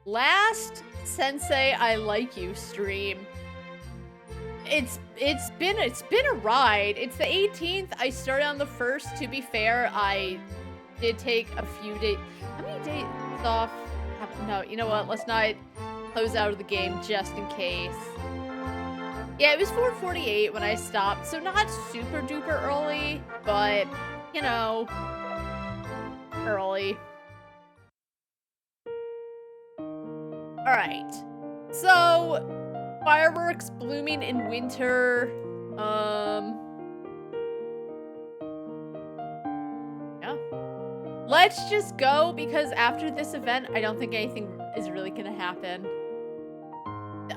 last Sensei I Like You stream. It's been a ride. It's the 18th. I started on the 1st. To be fair, I did take a few days. How many days off? No, you know what? Let's not close out of the game just in case. Yeah, it was 4:48 when I stopped, so not super duper early, but you know, early. All right. So, fireworks blooming in winter. Yeah. Let's just go because after this event, I don't think anything is really gonna happen.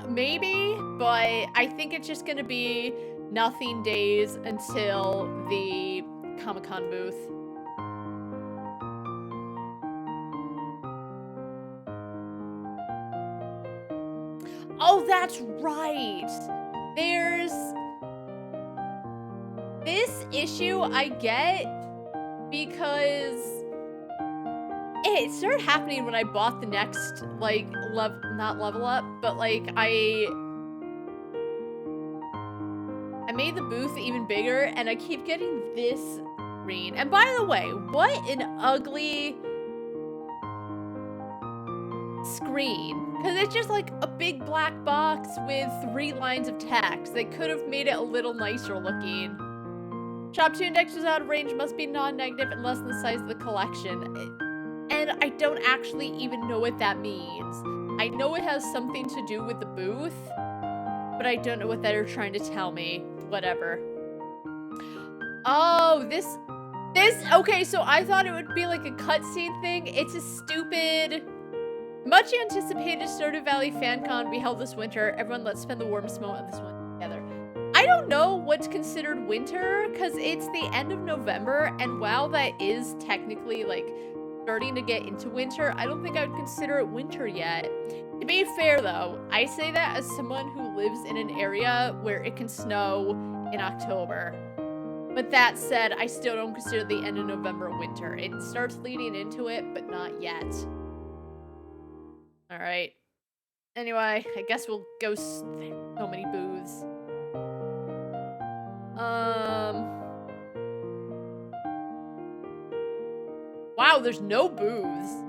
Maybe, but I think it's just gonna be nothing days until the Comic-Con booth. Oh, that's right. There's this issue I get because it started happening when I bought the next, like, not level up, but, like, I made the booth even bigger, and I keep getting this screen. And by the way, what an ugly screen. Because it's just, like, a big black box with 3 lines of text. They could have made it a little nicer looking. Shop 2 index is out of range, must be non-negative and less than the size of the collection. And I don't actually even know what that means. I know it has something to do with the booth, but I don't know what they're trying to tell me. Whatever. Oh, this, okay, so I thought it would be like a cutscene thing. It's a stupid, much anticipated Stardew Valley FanCon be held this winter. Everyone, let's spend the warmest moment of this one together. I don't know what's considered winter, because it's the end of November, and while that is technically, like, starting to get into winter, I don't think I would consider it winter yet. To be fair, though, I say that as someone who lives in an area where it can snow in October. But that said, I still don't consider the end of November winter. It starts leading into it, but not yet. Alright. Anyway, I guess we'll go so many booths. Wow, there's no booths.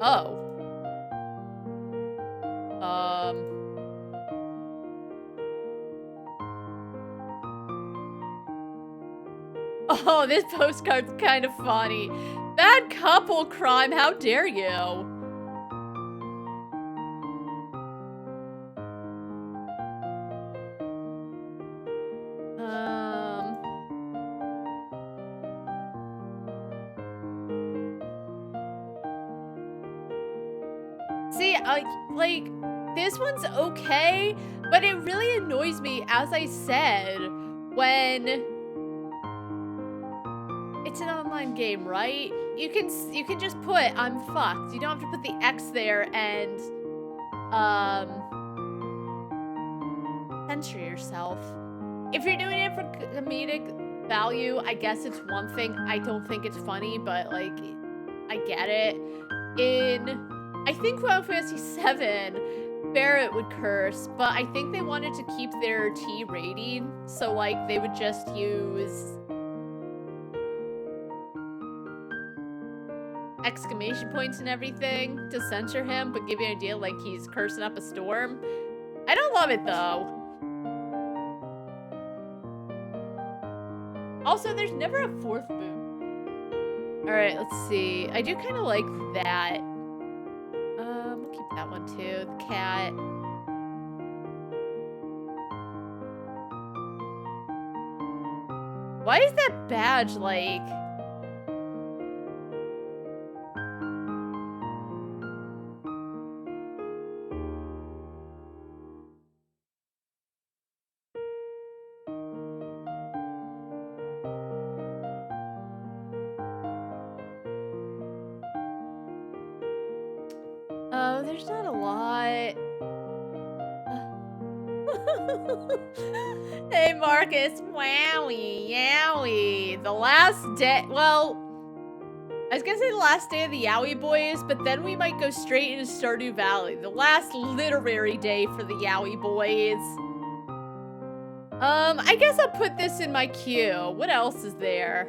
Oh. Oh, this postcard's kind of funny. Bad couple crime, how dare you? See, like, this one's okay, but it really annoys me, as I said, when it's an online game, right? You can just put I'm fucked. You don't have to put the X there and censor yourself. If you're doing it for comedic value, I guess it's one thing. I don't think it's funny, but like I get it. I think Final Fantasy VII, Barrett would curse, but I think they wanted to keep their T rating, so like they would just use exclamation points and everything to censor him, but give you an idea like he's cursing up a storm. I don't love it though. Also, there's never a 4th booth. Alright, let's see. I do kind of like that. We'll keep that one too. The cat. Why is that badge like... Oh, there's not a lot. Hey, Marcus. Wowie, yowie. The last day. Well, I was gonna say the last day of the Yowie Boys, but then we might go straight into Stardew Valley. The last literary day for the Yowie Boys. I guess I'll put this in my queue. What else is there?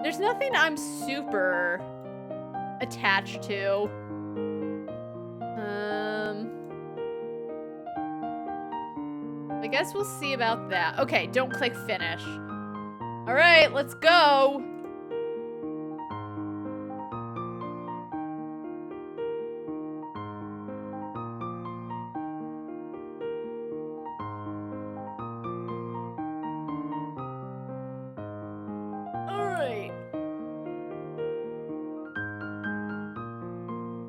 There's nothing I'm super attached to. I guess we'll see about that. Okay, don't click finish. All right, let's go.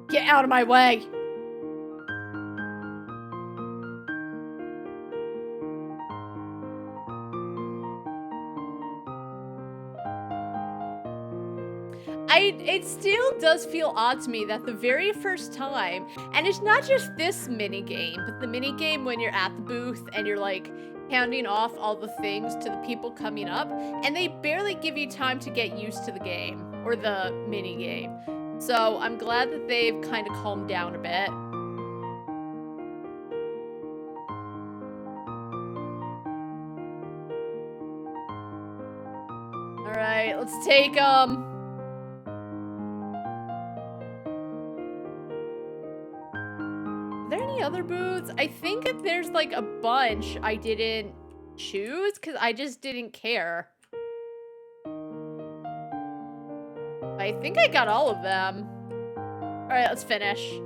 Get out of my way. It still does feel odd to me that the very first time, and it's not just this mini game, but the mini game when you're at the booth and you're like handing off all the things to the people coming up, and they barely give you time to get used to the game or the mini game. So I'm glad that they've kind of calmed down a bit. All right, let's take Are there any other booths? I think if there's like a bunch I didn't choose because I just didn't care. I think I got all of them. All right, let's finish.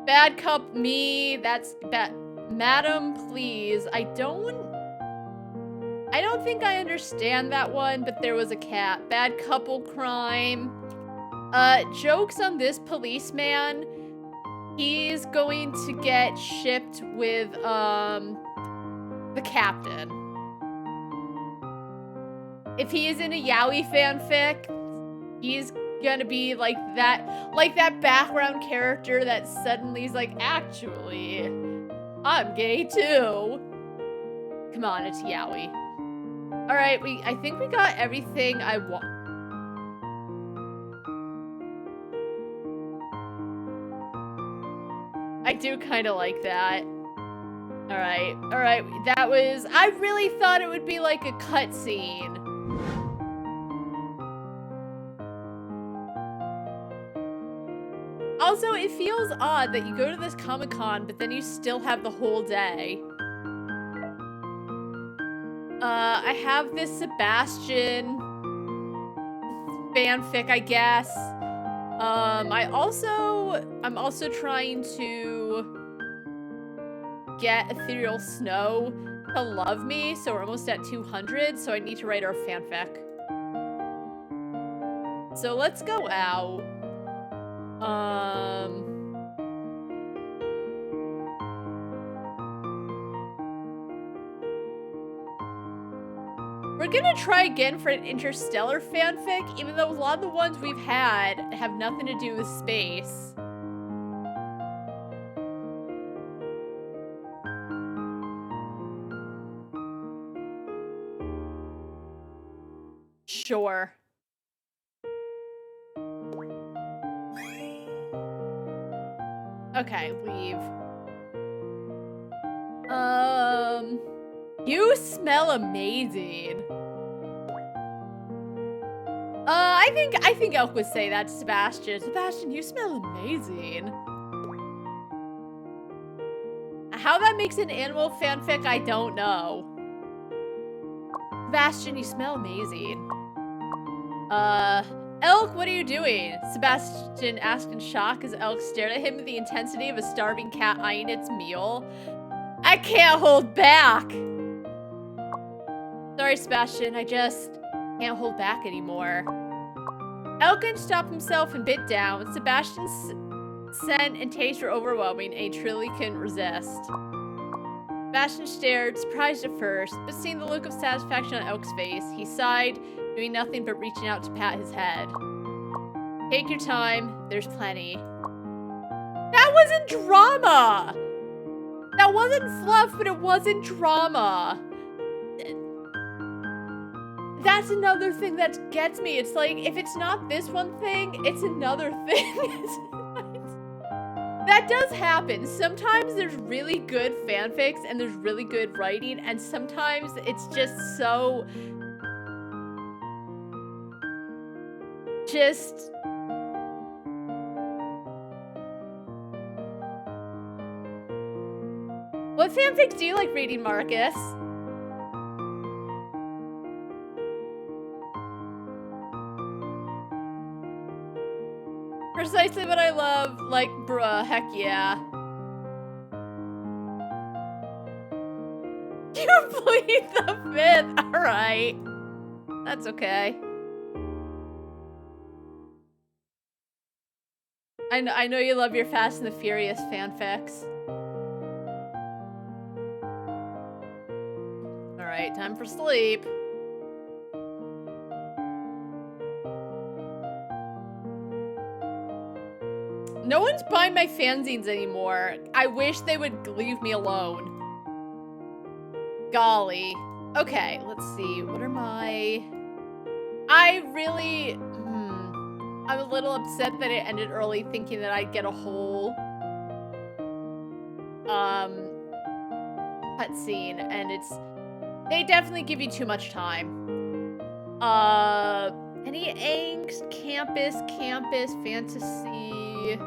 Bad cup, me. That's bad. Madam, please. I don't think I understand that one, but there was a cat. Bad couple crime. Jokes on this policeman. He's going to get shipped with, the captain. If he is in a Yowie fanfic, he's gonna be like that background character that suddenly is like, actually, I'm gay too. Come on, it's Yowie. All right, I think we got everything I want. I do kind of like that. All right, that was, I really thought it would be like a cutscene. Also, it feels odd that you go to this Comic-Con, but then you still have the whole day. I have this Sebastian fanfic, I guess. I'm also trying to get Ethereal Snow to love me, so we're almost at 200, so I need to write our fanfic. So let's go out. We're gonna try again for an Interstellar fanfic, even though a lot of the ones we've had have nothing to do with space. Sure. Okay, leave. You smell amazing. I think Elk would say that to Sebastian. Sebastian, you smell amazing. How that makes an animal fanfic, I don't know. Sebastian, you smell amazing. Elk, what are you doing? Sebastian asked in shock as Elk stared at him with the intensity of a starving cat eyeing its meal. I can't hold back! Sorry, Sebastian, I just can't hold back anymore. Elkin stopped himself and bit down. Sebastian's scent and taste were overwhelming, and he truly couldn't resist. Sebastian stared, surprised at first, but seeing the look of satisfaction on Elk's face, he sighed, doing nothing but reaching out to pat his head. Take your time, there's plenty. That wasn't drama! That wasn't fluff, but it wasn't drama. That's another thing that gets me. It's like, if it's not this one thing, it's another thing. That does happen. Sometimes there's really good fanfics and there's really good writing, and sometimes it's just so... What fanfics do you like reading, Marcus? Precisely what I love, like, bruh, heck yeah. You plead the fifth, alright. That's okay. I know you love your Fast and the Furious fanfics. Alright, time for sleep. No one's buying my fanzines anymore. I wish they would leave me alone. Golly. Okay, let's see. What are my... I'm a little upset that it ended early, thinking that I'd get a whole cutscene, and they definitely give you too much time. Any angst, campus, fantasy.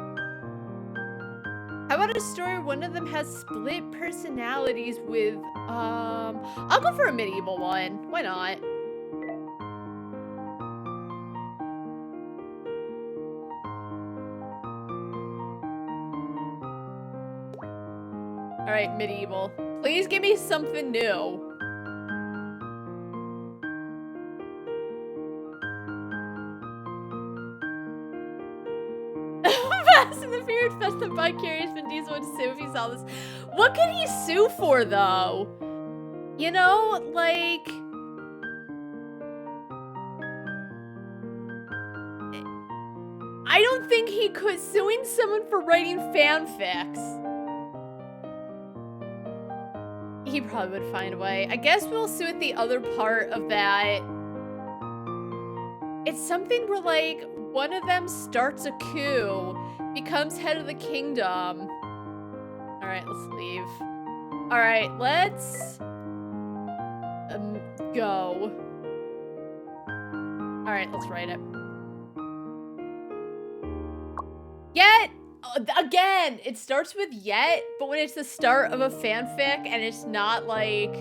How about a story where one of them has split personalities with I'll go for a medieval one. Why not? Alright, medieval. Please give me something new. Fast and the Furious Fest of Vicarious Vin Diesel would sue if he saw this. What could he sue for, though? You know, like... I don't think he could. Suing someone for writing fanfics. He probably would find a way. I guess we'll sue at the other part of that. It's something where, like, one of them starts a coup, becomes head of the kingdom. Alright, let's leave. Alright, let's... go. Alright, let's write it. Yet! Again, it starts with yet, but when it's the start of a fanfic and it's not, like,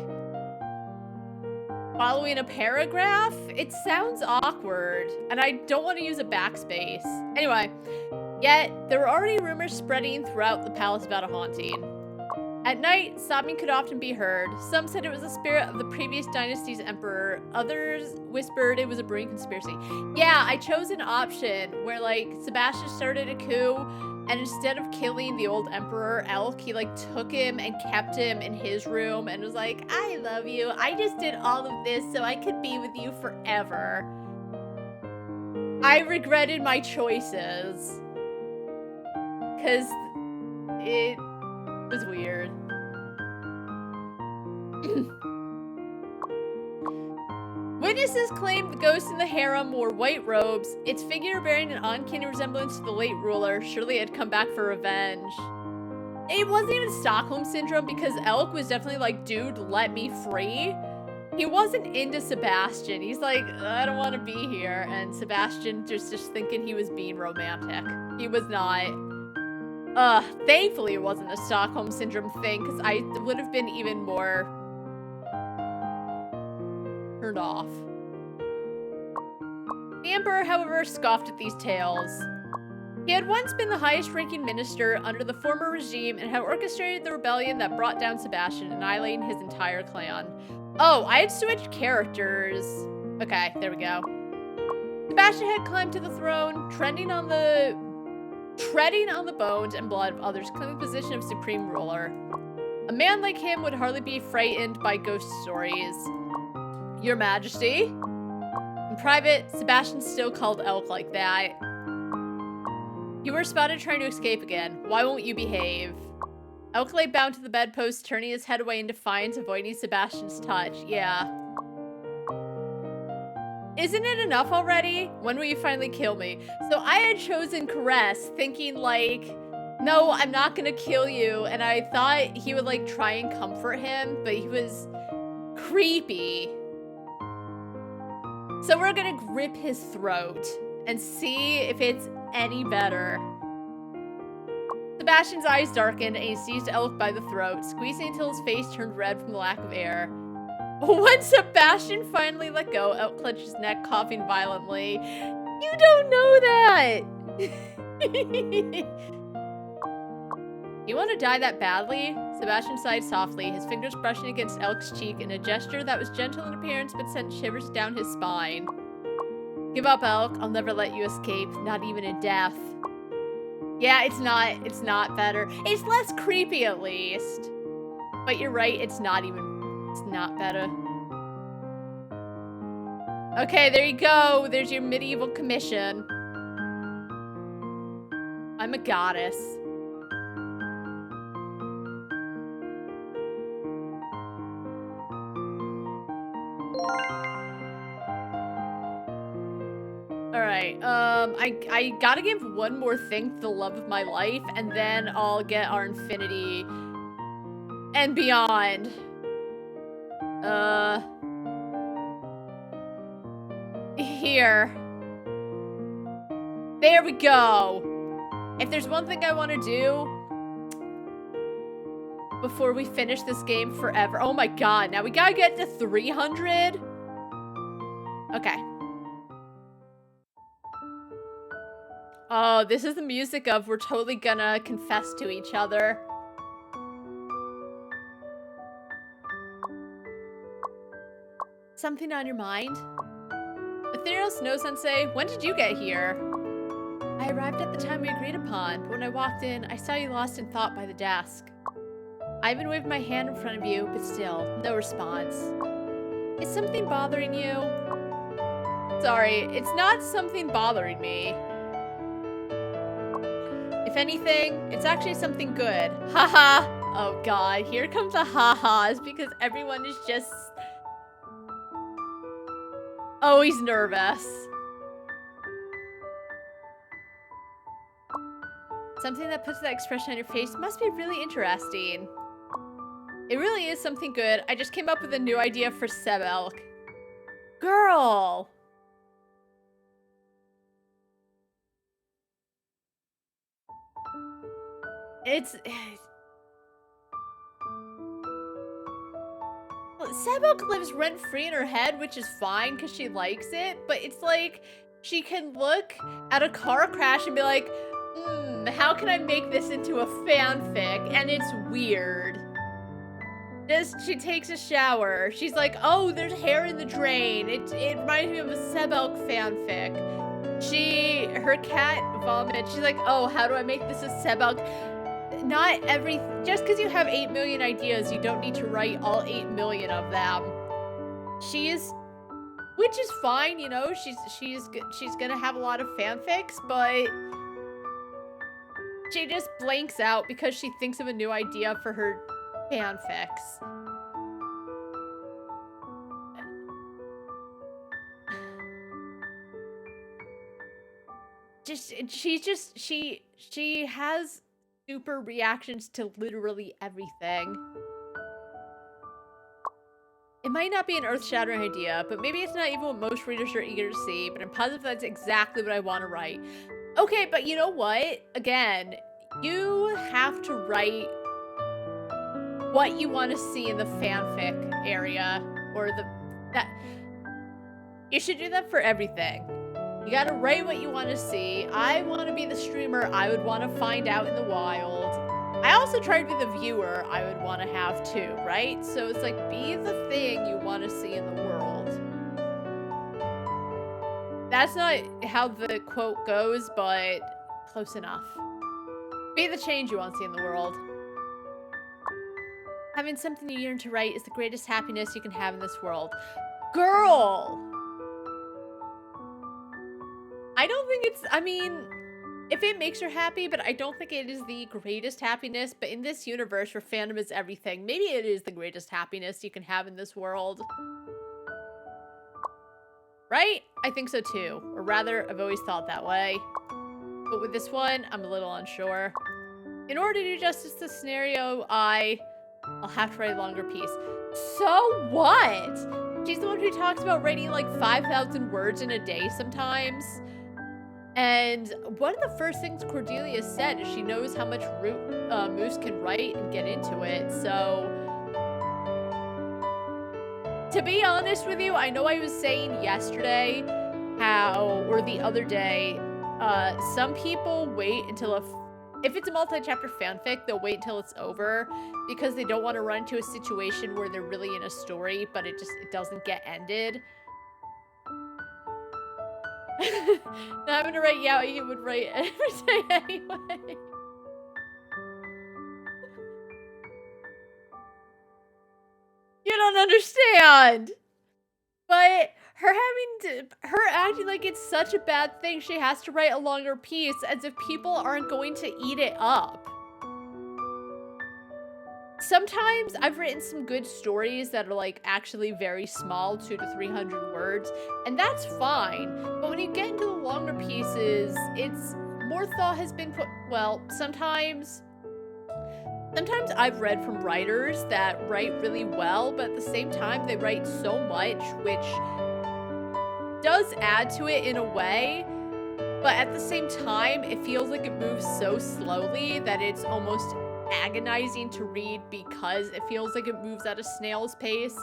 following a paragraph, it sounds awkward, and I don't want to use a backspace. Anyway, yet, there were already rumors spreading throughout the palace about a haunting. At night, sobbing could often be heard. Some said it was the spirit of the previous dynasty's emperor. Others whispered it was a brewing conspiracy. Yeah, I chose an option where, like, Sebastian started a coup, and instead of killing the old emperor, Elk, he, like, took him and kept him in his room and was like, I love you. I just did all of this so I could be with you forever. I regretted my choices. Because it was weird. Witnesses claimed the ghost in the harem wore white robes, its figure bearing an uncanny resemblance to the late ruler. Surely it had come back for revenge. It wasn't even Stockholm Syndrome, because Elk was definitely like, dude, let me free. He wasn't into Sebastian. He's like, I don't want to be here. And Sebastian just thinking he was being romantic. He was not. Thankfully it wasn't a Stockholm Syndrome thing, because I would have been even more turned off. The Emperor, however, scoffed at these tales. He had once been the highest-ranking minister under the former regime and had orchestrated the rebellion that brought down Sebastian, annihilating his entire clan. Oh, I had switched characters. Okay, there we go. Sebastian had climbed to the throne, treading on the bones and blood of others, claiming the position of supreme ruler. A man like him would hardly be frightened by ghost stories. Your Majesty? In private, Sebastian still called Elk like that. You were spotted trying to escape again. Why won't you behave? Elk lay bound to the bedpost, turning his head away in defiance, avoiding Sebastian's touch. Yeah. Isn't it enough already? When will you finally kill me? So I had chosen Caress, thinking like, no, I'm not gonna kill you. And I thought he would like try and comfort him, but he was creepy. So we're gonna grip his throat and see if it's any better. Sebastian's eyes darkened and he seized Elk by the throat, squeezing until his face turned red from the lack of air. When Sebastian finally let go, Elk clenched his neck, coughing violently. You don't know that! You want to die that badly? Sebastian sighed softly, his fingers brushing against Elk's cheek in a gesture that was gentle in appearance but sent shivers down his spine. Give up, Elk. I'll never let you escape, not even in death. Yeah, it's not better. It's less creepy at least. But you're right, it's not better. Okay, there you go. There's your medieval commission. I'm a goddess. Alright, I gotta give one more thing to the love of my life, and then I'll get our infinity and beyond. Here. There we go. If there's one thing I want to do before we finish this game forever. Oh my god, now we gotta get to 300? Okay. Oh, this is the music of we're totally gonna confess to each other. Something on your mind? Ethereal Snow Sensei, when did you get here? I arrived at the time we agreed upon, but when I walked in, I saw you lost in thought by the desk. I even waved my hand in front of you, but still, no response. Is something bothering you? Sorry, it's not something bothering me. If anything, it's actually something good. Haha! Oh god, here comes the ha-has because everyone is just always nervous. Something that puts that expression on your face must be really interesting. It really is something good. I just came up with a new idea for Seb Elk. Girl! Well, Seb Elk lives rent-free in her head, which is fine because she likes it, but it's like she can look at a car crash and be like, how can I make this into a fanfic? And it's weird. She takes a shower. She's like, oh, there's hair in the drain. It reminds me of a Seb Elk fanfic. Her cat vomits. She's like, oh, how do I make this a Seb Elk? Just because you have 8 million ideas, you don't need to write all 8 million of them. Which is fine, you know, she's gonna have a lot of fanfics, but she just blanks out because she thinks of a new idea for her fanfics. She has super reactions to literally everything. It might not be an earth-shattering idea, but maybe it's not even what most readers are eager to see, but I'm positive that's exactly what I want to write. Okay, but you know what? Again, you have to write what you want to see in the fanfic area, or you should do that for everything. You gotta write what you want to see. I want to be the streamer I would want to find out in the wild. I also try to be the viewer I would want to have too, right? So it's like, be the thing you want to see in the world. That's not how the quote goes, but close enough. Be the change you want to see in the world. Having something you yearn to write is the greatest happiness you can have in this world. Girl! I don't think I mean, if it makes her happy, but I don't think it is the greatest happiness. But in this universe where fandom is everything, maybe it is the greatest happiness you can have in this world. Right? I think so too. Or rather, I've always thought that way. But with this one, I'm a little unsure. In order to do justice to the scenario, I'll have to write a longer piece. So what? She's the one who talks about writing like 5,000 words in a day sometimes. And one of the first things Cordelia said is she knows how much Moose can write and get into it. So, to be honest with you, I know I was saying yesterday or the other day, some people wait until if it's a multi-chapter fanfic, they'll wait until it's over because they don't want to run into a situation where they're really in a story, but it doesn't get ended. Now I'm gonna write yeah, you would write every day anyway. You don't understand. But her acting like it's such a bad thing she has to write a longer piece as if people aren't going to eat it up. Sometimes I've written some good stories that are like actually very small, 200 to 300 words, and that's fine. But when you get into the longer pieces, it's more thought has been put, well, sometimes I've read from writers that write really well, but at the same time they write so much, which does add to it in a way, but at the same time it feels like it moves so slowly that it's almost agonizing to read because it feels like it moves at a snail's pace.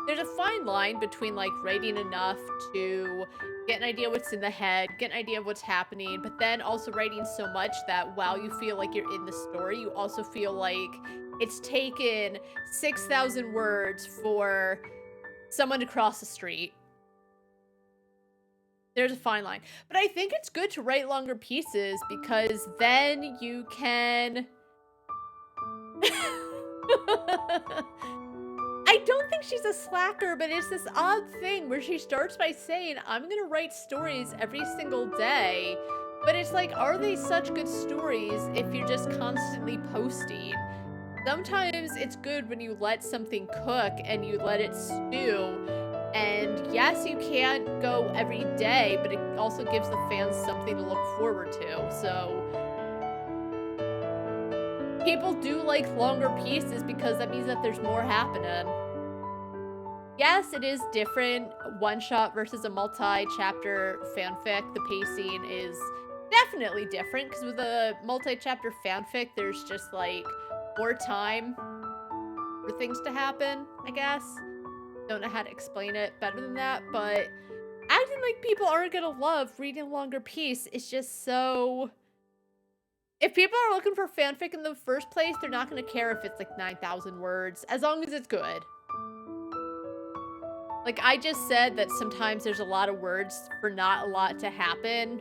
There's a fine line between like writing enough to get an idea what's in the head, get an idea of what's happening, but then also writing so much that while you feel like you're in the story, you also feel like it's taken 6,000 words for someone to cross the street. There's a fine line. But I think it's good to write longer pieces because then you can... I don't think she's a slacker, but it's this odd thing where she starts by saying, I'm gonna write stories every single day. But it's like, are they such good stories if you're just constantly posting? Sometimes it's good when you let something cook and you let it stew. And yes, you can't go every day, but it also gives the fans something to look forward to. So people do like longer pieces because that means that there's more happening. Yes, it is different, one-shot versus a multi-chapter fanfic. The pacing is definitely different because with a multi-chapter fanfic, there's just like more time for things to happen, I guess. Don't know how to explain it better than that, but acting like people aren't gonna love reading a longer piece is just so... If people are looking for fanfic in the first place, they're not gonna care if it's like 9,000 words, as long as it's good. Like, I just said that sometimes there's a lot of words for not a lot to happen.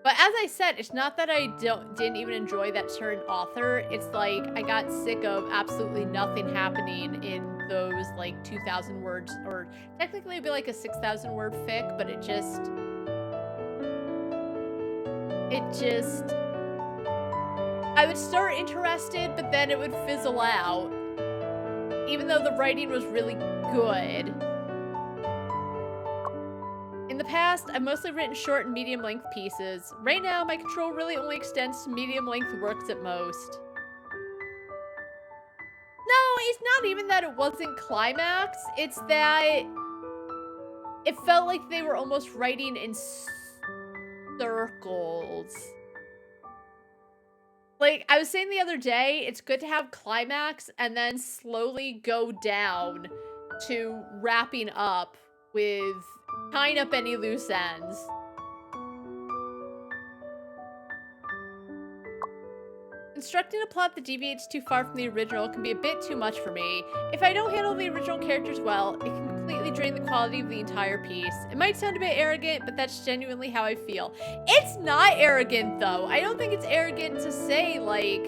But as I said, it's not that I didn't even enjoy that certain author. It's like, I got sick of absolutely nothing happening in those, like, 2,000 words. Or technically it'd be like a 6,000 word fic, but it just... I would start interested, but then it would fizzle out. Even though the writing was really good. In the past, I've mostly written short and medium-length pieces. Right now, my control really only extends to medium-length works at most. No, it's not even that it wasn't climax. It's that it felt like they were almost writing in circles. Like, I was saying the other day, it's good to have climax and then slowly go down to wrapping up with tying up any loose ends. Constructing a plot that deviates too far from the original can be a bit too much for me. If I don't handle the original characters well, it can completely drain the quality of the entire piece. It might sound a bit arrogant, but that's genuinely how I feel. It's not arrogant, though. I don't think it's arrogant to say, like,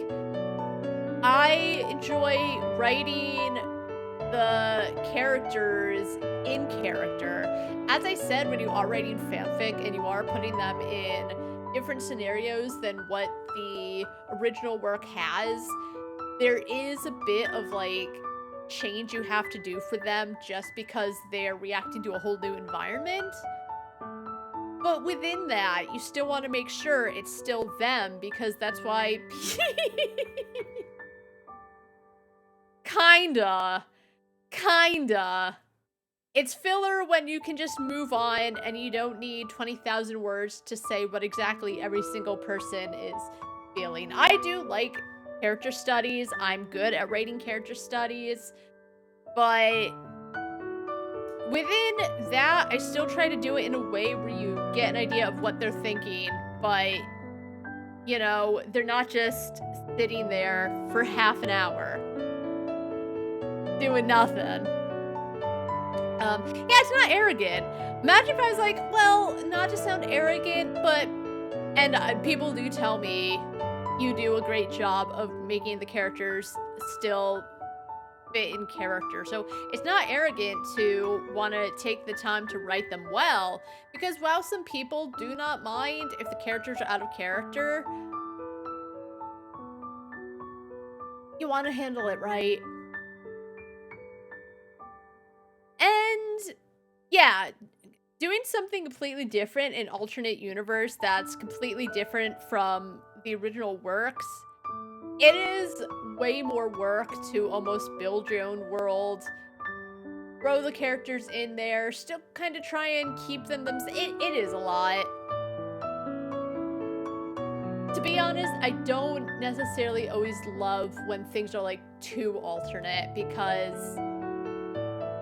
I enjoy writing the characters in character. As I said, when you are writing fanfic and you are putting them in different scenarios than what the original work has, there is a bit of like change you have to do for them just because they're reacting to a whole new environment. But within that, you still want to make sure it's still them, because that's why... Kinda. It's filler when you can just move on and you don't need 20,000 words to say what exactly every single person is feeling. I do like character studies. I'm good at writing character studies. But within that, I still try to do it in a way where you get an idea of what they're thinking. But, you know, they're not just sitting there for half an hour doing nothing. Yeah, it's not arrogant. Imagine if I was like, well, not to sound arrogant, but... And people do tell me you do a great job of making the characters still fit in character. So it's not arrogant to want to take the time to write them well, because while some people do not mind if the characters are out of character, you want to handle it right. And yeah, doing something completely different in alternate universe that's completely different from the original works, it is way more work to almost build your own world, throw the characters in there, still kind of try and keep them it is a lot. To be honest, I don't necessarily always love when things are like too alternate, because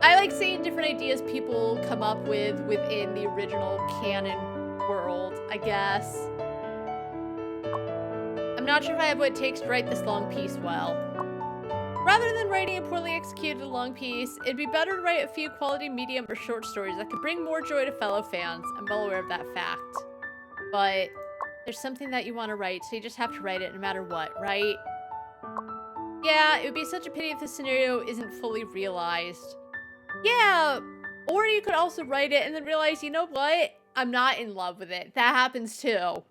I like seeing different ideas people come up with within the original canon world, I guess. I'm not sure if I have what it takes to write this long piece well. Rather than writing a poorly executed long piece, it'd be better to write a few quality medium or short stories that could bring more joy to fellow fans. I'm well aware of that fact. But there's something that you want to write, so you just have to write it no matter what, right? Yeah, it would be such a pity if this scenario isn't fully realized. Yeah, or you could also write it and then realize, you know what? I'm not in love with it. That happens too.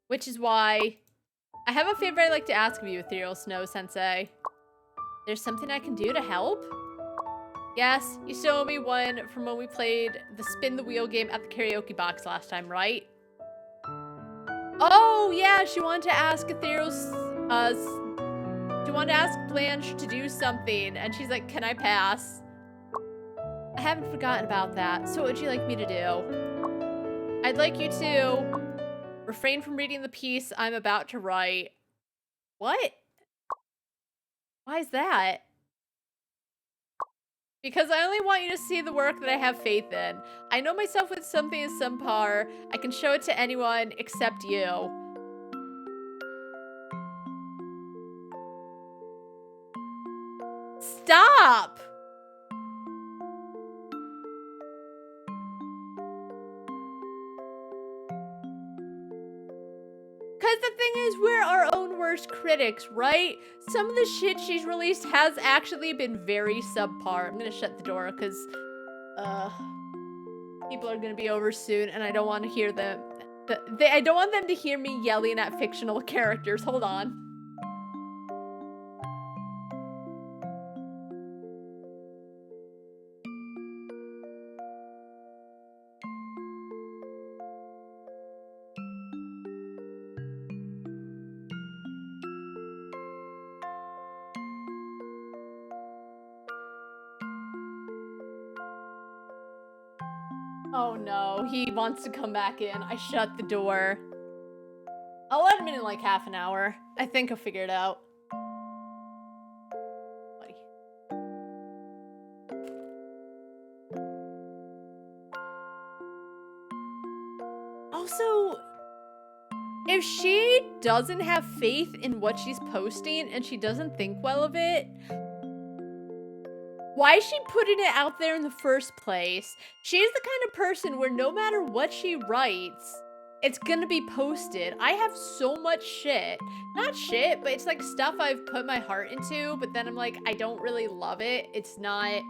Which is why I have a favor I'd like to ask of you, Ethereal Snow Sensei. There's something I can do to help? Yes, you still owe me one from when we played the spin the wheel game at the karaoke box last time, right? Oh, yeah, she wanted to ask she wanted to ask Blanche to do something, and she's like, can I pass? I haven't forgotten about that, so what would you like me to do? I'd like you to refrain from reading the piece I'm about to write. What? Why is that? Because I only want you to see the work that I have faith in. I know myself when something is subpar. I can show it to anyone except you. Stop! Because the thing is, we're our own worst critics, right? Some of the shit she's released has actually been very subpar. I'm gonna shut the door because, people are gonna be over soon and I don't want to hear them. I don't want them to hear me yelling at fictional characters. Hold on. Oh no, he wants to come back in. I shut the door. I'll let him in like half an hour. I think I'll figure it out. Buddy. Also, if she doesn't have faith in what she's posting and she doesn't think well of it, why is she putting it out there in the first place? She's the kind of person where no matter what she writes, it's gonna be posted. I have so much shit. Not shit, but it's like stuff I've put my heart into, but then I'm like, I don't really love it. It's not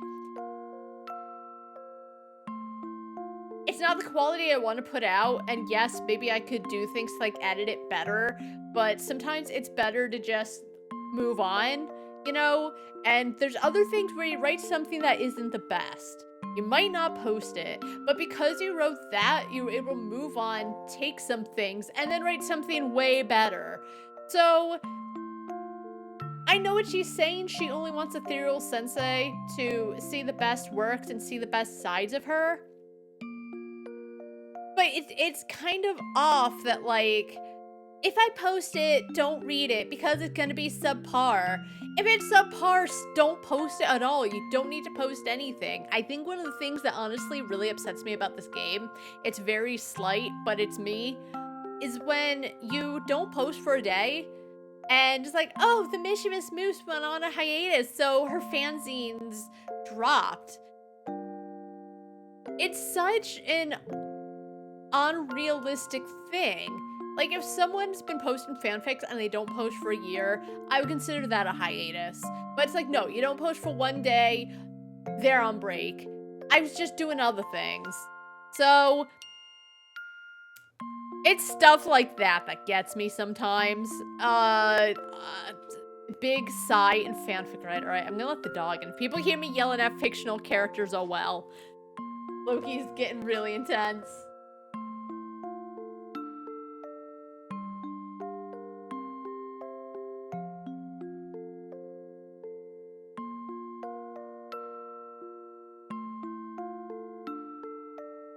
the quality I want to put out, and yes, maybe I could do things like edit it better, but sometimes it's better to just move on, you know? And there's other things where you write something that isn't the best. You might not post it, but because you wrote that, you were able to move on, take some things, and then write something way better. So, I know what she's saying. She only wants Ethereal Sensei to see the best works and see the best sides of her. But it's kind of off that, like, if I post it, don't read it because it's gonna be subpar. If it's subpar, don't post it at all. You don't need to post anything. I think one of the things that honestly really upsets me about this game, it's very slight, but it's me, is when you don't post for a day and it's like, oh, TheMischievousMoose went on a hiatus, so her fanzines dropped. It's such an unrealistic thing. Like, if someone's been posting fanfics and they don't post for a year, I would consider that a hiatus. But it's like, no, you don't post for one day, they're on break. I was just doing other things. So, it's stuff like that that gets me sometimes. Big sigh and fanfic, right? Alright, I'm gonna let the dog in. If people hear me yelling at fictional characters, oh well. Loki's getting really intense.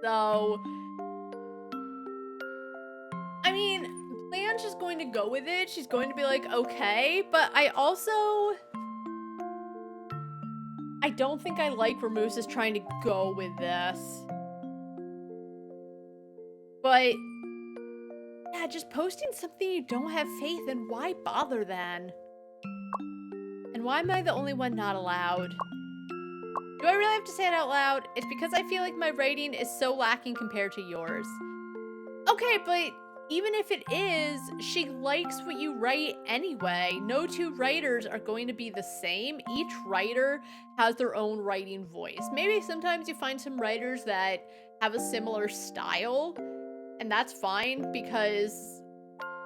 So, I mean, Blanche is going to go with it. She's going to be like, okay, but I don't think I like where Moose is trying to go with this. But, yeah, just posting something you don't have faith in, why bother then? And why am I the only one not allowed? Do I really have to say it out loud? It's because I feel like my writing is so lacking compared to yours. Okay, but even if it is, she likes what you write anyway. No two writers are going to be the same. Each writer has their own writing voice. Maybe sometimes you find some writers that have a similar style, and that's fine because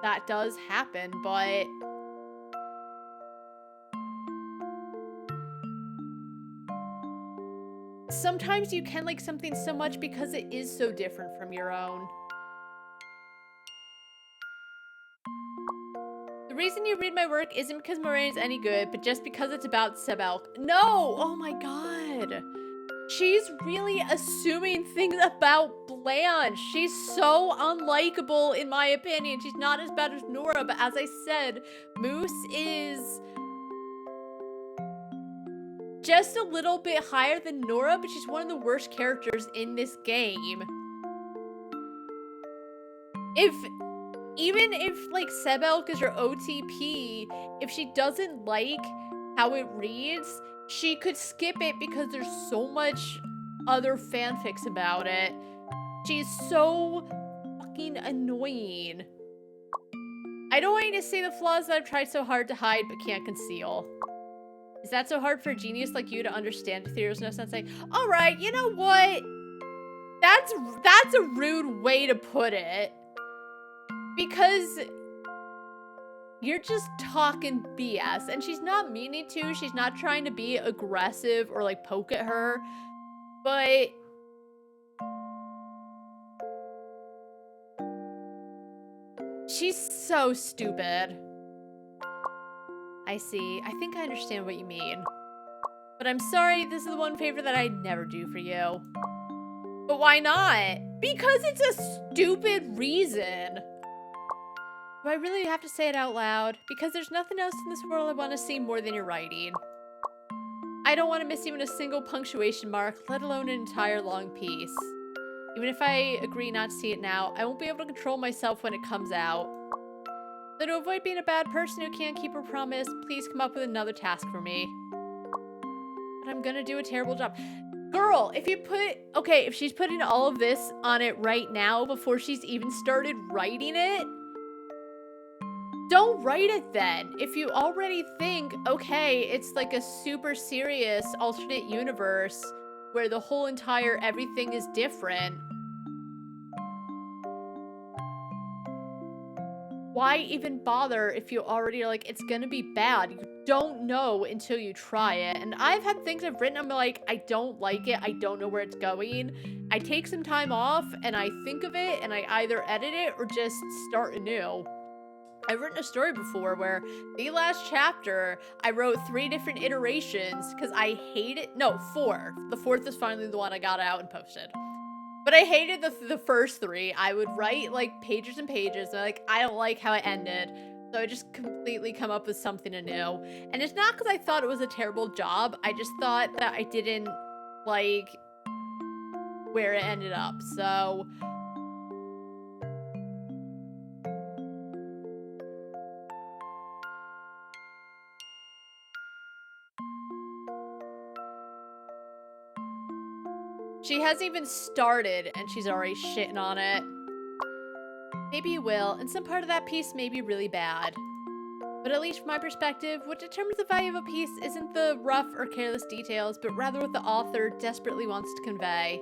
that does happen, but sometimes you can like something so much because it is so different from your own. The reason you read my work isn't because Moraine is any good, but just because it's about Sebelk. No! Oh my god. She's really assuming things about Blanche. She's so unlikable in my opinion. She's not as bad as Nora, but as I said, Moose is just a little bit higher than Nora, but she's one of the worst characters in this game. Even if, like, Sebelk is your OTP, if she doesn't like how it reads, she could skip it because there's so much other fanfics about it. She's so fucking annoying. I don't want you to say the flaws that I've tried so hard to hide but can't conceal. Is that so hard for a genius like you to understand, Ethereal Sensei? Alright, you know what? That's a rude way to put it. Because you're just talking BS, and she's not meaning to. She's not trying to be aggressive or like poke at her, but she's so stupid. I see. I think I understand what you mean. But I'm sorry, this is the one favor that I'd never do for you. But why not? Because it's a stupid reason. Do I really have to say it out loud? Because there's nothing else in this world I want to see more than your writing. I don't want to miss even a single punctuation mark, let alone an entire long piece. Even if I agree not to see it now, I won't be able to control myself when it comes out. So to avoid being a bad person who can't keep her promise, please come up with another task for me. But I'm gonna do a terrible job. Girl, if she's putting all of this on it right now before she's even started writing it, don't write it then. If you already think, okay, it's like a super serious alternate universe where the whole entire everything is different, why even bother if you already are like, it's gonna be bad? You don't know until you try it. And I've had things I've written, I'm like, I don't like it, I don't know where it's going. I take some time off and I think of it and I either edit it or just start anew. I've written a story before where the last chapter, I wrote 3 different iterations because I hate it. No, 4. The 4th is finally the one I got out and posted. But I hated the first 3. I would write like pages and pages and like, I don't like how it ended. So I just completely come up with something anew. And it's not because I thought it was a terrible job. I just thought that I didn't like where it ended up. So she hasn't even started and she's already shitting on it. Maybe you will, and some part of that piece may be really bad. But at least from my perspective, what determines the value of a piece isn't the rough or careless details, but rather what the author desperately wants to convey.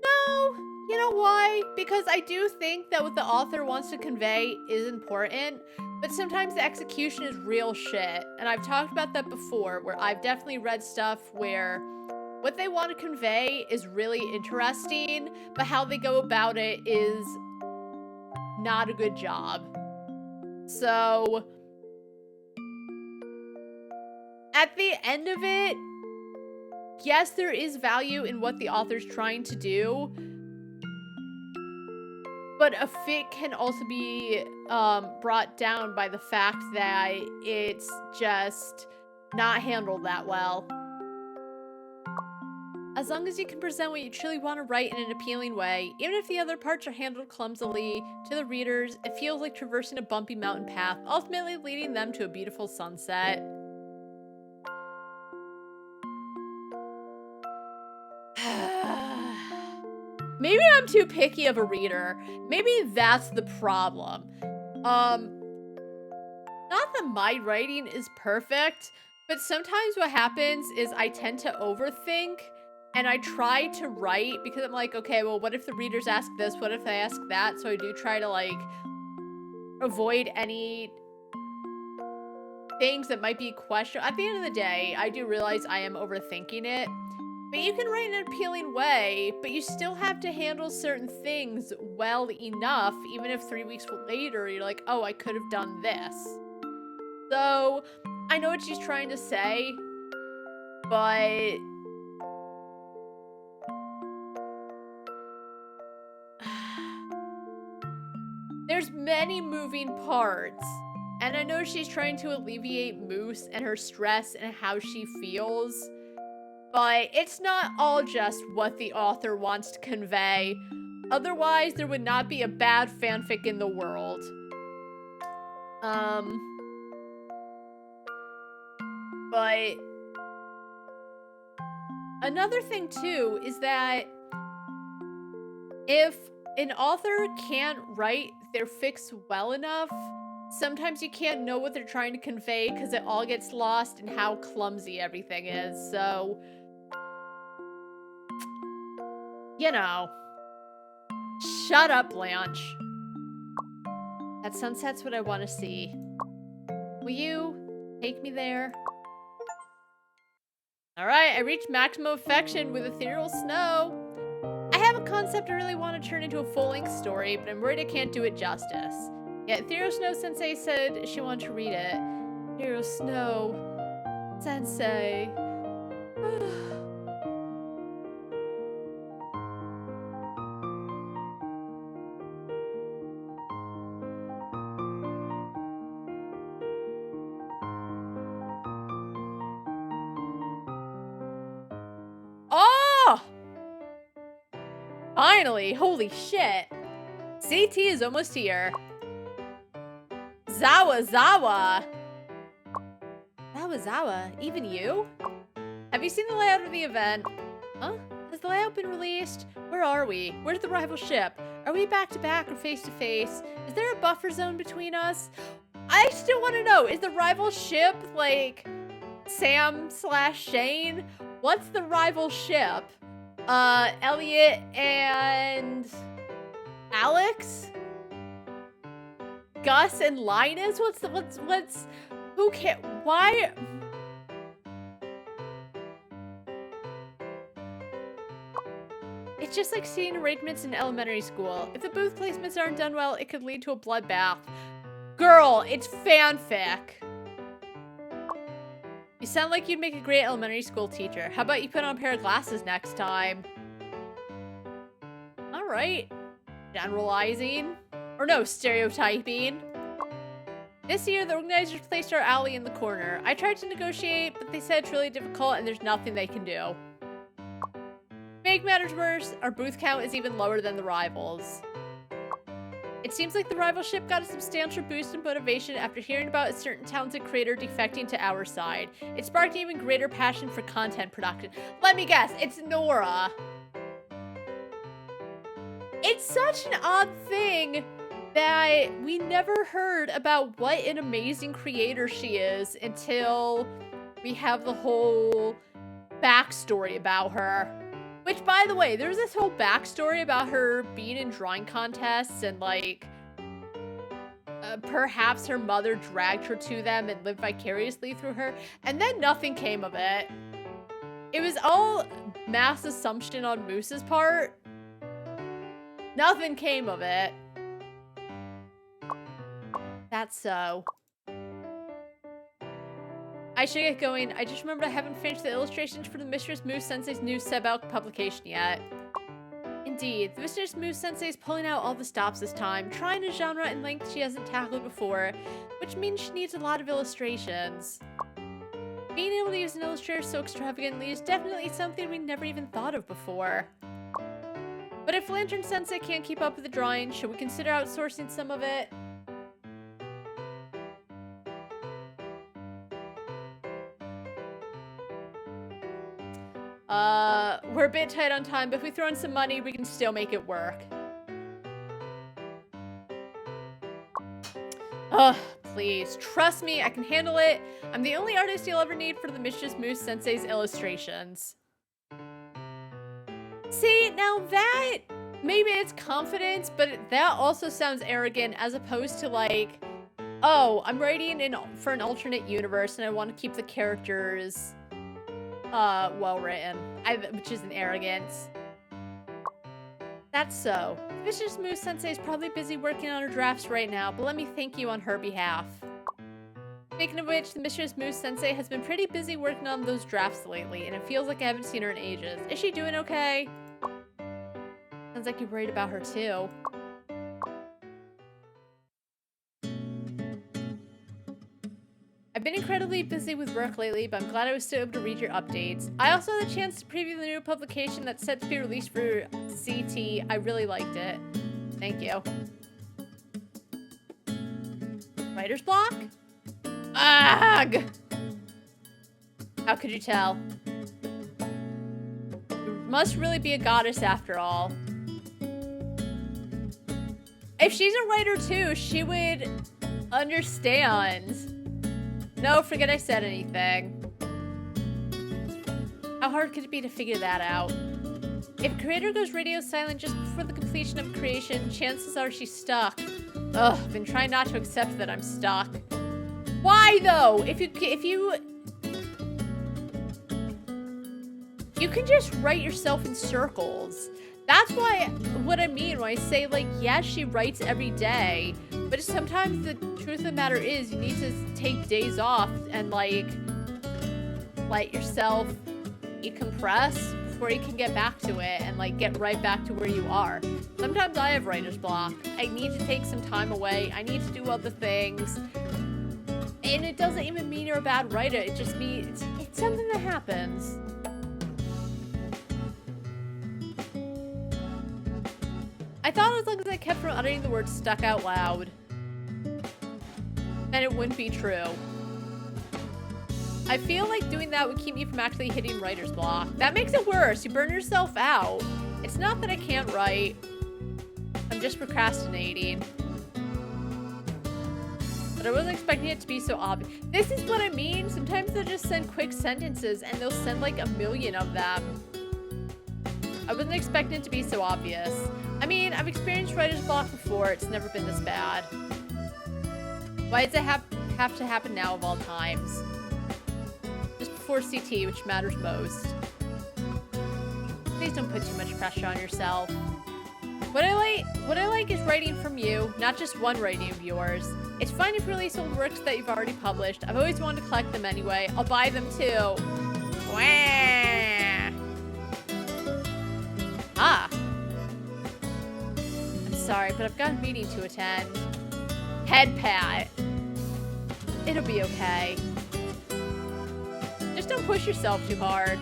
No, you know why? Because I do think that what the author wants to convey is important, but sometimes the execution is real shit. And I've talked about that before, where I've definitely read stuff where what they want to convey is really interesting, but how they go about it is not a good job. So, at the end of it, yes, there is value in what the author's trying to do, but a fit can also be brought down by the fact that it's just not handled that well. As long as you can present what you truly want to write in an appealing way, even if the other parts are handled clumsily, to the readers, it feels like traversing a bumpy mountain path, ultimately leading them to a beautiful sunset. Maybe I'm too picky of a reader. Maybe that's the problem. Not that my writing is perfect, but sometimes what happens is I tend to overthink and I try to write because I'm like, okay, well, what if the readers ask this? What if they ask that? So I do try to like avoid any things that might be questioned. At the end of the day, I do realize I am overthinking it. But you can write in an appealing way, but you still have to handle certain things well enough, even if 3 weeks later you're like, oh, I could have done this. So, I know what she's trying to say, but there's many moving parts. And I know she's trying to alleviate Moose and her stress and how she feels. But it's not all just what the author wants to convey. Otherwise, there would not be a bad fanfic in the world. But another thing too is that if an author can't write their fics well enough, sometimes you can't know what they're trying to convey because it all gets lost in how clumsy everything is. So, you know, shut up, Blanche. That sunset's what I want to see. Will you take me there? Alright, I reached maximum affection with ethereal snow. I have a concept I really want to turn into a full-length story, but I'm worried I can't do it justice. Yeah, Ethereal Snow Sensei said she wanted to read it. Ethereal Snow Sensei. Oh! Finally! Holy shit! CT is almost here. Zawa! Zawa, even you? Have you seen the layout of the event? Huh? Has the layout been released? Where are we? Where's the rival ship? Are we back to back or face to face? Is there a buffer zone between us? I still want to know, is the rival ship like Sam/Shane? What's the rival ship? Elliot and Alex? Gus and Linus? Who cares? Why? It's just like seeing arrangements in elementary school. If the booth placements aren't done well, it could lead to a bloodbath. Girl, it's fanfic. You sound like you'd make a great elementary school teacher. How about you put on a pair of glasses next time? All right. Generalizing. Or no, stereotyping. This year, the organizers placed our alley in the corner. I tried to negotiate, but they said it's really difficult and there's nothing they can do. To make matters worse, our booth count is even lower than the rivals. It seems like the rivalship got a substantial boost in motivation after hearing about a certain talented creator defecting to our side. It sparked an even greater passion for content production. Let me guess, it's Nora. It's such an odd thing that we never heard about what an amazing creator she is until we have the whole backstory about her. Which, by the way, there's this whole backstory about her being in drawing contests and, like, perhaps her mother dragged her to them and lived vicariously through her, and then nothing came of it. It was all mass assumption on Moose's part. Nothing came of it. That's so. I should get going. I just remembered I haven't finished the illustrations for the TheMischievousMoose Sensei's new Sebelk publication yet. Indeed, the TheMischievousMoose Sensei is pulling out all the stops this time, trying a genre and length she hasn't tackled before, which means she needs a lot of illustrations. Being able to use an illustrator so extravagantly is definitely something we never even thought of before. But if Lantern Sensei can't keep up with the drawing, should we consider outsourcing some of it? We're a bit tight on time, but if we throw in some money, we can still make it work. Ugh, please. Trust me, I can handle it. I'm the only artist you'll ever need for the TheMischievousMoose Sensei's illustrations. See, now that, maybe it's confidence, but that also sounds arrogant as opposed to like, oh, I'm writing for an alternate universe and I want to keep the characters well written, which is an arrogance. That's so. TheMischievousMoose Sensei is probably busy working on her drafts right now, but let me thank you on her behalf. Speaking of which, TheMischievousMoose Sensei has been pretty busy working on those drafts lately, and it feels like I haven't seen her in ages. Is she doing okay? Sounds like you're worried about her too. I've been incredibly busy with work lately, but I'm glad I was still able to read your updates. I also had a chance to preview the new publication that's set to be released for CT. I really liked it. Thank you. Writer's block? Ugh! How could you tell? You must really be a goddess after all. If she's a writer too, she would understand. No, forget I said anything. How hard could it be to figure that out? If a creator goes radio silent just before the completion of creation, chances are she's stuck. Ugh, I've been trying not to accept that I'm stuck. Why though? If you can just write yourself in circles. That's what I mean when I say, like, yes, she writes every day, but sometimes the truth of the matter is you need to take days off and, like, let yourself decompress before you can get back to it and, like, get right back to where you are. Sometimes I have writer's block. I need to take some time away. I need to do other things. And it doesn't even mean you're a bad writer. It just means it's something that happens. I thought as long as I kept from uttering the word stuck out loud, then it wouldn't be true. I feel like doing that would keep me from actually hitting writer's block. That makes it worse. You burn yourself out. It's not that I can't write. I'm just procrastinating. But I wasn't expecting it to be so obvious. This is what I mean. Sometimes they'll just send quick sentences and they'll send like 1,000,000 of them. I wasn't expecting it to be so obvious. I mean, I've experienced writer's block before. It's never been this bad. Why does it have to happen now of all times? Just before CT, which matters most. Please don't put too much pressure on yourself. What I like is writing from you, not just one writing of yours. It's fine if you release old works that you've already published. I've always wanted to collect them anyway. I'll buy them too. Wah. Ah. I'm sorry, but I've got a meeting to attend. Head pat. It'll be okay. Just don't push yourself too hard.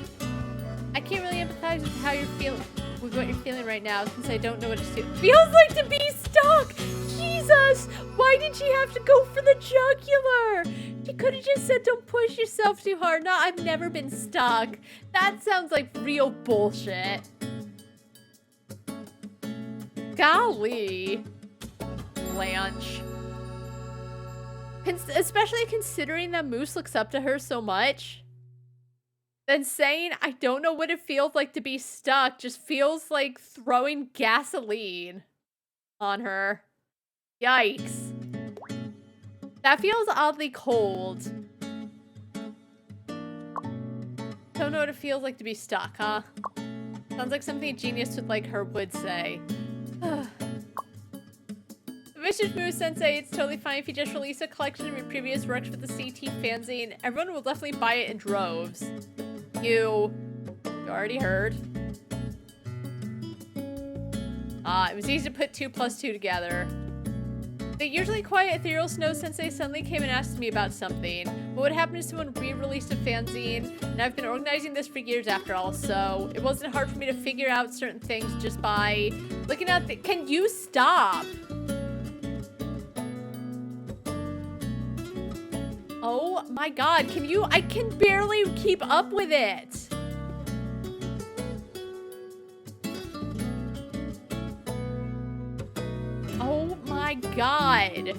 I can't really empathize with how you're feeling, with what you're feeling right now, since I don't know what it feels like to be stuck. Jesus, why did she have to go for the jugular? She could have just said, don't push yourself too hard. No, I've never been stuck. That sounds like real bullshit. Golly. Blanche. Especially considering that Moose looks up to her so much. Then saying, I don't know what it feels like to be stuck, just feels like throwing gasoline on her. Yikes. That feels oddly cold. Don't know what it feels like to be stuck, huh? Sounds like something a genius like her would say. TheMischievousMoose Sensei, it's totally fine if you just release a collection of your previous works for the CT fanzine. Everyone will definitely buy it in droves. You already heard. It was easy to put 2 plus 2 together. The usually quiet ethereal Snow Sensei suddenly came and asked me about something. What would happen if someone re-released a fanzine? And I've been organizing this for years after all, so it wasn't hard for me to figure out certain things just by looking at the— Can you stop? Oh my god, can you— I can barely keep up with it. Oh my god.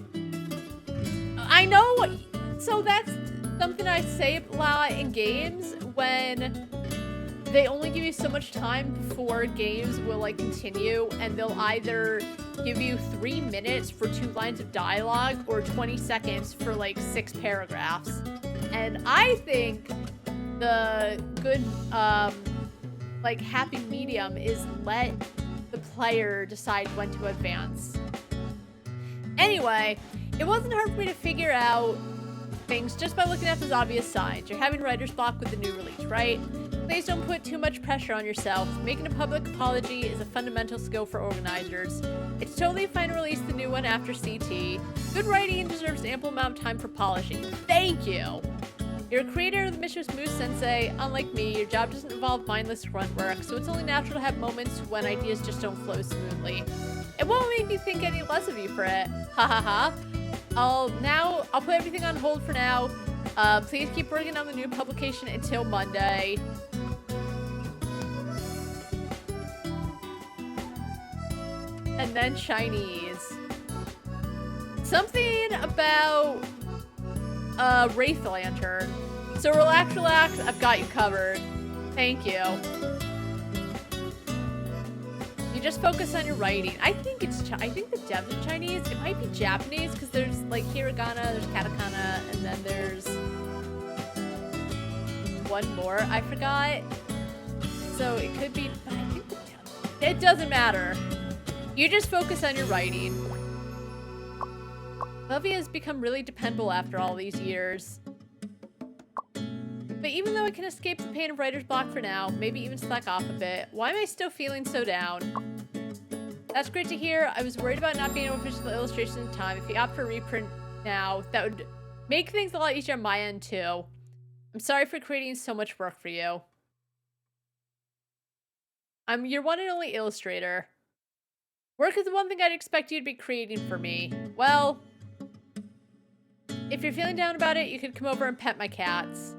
I know, so that's something I say a lot in games when they only give you so much time before games will like continue, and they'll either give you 3 minutes for 2 lines of dialogue or 20 seconds for like 6 paragraphs. And I think the good like happy medium is let the player decide when to advance. Anyway, it wasn't hard for me to figure out things just by looking at those obvious signs. You're having writer's block with the new release, right? Please don't put too much pressure on yourself. Making a public apology is a fundamental skill for organizers. It's totally fine to release the new one after CT. Good writing deserves an ample amount of time for polishing. Thank you! You're a creator of TheMischievousMoose Sensei. Unlike me, your job doesn't involve mindless grunt work, so it's only natural to have moments when ideas just don't flow smoothly. It won't make me think any less of you for it. Ha ha ha. I'll put everything on hold for now. Please keep working on the new publication until Monday. And then Chinese. Something about Wraith Lantern. So relax, relax, I've got you covered. Thank you. You just focus on your writing. I think the devs are Chinese. It might be Japanese because there's like hiragana, there's katakana, and then there's one more I forgot. So it could be, but I think it doesn't matter. You just focus on your writing. Lovia has become really dependable after all these years. But even though I can escape the pain of writer's block for now, maybe even slack off a bit, why am I still feeling so down? That's great to hear. I was worried about not being able to finish the illustration in time. If you opt for a reprint now, that would make things a lot easier on my end too. I'm sorry for creating so much work for you. I'm your one and only illustrator. Work is the one thing I'd expect you to be creating for me. Well, if you're feeling down about it, you could come over and pet my cats.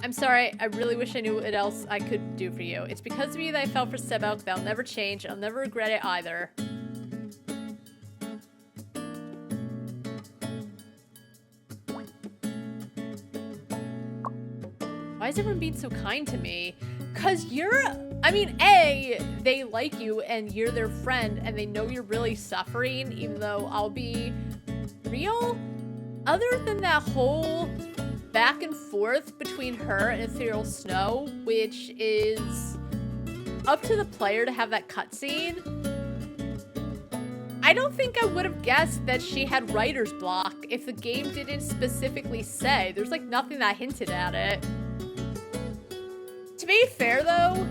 I'm sorry, I really wish I knew what else I could do for you. It's because of you that I fell for Sebelk. That'll never change. I'll never regret it either. Why is everyone being so kind to me? Cause I mean, A, they like you and you're their friend and they know you're really suffering, even though I'll be real. Other than that whole back and forth between her and Ethereal Snow, which is up to the player to have that cutscene, I don't think I would have guessed that she had writer's block if the game didn't specifically say. There's like nothing that hinted at it. To be fair though,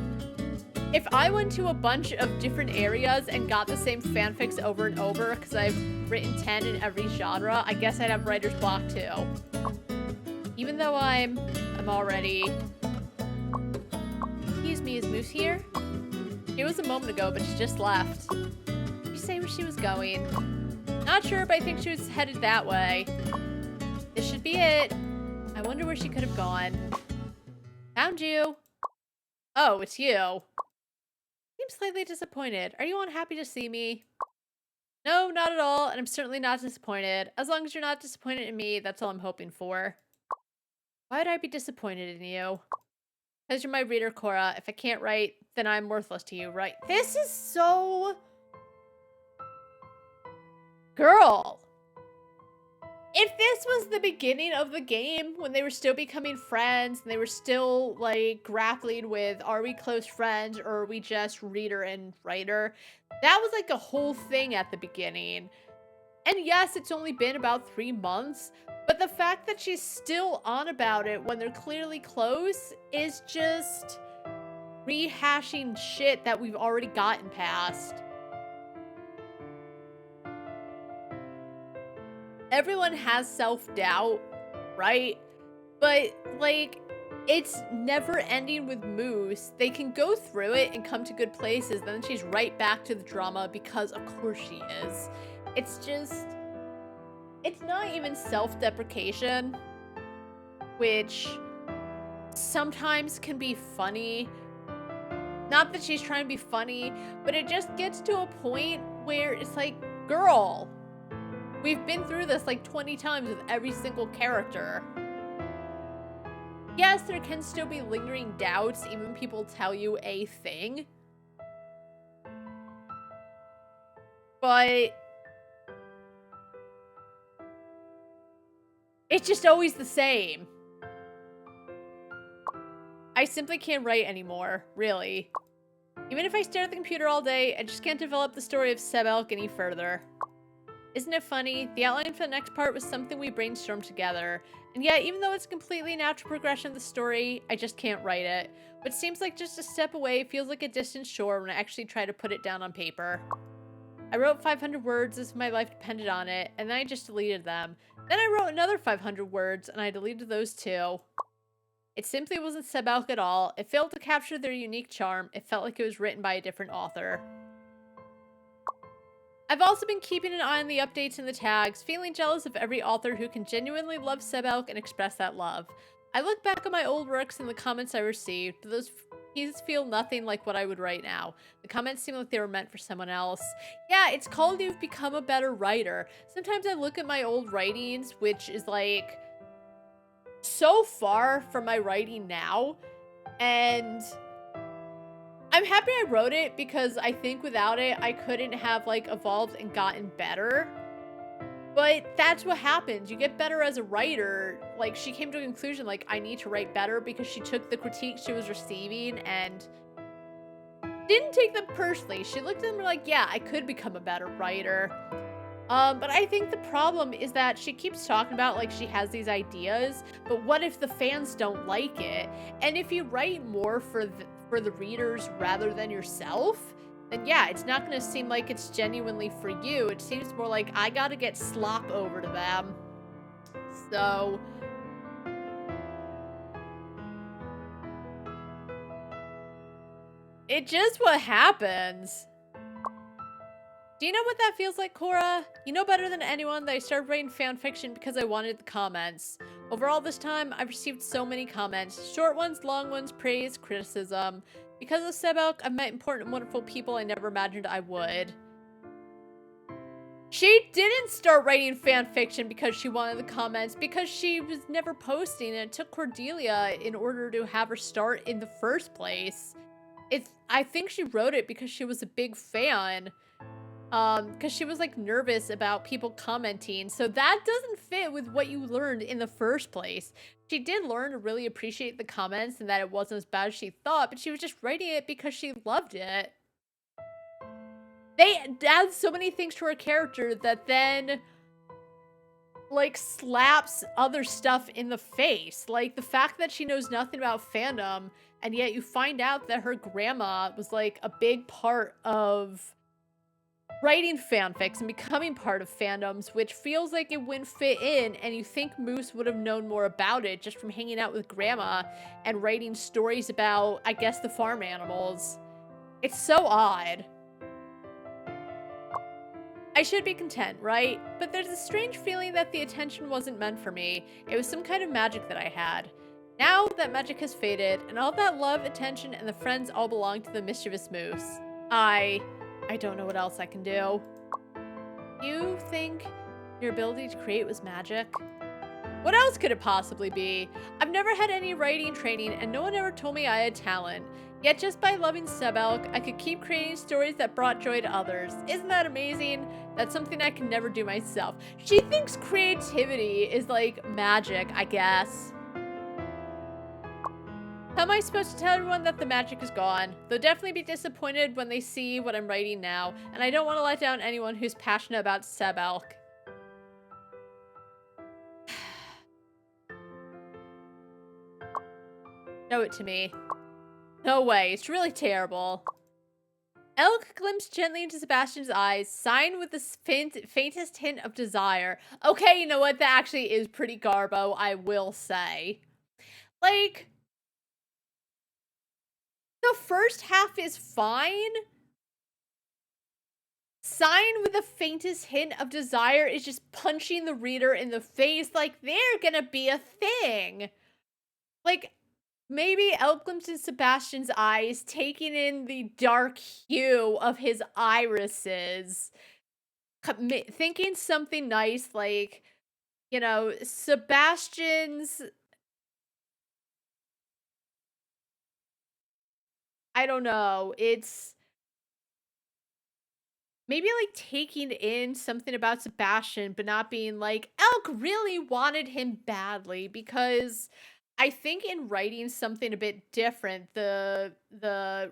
if I went to a bunch of different areas and got the same fanfics over and over, because I've written 10 in every genre, I guess I'd have writer's block too. Even though I'm already... Excuse me, is Moose here? It was a moment ago, but she just left. Did you say where she was going? Not sure, but I think she was headed that way. This should be it. I wonder where she could have gone. Found you. Oh, it's you. Seems slightly disappointed. Are you unhappy to see me? No, not at all, and I'm certainly not disappointed. As long as you're not disappointed in me, that's all I'm hoping for. Why would I be disappointed in you? Because you're my reader, Cora. If I can't write, then I'm worthless to you, right? This is so... Girl! If this was the beginning of the game, when they were still becoming friends, and they were still, like, grappling with, are we close friends, or are we just reader and writer? That was, like, a whole thing at the beginning. And yes, it's only been about 3 months, but the fact that she's still on about it when they're clearly close is just rehashing shit that we've already gotten past. Everyone has self-doubt, right? But, like, it's never ending with Moose. They can go through it and come to good places, then she's right back to the drama because of course she is. It's just... It's not even self-deprecation, which sometimes can be funny. Not that she's trying to be funny, but it just gets to a point where it's like, girl, we've been through this like 20 times with every single character. Yes, there can still be lingering doubts even when people tell you a thing. But it's just always the same. I simply can't write anymore, really. Even if I stare at the computer all day, I just can't develop the story of Sebelk any further. Isn't it funny? The outline for the next part was something we brainstormed together. And yet, even though it's a completely natural progression of the story, I just can't write it. What seems like just a step away feels like a distant shore when I actually try to put it down on paper. I wrote 500 words as if my life depended on it, and then I just deleted them. Then I wrote another 500 words, and I deleted those too. It simply wasn't Sebelk at all. It failed to capture their unique charm. It felt like it was written by a different author. I've also been keeping an eye on the updates and the tags, feeling jealous of every author who can genuinely love Sebelk and express that love. I look back at my old works and the comments I received, but those pieces feel nothing like what I would write now. The comments seem like they were meant for someone else. Yeah, it's called You've Become a Better Writer. Sometimes I look at my old writings, which is like so far from my writing now, and I'm happy I wrote it because I think without it, I couldn't have like evolved and gotten better. But that's what happens. You get better as a writer. Like, she came to a conclusion, like, I need to write better because she took the critiques she was receiving and didn't take them personally. She looked at them like, yeah, I could become a better writer. But I think the problem is that she keeps talking about, like, she has these ideas, but what if the fans don't like it? And if you write more for the readers rather than yourself, then yeah, it's not going to seem like it's genuinely for you. It seems more like I got to get slop over to them. So it just what happens. Do you know what that feels like, Cora? You know better than anyone that I started writing fanfiction because I wanted the comments. Over all this time, I've received so many comments. Short ones, long ones, praise, criticism. Because of Sebelk, I've met important and wonderful people I never imagined I would. She didn't start writing fanfiction because she wanted the comments, because she was never posting, and it took Cordelia in order to have her start in the first place. I think she wrote it because she was a big fan. because she was like nervous about people commenting. So that doesn't fit with what you learned in the first place. She did learn to really appreciate the comments and that it wasn't as bad as she thought, but she was just writing it because she loved it. They add so many things to her character that then like slaps other stuff in the face. Like the fact that she knows nothing about fandom, and yet you find out that her grandma was like a big part of writing fanfics and becoming part of fandoms, which feels like it wouldn't fit in, and you think Moose would have known more about it just from hanging out with grandma and writing stories about, I guess, the farm animals. It's so odd. I should be content, right? But there's a strange feeling that the attention wasn't meant for me. It was some kind of magic that I had. Now that magic has faded, and all that love, attention, and the friends all belong to the mischievous moose. I don't know what else I can do. You think your ability to create was magic? What else could it possibly be? I've never had any writing training, and no one ever told me I had talent. Yet just by loving Sebelk, I could keep creating stories that brought joy to others. Isn't that amazing? That's something I can never do myself. She thinks creativity is like magic, I guess. How am I supposed to tell everyone that the magic is gone? They'll definitely be disappointed when they see what I'm writing now, and I don't want to let down anyone who's passionate about Sebelk. Show it to me. No way, it's really terrible. Elk glimpsed gently into Sebastian's eyes, signed with the faintest hint of desire. Okay, you know what? That actually is pretty garbo, I will say. Like, the first half is fine. Signed with the faintest hint of desire is just punching the reader in the face like they're gonna be a thing. Like, maybe Elk glimpsed in Sebastian's eyes, taking in the dark hue of his irises. Thinking something nice like, you know, Sebastian's... I don't know, it's... maybe like taking in something about Sebastian, but not being like, Elk really wanted him badly, because I think in writing something a bit different, the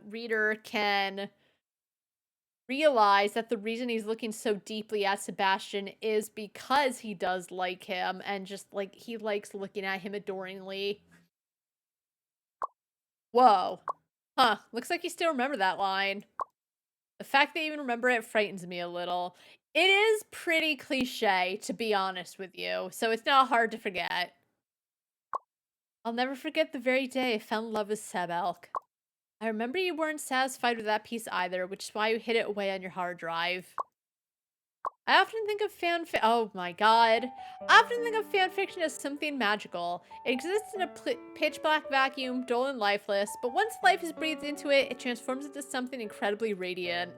reader can realize that the reason he's looking so deeply at Sebastian is because he does like him, and just like he likes looking at him adoringly. Whoa. Huh, looks like you still remember that line. The fact that you even remember it frightens me a little. It is pretty cliche, to be honest with you, so it's not hard to forget. I'll never forget the very day I fell in love with Sebelk. I remember you weren't satisfied with that piece either, which is why you hid it away on your hard drive. I often think of oh my god. I often think of fanfiction as something magical. It exists in a pitch black vacuum, dull and lifeless, but once life is breathed into it, it transforms into something incredibly radiant.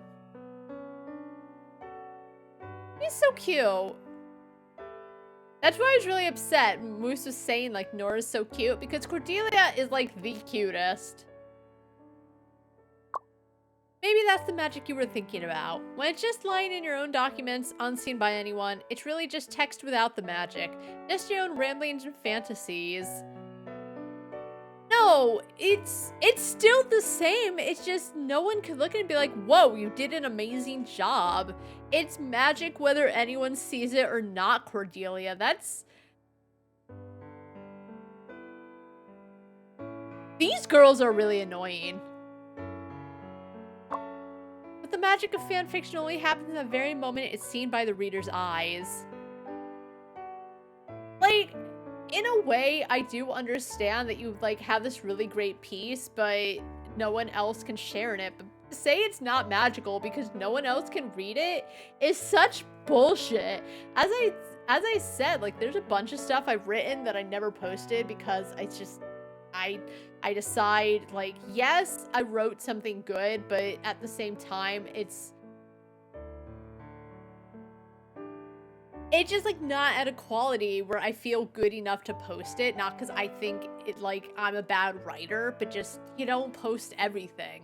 He's so cute. That's why I was really upset Moose was saying like Nora's so cute, because Cordelia is like the cutest. Maybe that's the magic you were thinking about. When it's just lying in your own documents, unseen by anyone, it's really just text without the magic. Just your own ramblings and fantasies. No, it's still the same. It's just no one could look at it and be like, whoa, you did an amazing job. It's magic whether anyone sees it or not, Cordelia. That's... These girls are really annoying. But the magic of fanfiction only happens in the very moment it's seen by the reader's eyes. Like, in a way, I do understand that you, like, have this really great piece, but no one else can share in it. But to say it's not magical because no one else can read it is such bullshit. As I said, like, there's a bunch of stuff I've written that I never posted because it's just... I decide, like, yes, I wrote something good, but at the same time, it's just, like, not at a quality where I feel good enough to post it. Not because I think it, like, I'm a bad writer, but just, you don't post everything.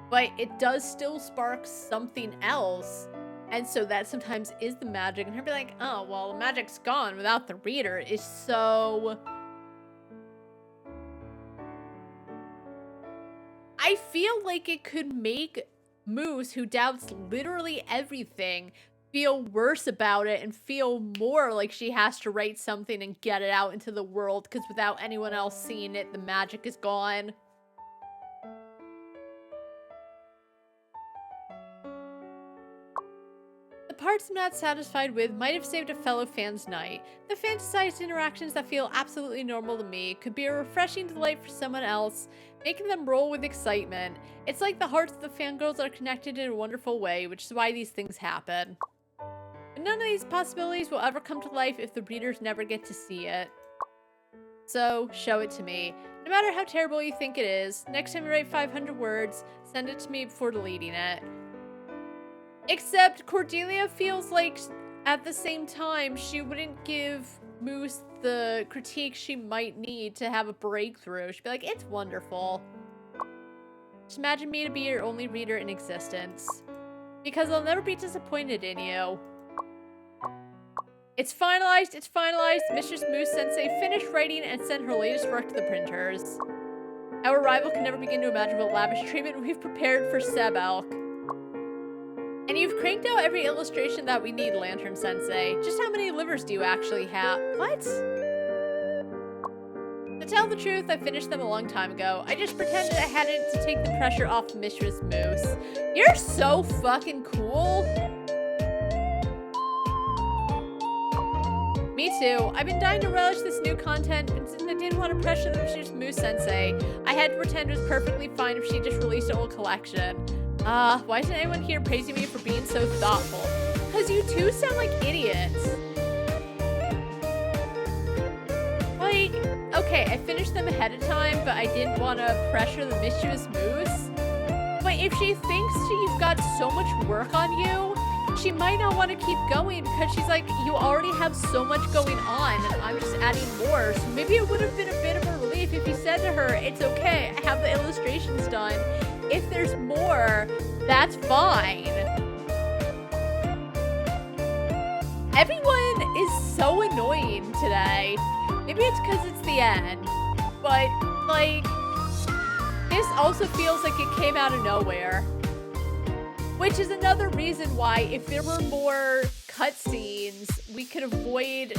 But it does still spark something else And so that sometimes is the magic. And her be like, oh, well, the magic's gone without the reader is so... I feel like it could make Moose, who doubts literally everything, feel worse about it and feel more like she has to write something and get it out into the world because without anyone else seeing it, the magic is gone. The parts I'm not satisfied with might have saved a fellow fan's night. The fantasized interactions that feel absolutely normal to me could be a refreshing delight for someone else, making them roll with excitement. It's like the hearts of the fangirls are connected in a wonderful way, which is why these things happen. But none of these possibilities will ever come to life if the readers never get to see it. So, show it to me. No matter how terrible you think it is, next time you write 500 words, send it to me before deleting it. Except Cordelia feels like at the same time she wouldn't give Moose the critique she might need to have a breakthrough. She'd be like, it's wonderful. Just imagine me to be your only reader in existence. Because I'll never be disappointed in you. It's finalized, it's finalized. TheMischievousMoose Sensei finished writing and sent her latest work to the printers. Our rival can never begin to imagine what lavish treatment we've prepared for Seb Elk. And you've cranked out every illustration that we need, Lantern Sensei. Just how many livers do you actually have? What? To tell the truth, I finished them a long time ago. I just pretended I hadn't to take the pressure off TheMischievousMoose. You're so fucking cool. Me too. I've been dying to relish this new content, and since I didn't want to pressure TheMischievousMoose Sensei, I had to pretend it was perfectly fine if she just released a whole collection. Why isn't anyone here praising me for being so thoughtful? Because you two sound like idiots. Like, okay, I finished them ahead of time, but I didn't want to pressure TheMischievousMoose. But if she thinks you've got so much work on you, she might not want to keep going because she's like, you already have so much going on and I'm just adding more. So maybe it would have been a bit of a relief if you said to her, it's okay, I have the illustrations done. If there's more, that's fine. Everyone is so annoying today. Maybe it's because it's the end, but like, this also feels like it came out of nowhere. Which is another reason why if there were more cutscenes, we could avoid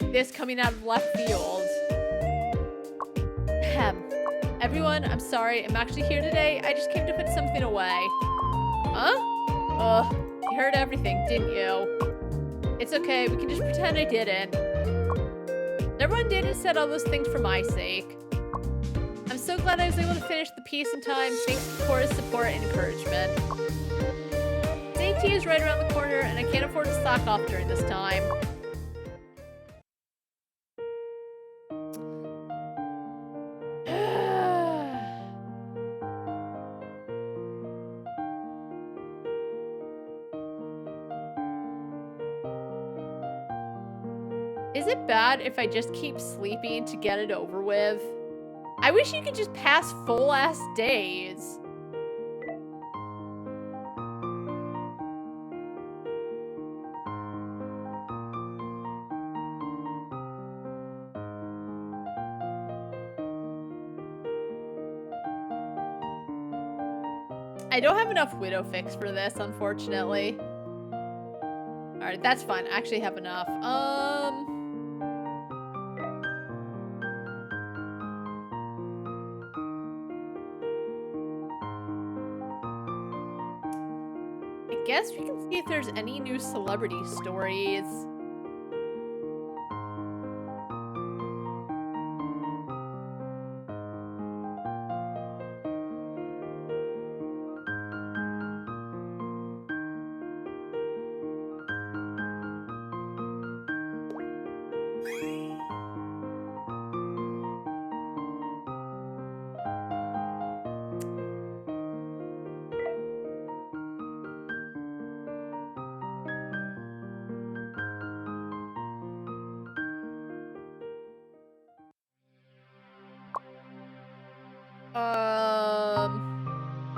this coming out of left field. Everyone, I'm sorry. I'm actually here today. I just came to put something away. Huh? Ugh. You heard everything, didn't you? It's okay. We can just pretend I didn't. Everyone did and said all those things for my sake. I'm so glad I was able to finish the piece in time thanks to Cora's support and encouragement. Tea is right around the corner, and I can't afford to stock off during this time. Is it bad if I just keep sleeping to get it over with? I wish you could just pass full-ass days. I don't have enough Widow Fix for this, unfortunately. Alright, that's fine. I actually have enough. I guess we can see if there's any new celebrity stories.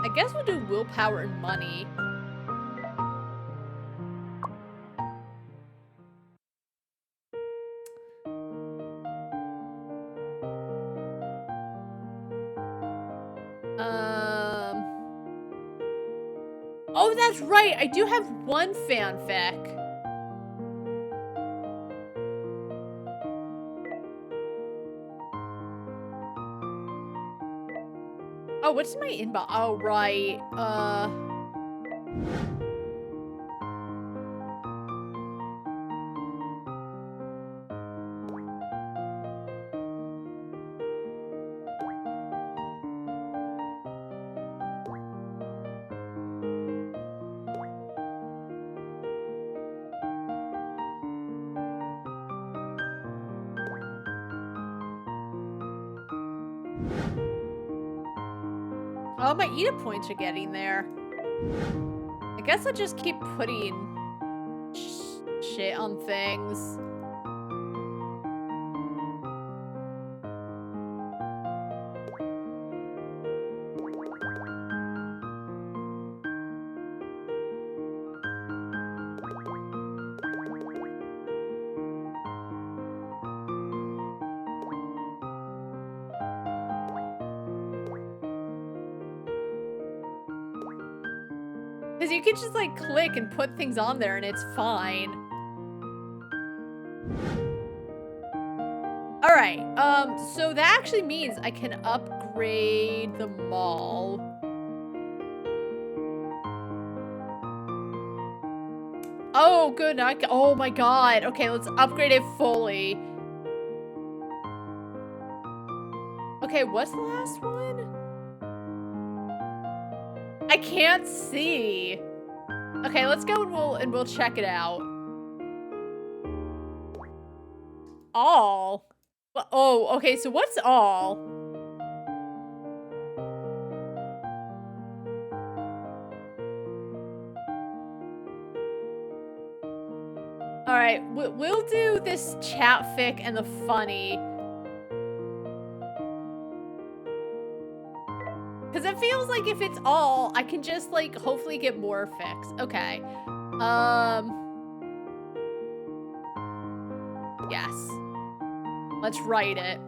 I guess we'll do willpower and money. Oh, that's right. I do have one fanfic. Oh, what's in my inbox? Oh, right. Oh, my ETA points are getting there. I guess I'll just keep putting shit on things. Because you can just like click and put things on there and it's fine. Alright, so that actually means I can upgrade the mall. Oh, good. Oh my god. Okay, let's upgrade it fully. Okay, what's the last one? I can't see. Okay, let's go and we'll check it out. All? Oh, okay, so what's all? Alright, we'll do this chat fic and the funny. Because it feels like if it's all, I can just, like, hopefully get more fics. Okay. Yes. Let's write it.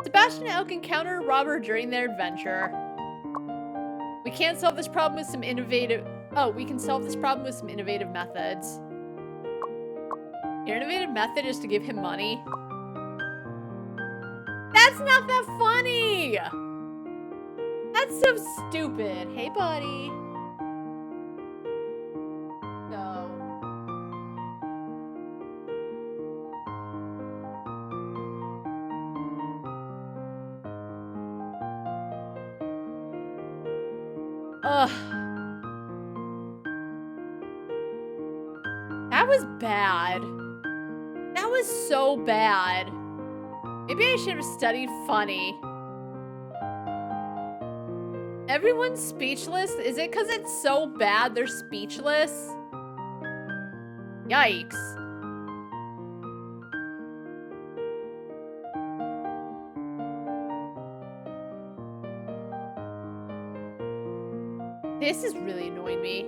Sebastian and Elk encounter a robber during their adventure. We can't solve this problem with some innovative... Oh, we can solve this problem with some innovative methods. Your innovative method is to give him money. That's not that funny! That's so stupid. Hey, buddy. No. Ugh. That was bad. That was so bad. Maybe I should have studied funny. Everyone's speechless? Is it because it's so bad they're speechless? Yikes. This is really annoying me.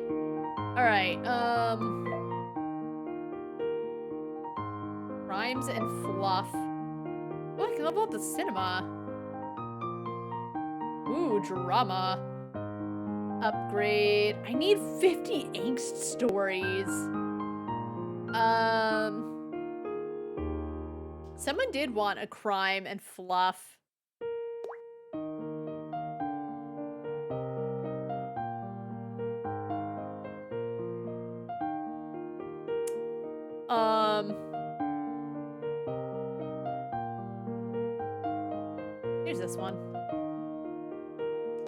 Alright, rhymes and fluff. Oh, I can level up the cinema. Ooh, drama. Upgrade. I need 50 angst stories. Someone did want a crime and fluff. Here's this one.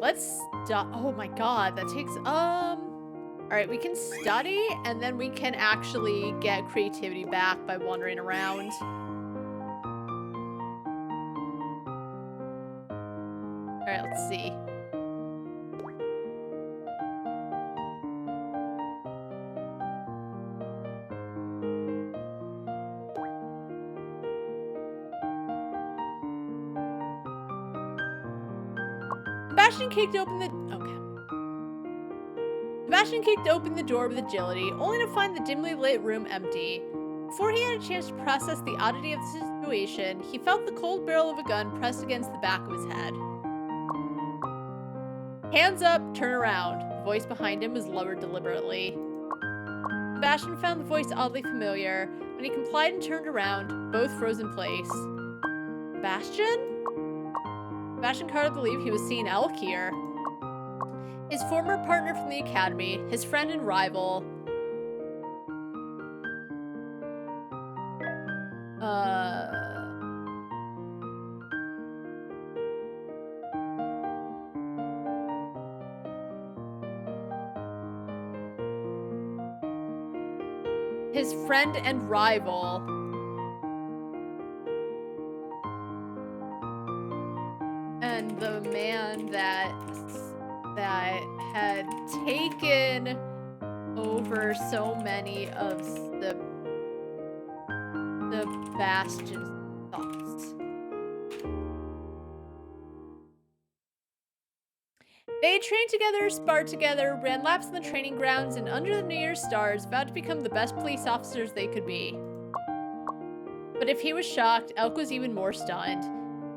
Let's oh my god, that takes, alright, we can study, and then we can actually get creativity back by wandering around. Alright, let's see. Sebastian kicked open the door with agility, only to find the dimly lit room empty. Before he had a chance to process the oddity of the situation, he felt the cold barrel of a gun pressed against the back of his head. Hands up, turn around. The voice behind him was lowered deliberately. Sebastian found the voice oddly familiar. When he complied and turned around, both froze in place. Sebastian? Sebastian could hardly believe he was seeing Elk here. His former partner from the academy, his friend and rival. His friend and rival. And the man that had taken over so many of the Bastion's thoughts. They trained together, sparred together, ran laps in the training grounds, and under the New Year's stars, vowed to become the best police officers they could be. But if he was shocked, Elk was even more stunned.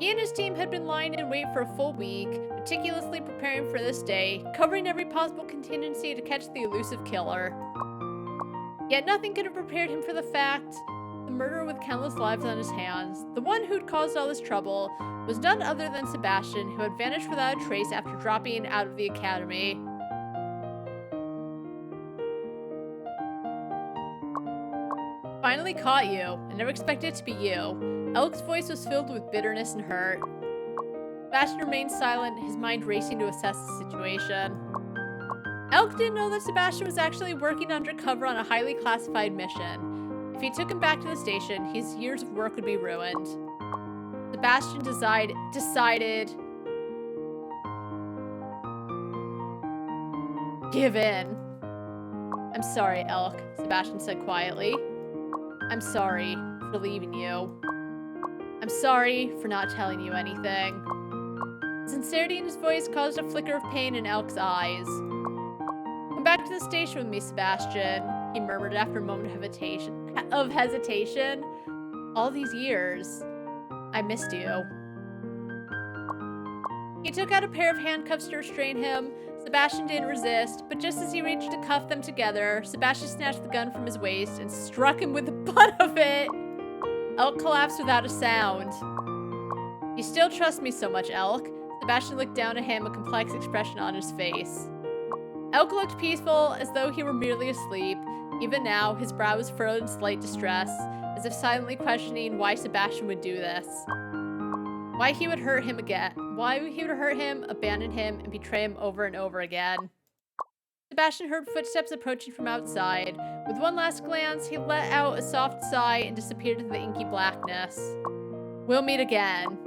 He and his team had been lying in wait for a full week, meticulously preparing for this day, covering every possible contingency to catch the elusive killer. Yet nothing could have prepared him for the fact the murderer with countless lives on his hands, the one who'd caused all this trouble, was none other than Sebastian, who had vanished without a trace after dropping out of the academy. Finally caught you. I never expected it to be you. Elk's voice was filled with bitterness and hurt. Sebastian remained silent, his mind racing to assess the situation. Elk didn't know that Sebastian was actually working undercover on a highly classified mission. If he took him back to the station, his years of work would be ruined. Sebastian decided... Give in. I'm sorry, Elk, Sebastian said quietly. I'm sorry for leaving you. I'm sorry for not telling you anything. Sincerity in his voice caused a flicker of pain in Elk's eyes. Come back to the station with me, Sebastian, he murmured after a moment of hesitation. All these years, I missed you. He took out a pair of handcuffs to restrain him. Sebastian didn't resist, but just as he reached to cuff them together, Sebastian snatched the gun from his waist and struck him with the butt of it. Elk collapsed without a sound. You still trust me so much, Elk? Sebastian looked down at him, a complex expression on his face. Elk looked peaceful, as though he were merely asleep. Even now, his brow was furrowed in slight distress, as if silently questioning why Sebastian would do this. Why he would hurt him again. Why he would hurt him, abandon him, and betray him over and over again. Sebastian heard footsteps approaching from outside. With one last glance, he let out a soft sigh and disappeared into the inky blackness. We'll meet again.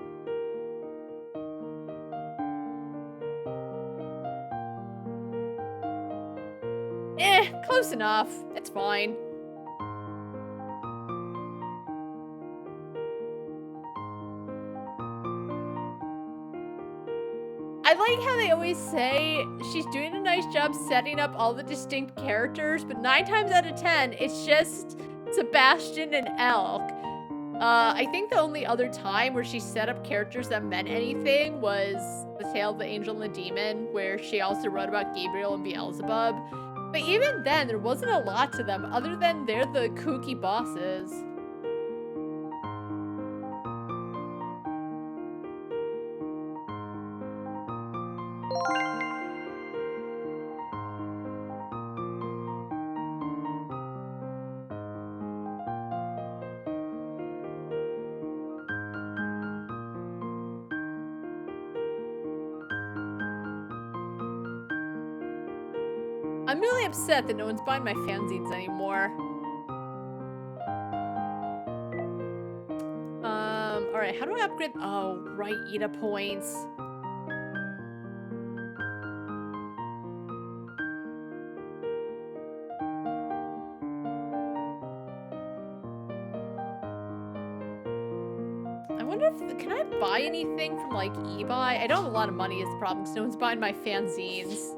Close enough. It's fine. I like how they always say she's doing a nice job setting up all the distinct characters, but 9 times out of 10, it's just Sebastian and Elk. I think the only other time where she set up characters that meant anything was The Tale of the Angel and the Demon, where she also wrote about Gabriel and Beelzebub. But even then, there wasn't a lot to them, other than they're the kooky bosses. I'm really upset that no one's buying my fanzines anymore. Alright, how do I upgrade? Oh, right, Ida points. I wonder if, can I buy anything from like eBay? I don't have a lot of money is the problem because no one's buying my fanzines.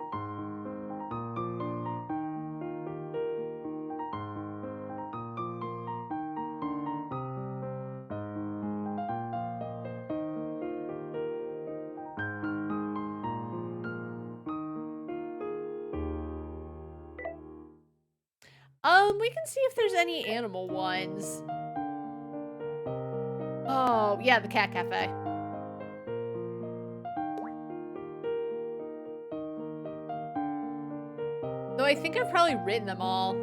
We can see if there's any animal ones. Oh, yeah, the cat cafe. Though I think I've probably written them all.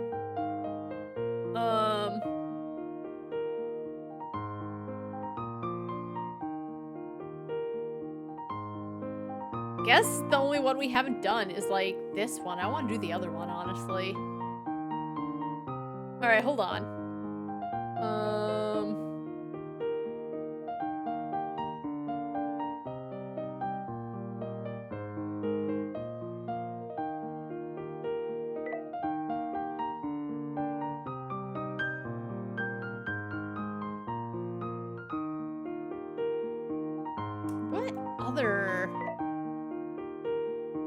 Guess the only one we haven't done is like this one. I want to do the other one, honestly. All right, hold on. What other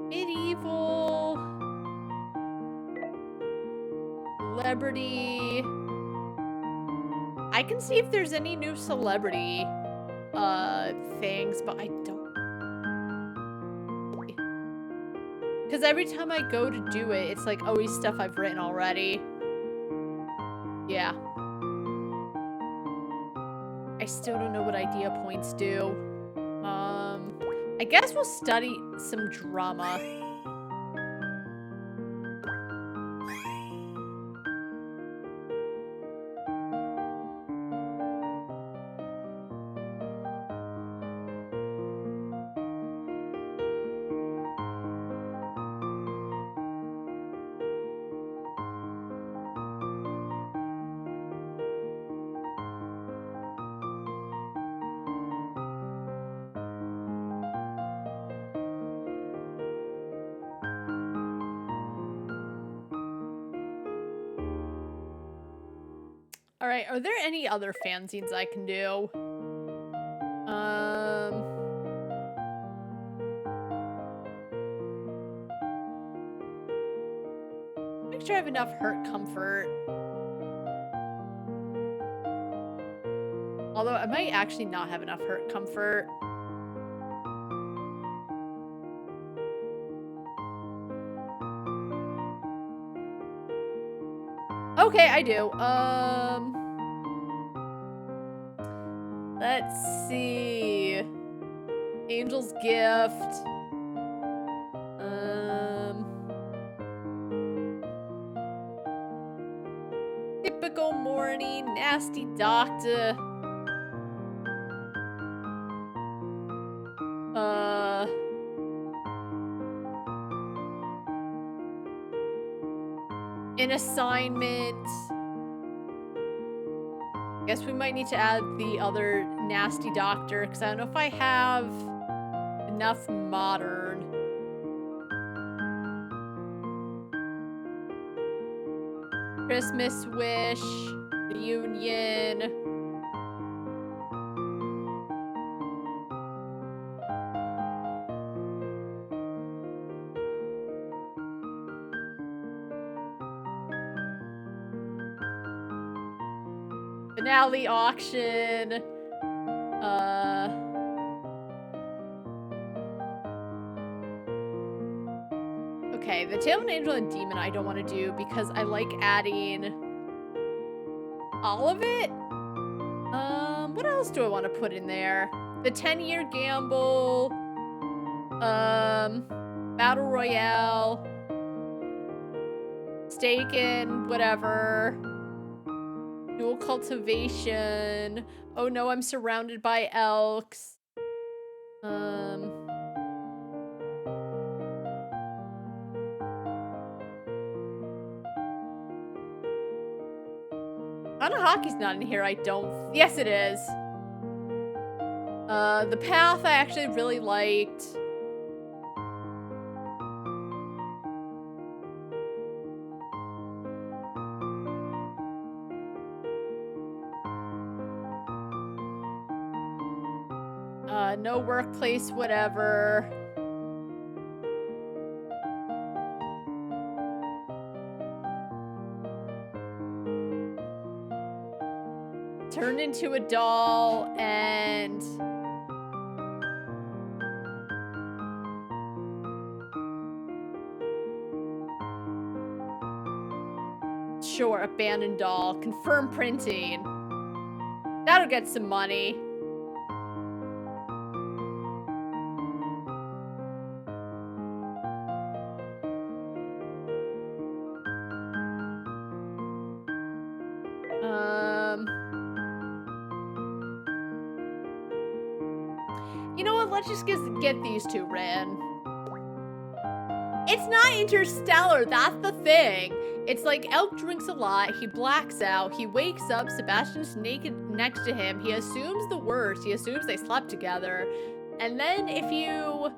medieval celebrity? I can see if there's any new celebrity things, but I don't. Because every time I go to do it, it's like always stuff I've written already. Yeah. I still don't know what idea points do. I guess we'll study some drama. All right, are there any other fanzines I can do? Make sure I have enough hurt comfort. Although I might actually not have enough hurt comfort. Okay, I do. Let's see. Angel's Gift. Typical morning, nasty doctor. An assignment. Guess we might need to add the other nasty doctor, because I don't know if I have enough modern. Christmas wish, reunion. Finale auction. Okay, the Tale of an Angel and Demon I don't want to do because I like adding all of it. What else do I want to put in there? The 10-year gamble. Battle Royale. Staken, whatever. Dual cultivation. Oh no, I'm surrounded by elks. Anahaki's not in here, I don't. Yes, it is. The path I actually really liked. No workplace, whatever. Turned into a doll and Sure, abandoned doll. Confirm printing. That'll get some money. You know what? Let's just get these two ran. It's not Interstellar, that's the thing. It's like Elk drinks a lot, he blacks out, he wakes up, Sebastian's naked next to him, he assumes the worst, he assumes they slept together. And then if you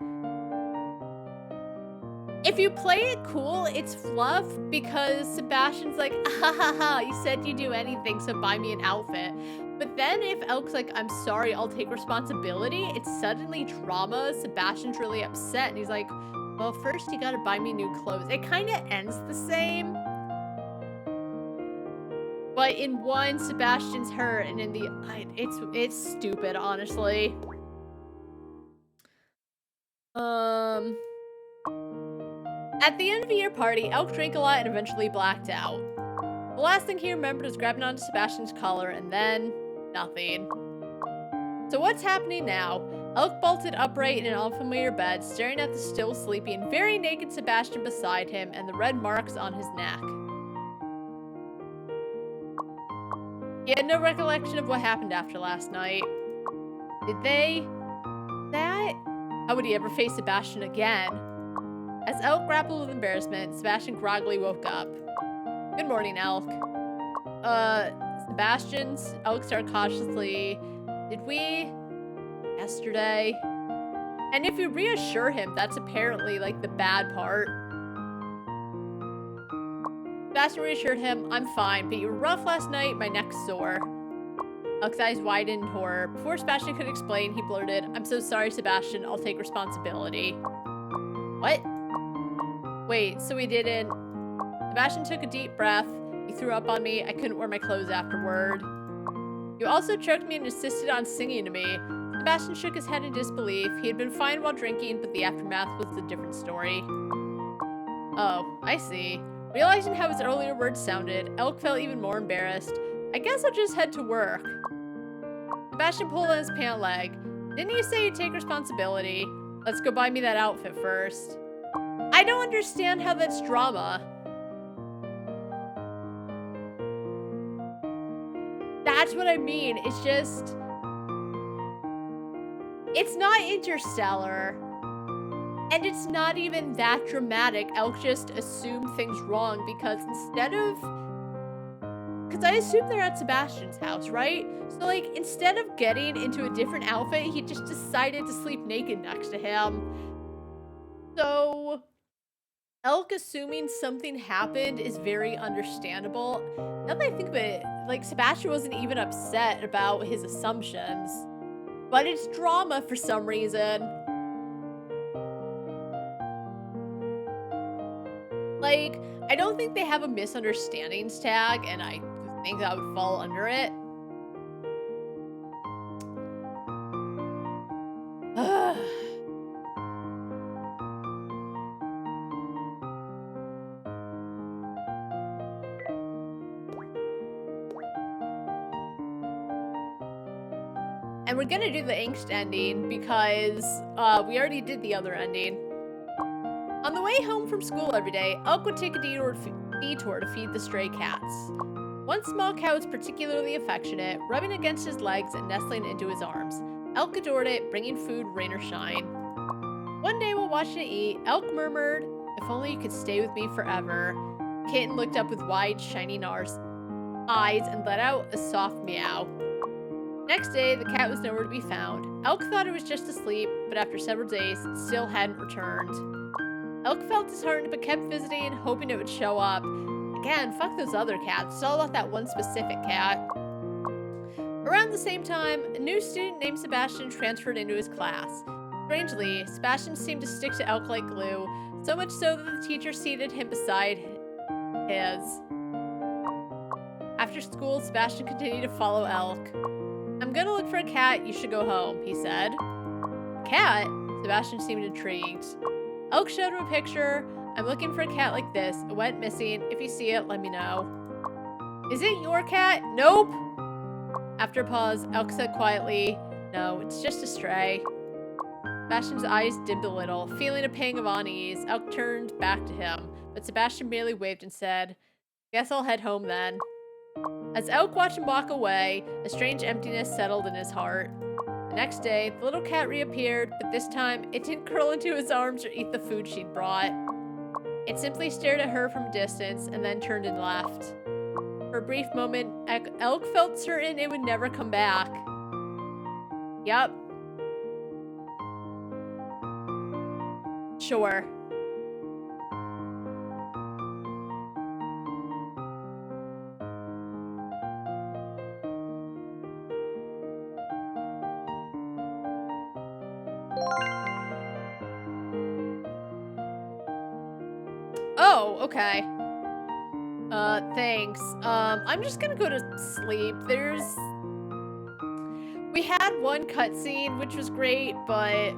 play it cool, it's fluff because Sebastian's like, ha ha ha, you said you'd do anything, so buy me an outfit. But then if Elk's like, I'm sorry, I'll take responsibility, it's suddenly drama. Sebastian's really upset and he's like, well, first you gotta buy me new clothes. It kind of ends the same. But in one, Sebastian's hurt, and in the, it's stupid, honestly. At the end of the year party, Elk drank a lot and eventually blacked out. The last thing he remembered was grabbing onto Sebastian's collar, and then nothing. So what's happening now? Elk bolted upright in an unfamiliar bed, staring at the still sleeping, very naked Sebastian beside him and the red marks on his neck. He had no recollection of what happened after last night. Did they? That? How would he ever face Sebastian again? As Elk grappled with embarrassment, Sebastian groggily woke up. Good morning, Elk. Sebastian's? Elk started cautiously. Did we? Yesterday? And if you reassure him, that's apparently, like, the bad part. Sebastian reassured him, I'm fine, but you were rough last night, my neck's sore. Elk's eyes widened in horror. Before Sebastian could explain, he blurted, I'm so sorry, Sebastian, I'll take responsibility. What? Wait, so he didn't... Sebastian took a deep breath. He threw up on me. I couldn't wear my clothes afterward. You also choked me and insisted on singing to me. Sebastian shook his head in disbelief. He had been fine while drinking, but the aftermath was a different story. Oh, I see. Realizing how his earlier words sounded, Elk felt even more embarrassed. I guess I'll just head to work. Sebastian pulled on his pant leg. Didn't you say you'd take responsibility? Let's go buy me that outfit first. I don't understand how that's drama. That's what I mean. It's just... It's not Interstellar. And it's not even that dramatic. Elk just assumed things wrong because instead of... Because I assume they're at Sebastian's house, right? So, like, instead of getting into a different outfit, he just decided to sleep naked next to him. So... Elk assuming something happened is very understandable. Now that I think of it, like, Sebastian wasn't even upset about his assumptions. But it's drama for some reason. Like, I don't think they have a misunderstandings tag, and I think that would fall under it. And we're gonna do the angst ending because we already did the other ending. On the way home from school every day, Elk would take a detour to feed the stray cats. One small cat was particularly affectionate, rubbing against his legs and nestling into his arms. Elk adored it, bringing food rain or shine. One day while watching it eat, Elk murmured, "If only you could stay with me forever." Kitten looked up with wide, shining eyes and let out a soft meow. Next day, the cat was nowhere to be found. Elk thought it was just asleep, but after several days, it still hadn't returned. Elk felt disheartened but kept visiting, hoping it would show up. Again, fuck those other cats. It's all about that one specific cat. Around the same time, a new student named Sebastian transferred into his class. Strangely, Sebastian seemed to stick to Elk like glue, so much so that the teacher seated him beside his. After school, Sebastian continued to follow Elk. I'm gonna look for a cat, you should go home, he said. Cat? Sebastian seemed intrigued. Elk showed him a picture. I'm looking for a cat like this. It went missing. If you see it, let me know. Is it your cat? Nope. After a pause, Elk said quietly, no, it's just a stray. Sebastian's eyes dimmed a little. Feeling a pang of unease, Elk turned back to him, but Sebastian merely waved and said, guess I'll head home then. As Elk watched him walk away, a strange emptiness settled in his heart. The next day, the little cat reappeared, but this time, it didn't curl into his arms or eat the food she'd brought. It simply stared at her from a distance and then turned and left. For a brief moment, Elk felt certain it would never come back. Yup. Sure. Oh, okay. Thanks. I'm just gonna go to sleep. We had one cutscene, which was great, but...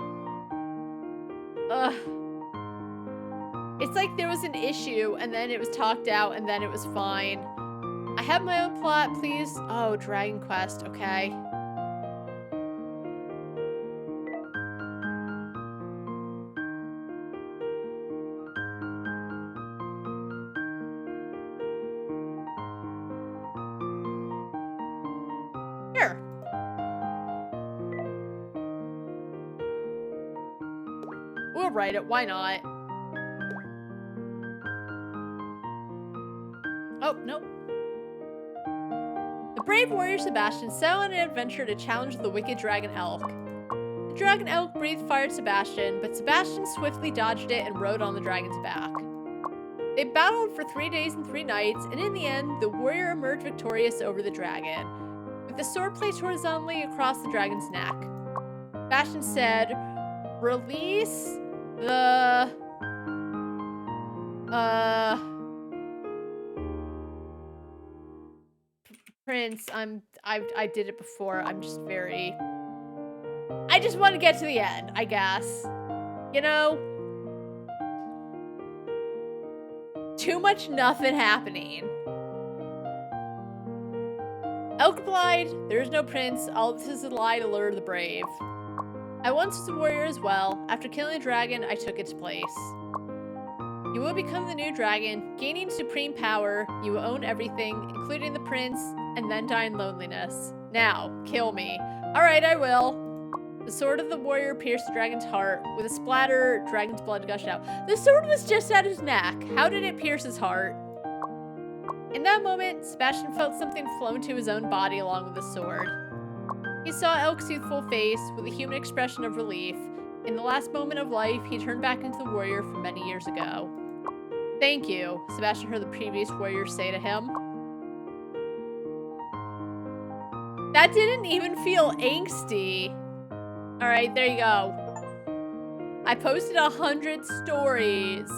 it's like there was an issue, and then it was talked out, and then it was fine. I have my own plot, please. Oh, Dragon Quest, okay. Here. We'll write it, why not? Oh, nope. The brave warrior Sebastian set out on an adventure to challenge the wicked dragon Elk. The dragon Elk breathed fire at Sebastian, but Sebastian swiftly dodged it and rode on the dragon's back. They battled for 3 days and 3 nights, and in the end, the warrior emerged victorious over the dragon, with the sword placed horizontally across the dragon's neck. Sebastian said, release the... Prince, I did it before. I'm just very... I just want to get to the end, I guess. You know? Too much nothing happening. Elk replied, there is no prince. All of this is a lie to lure the brave. I once was a warrior as well. After killing a dragon, I took its place. You will become the new dragon, gaining supreme power. You will own everything, including the prince, and then die in loneliness. Now, kill me. Alright, I will. The sword of the warrior pierced the dragon's heart. With a splatter, dragon's blood gushed out. The sword was just at his neck. How did it pierce his heart? In that moment, Sebastian felt something flow into his own body along with the sword. He saw Elk's youthful face with a human expression of relief. In the last moment of life, he turned back into the warrior from many years ago. Thank you, Sebastian heard the previous warrior say to him. That didn't even feel angsty. Alright, there you go. I posted 100 stories.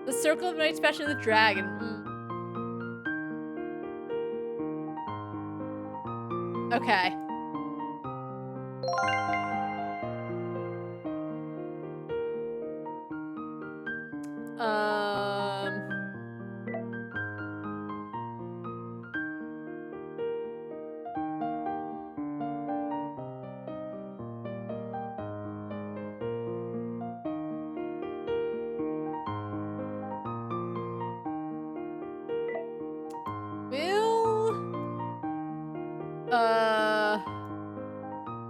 The Circle of Night Sebastian the Dragon. Okay.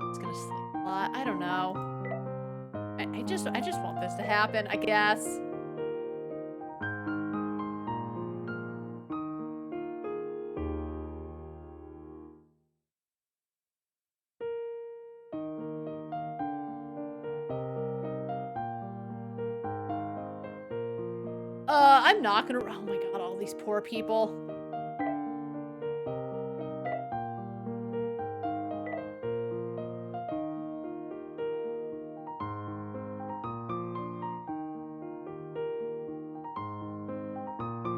It's gonna sleep a lot. I don't know. I just want this to happen, I guess. I'm not gonna, oh my god, all these poor people.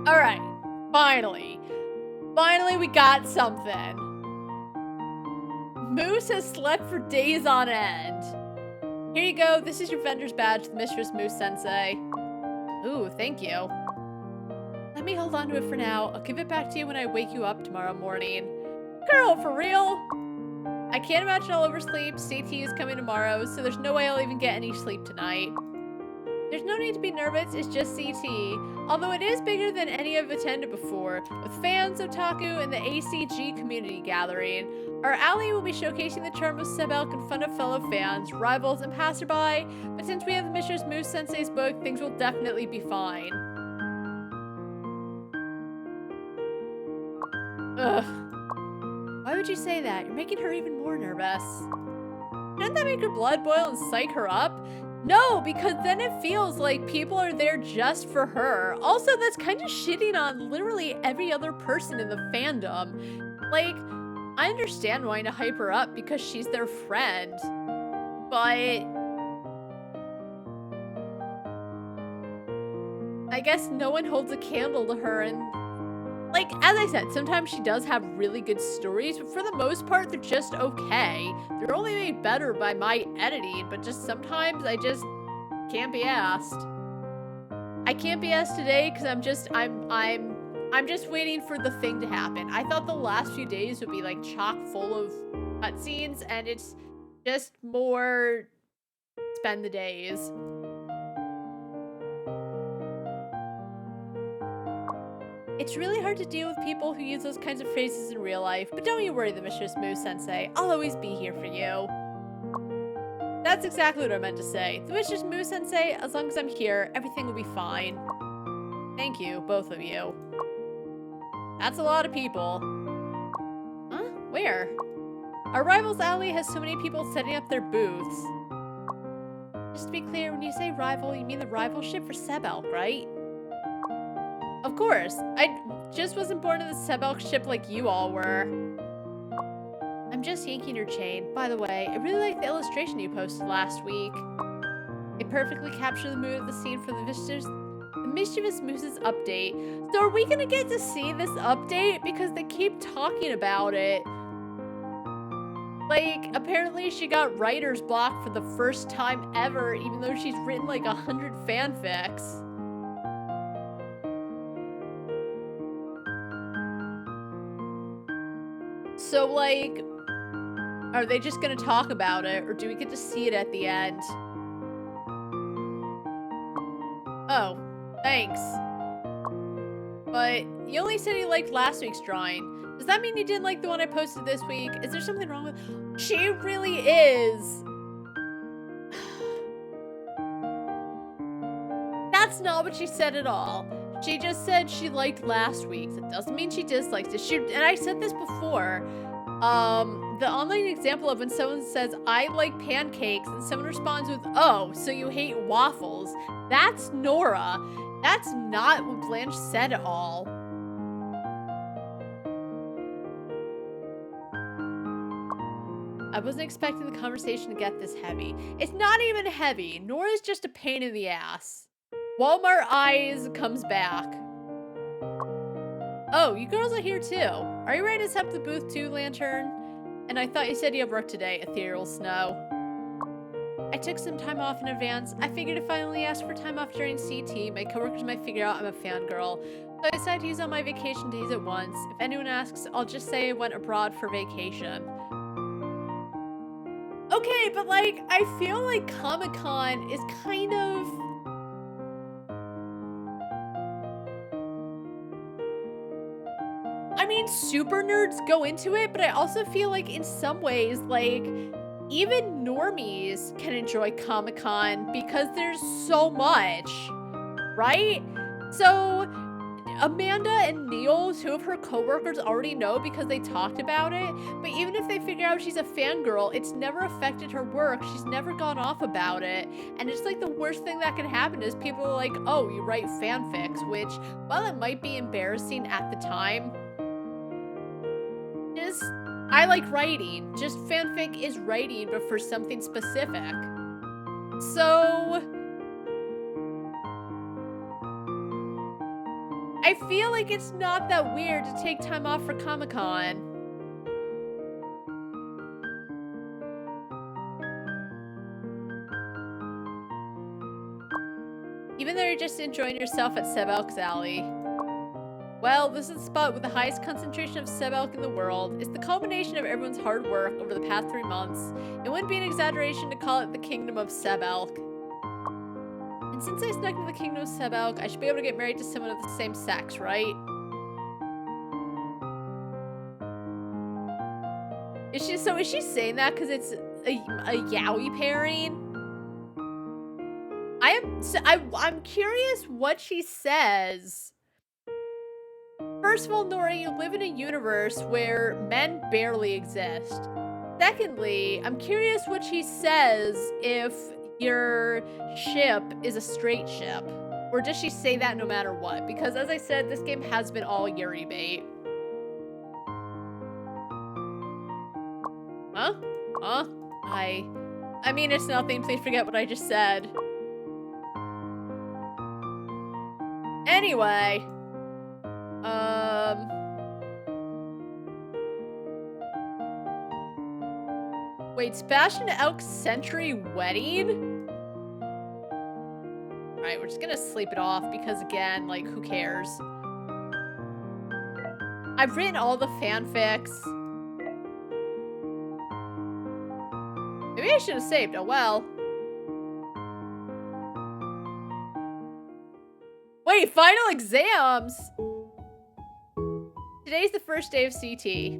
Alright, finally. Finally we got something. Moose has slept for days on end. Here you go, this is your vendor's badge, the TheMischievousMoose Sensei. Ooh, thank you. Let me hold on to it for now. I'll give it back to you when I wake you up tomorrow morning. Girl, for real? I can't imagine I'll oversleep. CT is coming tomorrow, so there's no way I'll even get any sleep tonight. There's no need to be nervous, it's just CT. Although it is bigger than any I've attended before, with fans, otaku, and the ACG community gathering. Our alley will be showcasing the charm of Sebelk in front of fellow fans, rivals, and passerby, but since we have TheMischievousMoose Sensei's book, things will definitely be fine. Ugh. Why would you say that? You're making her even more nervous. Shouldn't that make her blood boil and psych her up? No, because then it feels like people are there just for her. Also, that's kind of shitting on literally every other person in the fandom. Like, I understand wanting to hype her up because she's their friend, but I guess no one holds a candle to her, and like, as I said, sometimes she does have really good stories, but for the most part, they're just okay. They're only made better by my editing, but just sometimes I just can't be asked. I can't be asked today because I'm just waiting for the thing to happen. I thought the last few days would be like chock full of cutscenes, and it's just more spend the days. It's really hard to deal with people who use those kinds of phrases in real life, but don't you worry, TheMischievousMoose Sensei. I'll always be here for you. That's exactly what I meant to say. TheMischievousMoose Sensei, as long as I'm here, everything will be fine. Thank you, both of you. That's a lot of people. Huh? Where? Our rivals alley has so many people setting up their booths. Just to be clear, when you say rival, you mean the rivalship for Sebelk, right? Of course. I just wasn't born in the Sebelk ship like you all were. I'm just yanking your chain. By the way, I really like the illustration you posted last week. It perfectly captured the mood of the scene for TheMischievousMoose's update. So are we gonna get to see this update? Because they keep talking about it. Like, apparently she got writer's block for the first time ever, even though she's written like 100 fanfics. So, like, are they just gonna talk about it, or do we get to see it at the end? Oh, thanks. But you only said you liked last week's drawing. Does that mean you didn't like the one I posted this week? Is there something wrong with... She really is! That's not what she said at all. She just said she liked last week's. It doesn't mean she dislikes it. And I said this before. The online example of when someone says, I like pancakes, and someone responds with, oh, so you hate waffles. That's Nora. That's not what Blanche said at all. I wasn't expecting the conversation to get this heavy. It's not even heavy. Nora's just a pain in the ass. Walmart Eyes comes back. Oh, you girls are here too. Are you ready to set up the booth too, Lantern? And I thought you said you have work today, Ethereal Snow. I took some time off in advance. I figured if I only asked for time off during CT, my coworkers might figure out I'm a fangirl. So I decided to use all my vacation days at once. If anyone asks, I'll just say I went abroad for vacation. Okay, but like, I feel like Comic-Con is kind of... I mean, super nerds go into it, but I also feel like in some ways, like, even normies can enjoy Comic-Con because there's so much, right? So, Amanda and Neil, two of her coworkers, already know because they talked about it, but even if they figure out she's a fangirl, it's never affected her work. She's never gone off about it, and it's like the worst thing that can happen is people are like, oh, you write fanfics, which, while it might be embarrassing at the time, I like writing. Just fanfic is writing, but for something specific. So... I feel like it's not that weird to take time off for Comic-Con. Even though you're just enjoying yourself at Sebelk's Alley. Well, this is the spot with the highest concentration of Sebelk in the world. It's the culmination of everyone's hard work over the past 3 months. It wouldn't be an exaggeration to call it the Kingdom of Sebelk. And since I snuck into the Kingdom of Sebelk, I should be able to get married to someone of the same sex, right? Is she saying that because it's a yaoi pairing? I'm curious what she says. First of all, Nora, you live in a universe where men barely exist. Secondly, I'm curious what she says if your ship is a straight ship. Or does she say that no matter what? Because as I said, this game has been all Yuri bait. Huh? Huh? I mean, it's nothing. Please forget what I just said. Anyway. Wait, Sebastian Elk's century wedding? Alright, we're just gonna sleep it off because, again, like, who cares? I've written all the fanfics. Maybe I should have saved. Oh, well. Wait, final exams! Today's the first day of CT.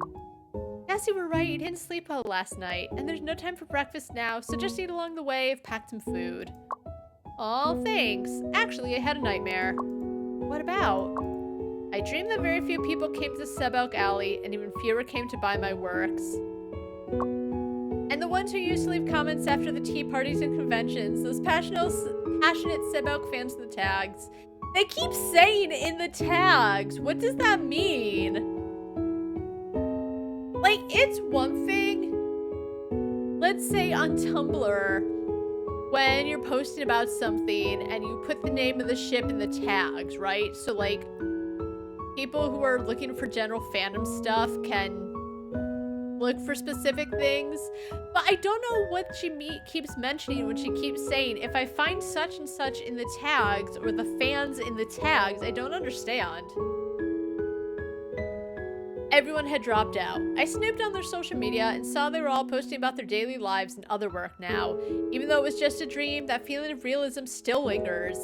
Yes, you were right. You didn't sleep well last night. And there's no time for breakfast now, so just eat along the way. I've packed some food. Aw, thanks. Actually, I had a nightmare. What about? I dreamed that very few people came to Sebelk Alley, and even fewer came to buy my works. And the ones who used to leave comments after the tea parties and conventions, those passionate Sebelk fans in the tags. They keep saying in the tags. What does that mean? Like, it's one thing, let's say on Tumblr, when you're posting about something and you put the name of the ship in the tags, right? So, like, people who are looking for general fandom stuff can look for specific things. But I don't know what she keeps mentioning when she keeps saying, if I find such and such in the tags, or the fans in the tags, I don't understand. Everyone had dropped out. I snooped on their social media and saw they were all posting about their daily lives and other work now. Even though it was just a dream, that feeling of realism still lingers.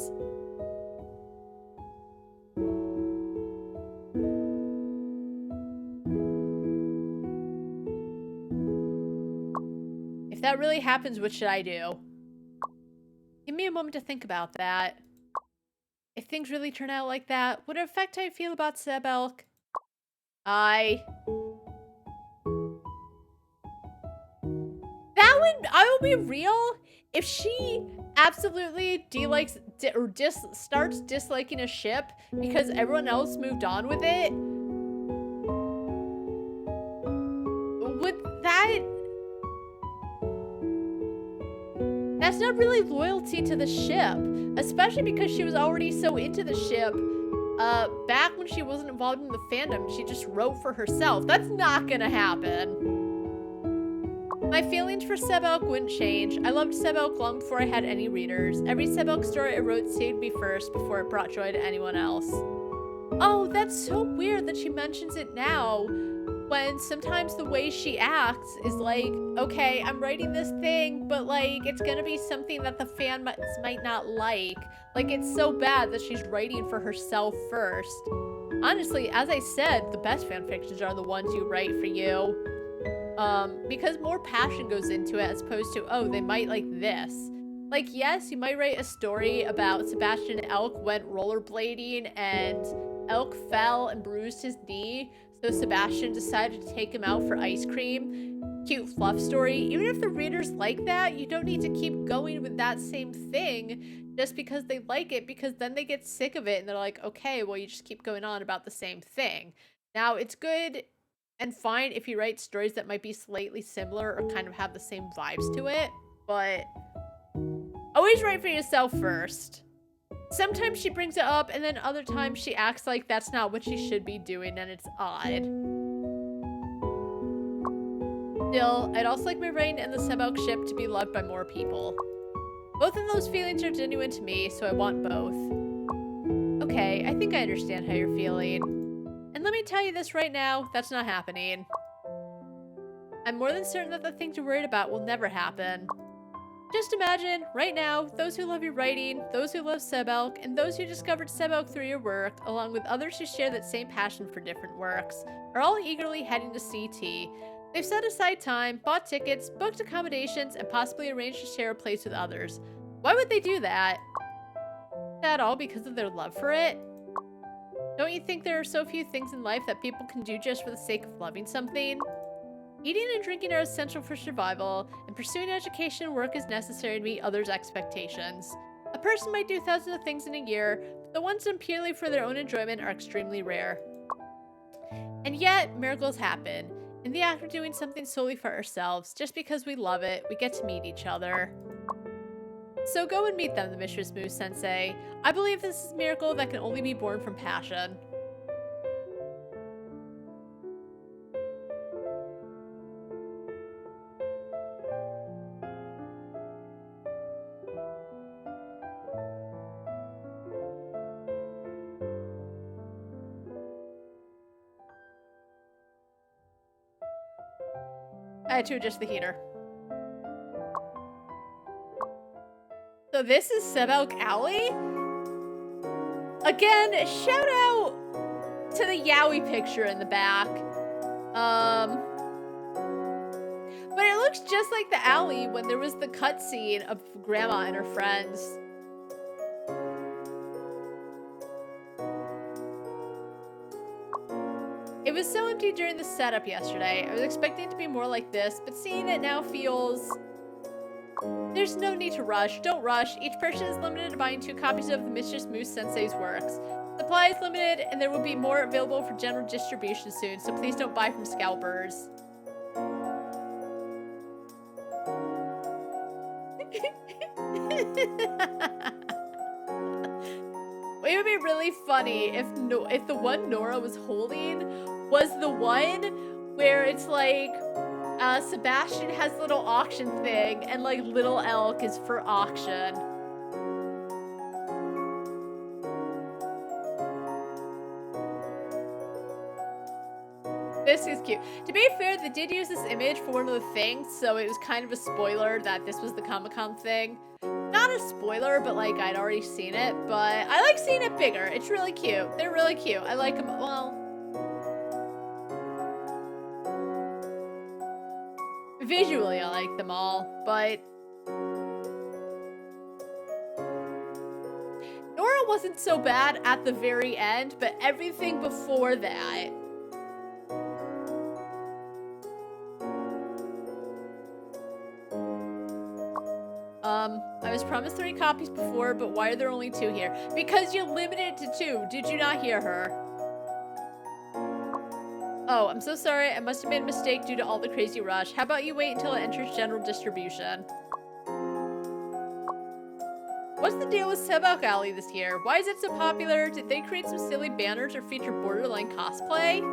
If that really happens, what should I do? Give me a moment to think about that. If things really turn out like that, would it affect how I feel about Sebelk? I will be real. If she absolutely starts disliking a ship because everyone else moved on with it, that's not really loyalty to the ship, especially because she was already so into the ship. Back when she wasn't involved in the fandom, she just wrote for herself. That's not gonna happen. My feelings for Sebelk wouldn't change. I loved Sebelk long before I had any readers. Every Sebelk story I wrote saved me first before it brought joy to anyone else. Oh, that's so weird that she mentions it now, when sometimes the way she acts is like, okay, I'm writing this thing, but like, it's gonna be something that the fan might not like. Like, it's so bad that she's writing for herself first. Honestly, as I said, the best fanfictions are the ones you write for you. Because more passion goes into it as opposed to, oh, they might like this. Like, yes, you might write a story about Sebastian Elk went rollerblading and Elk fell and bruised his knee, so Sebastian decided to take him out for ice cream. Cute fluff story. Even if the readers like that, you don't need to keep going with that same thing just because they like it, because then they get sick of it and they're like, okay, well, you just keep going on about the same thing. Now, it's good and fine if you write stories that might be slightly similar or kind of have the same vibes to it, but always write for yourself first. Sometimes she brings it up, and then other times she acts like that's not what she should be doing, and it's odd. Still, I'd also like my reign and the Sebelk ship to be loved by more people. Both of those feelings are genuine to me, so I want both. Okay, I think I understand how you're feeling. And let me tell you this right now, that's not happening. I'm more than certain that the things you're worried about will never happen. Just imagine, right now, those who love your writing, those who love Sebelk, and those who discovered Sebelk through your work, along with others who share that same passion for different works, are all eagerly heading to CT. They've set aside time, bought tickets, booked accommodations, and possibly arranged to share a place with others. Why would they do that? Is that all because of their love for it? Don't you think there are so few things in life that people can do just for the sake of loving something? Eating and drinking are essential for survival, and pursuing education and work is necessary to meet others' expectations. A person might do thousands of things in a year, but the ones done purely for their own enjoyment are extremely rare. And yet, miracles happen. In the act of doing something solely for ourselves, just because we love it, we get to meet each other. So go and meet them, TheMischievousMoose Sensei. I believe this is a miracle that can only be born from passion. I had to adjust the heater. So this is Sebelk Alley? Again, shout out to the Yowie picture in the back. But it looks just like the alley when there was the cutscene of Grandma and her friends. It was so empty during the setup yesterday. I was expecting it to be more like this, but seeing it now feels... There's no need to rush. Don't rush. Each person is limited to buying 2 copies of TheMischievousMoose Sensei's works. Supply is limited, and there will be more available for general distribution soon, so please don't buy from scalpers. It would be really funny if the one Nora was holding was the one where it's like Sebastian has a little auction thing and like Little Elk is for auction. This is cute. To be fair, they did use this image for one of the things, so it was kind of a spoiler that this was the Comic-Con thing. Not a spoiler, but like I'd already seen it, but I like seeing it bigger. It's really cute. They're really cute. I like them. Well, visually I like them all, but Nora wasn't so bad at the very end, but everything before that. I was promised 3 copies before, but why are there only 2 here? Because you limited it to 2. Did you not hear her? Oh, I'm so sorry. I must have made a mistake due to all the crazy rush. How about you wait until it enters general distribution? What's the deal with Sebelk Alley this year? Why is it so popular? Did they create some silly banners or feature borderline cosplay?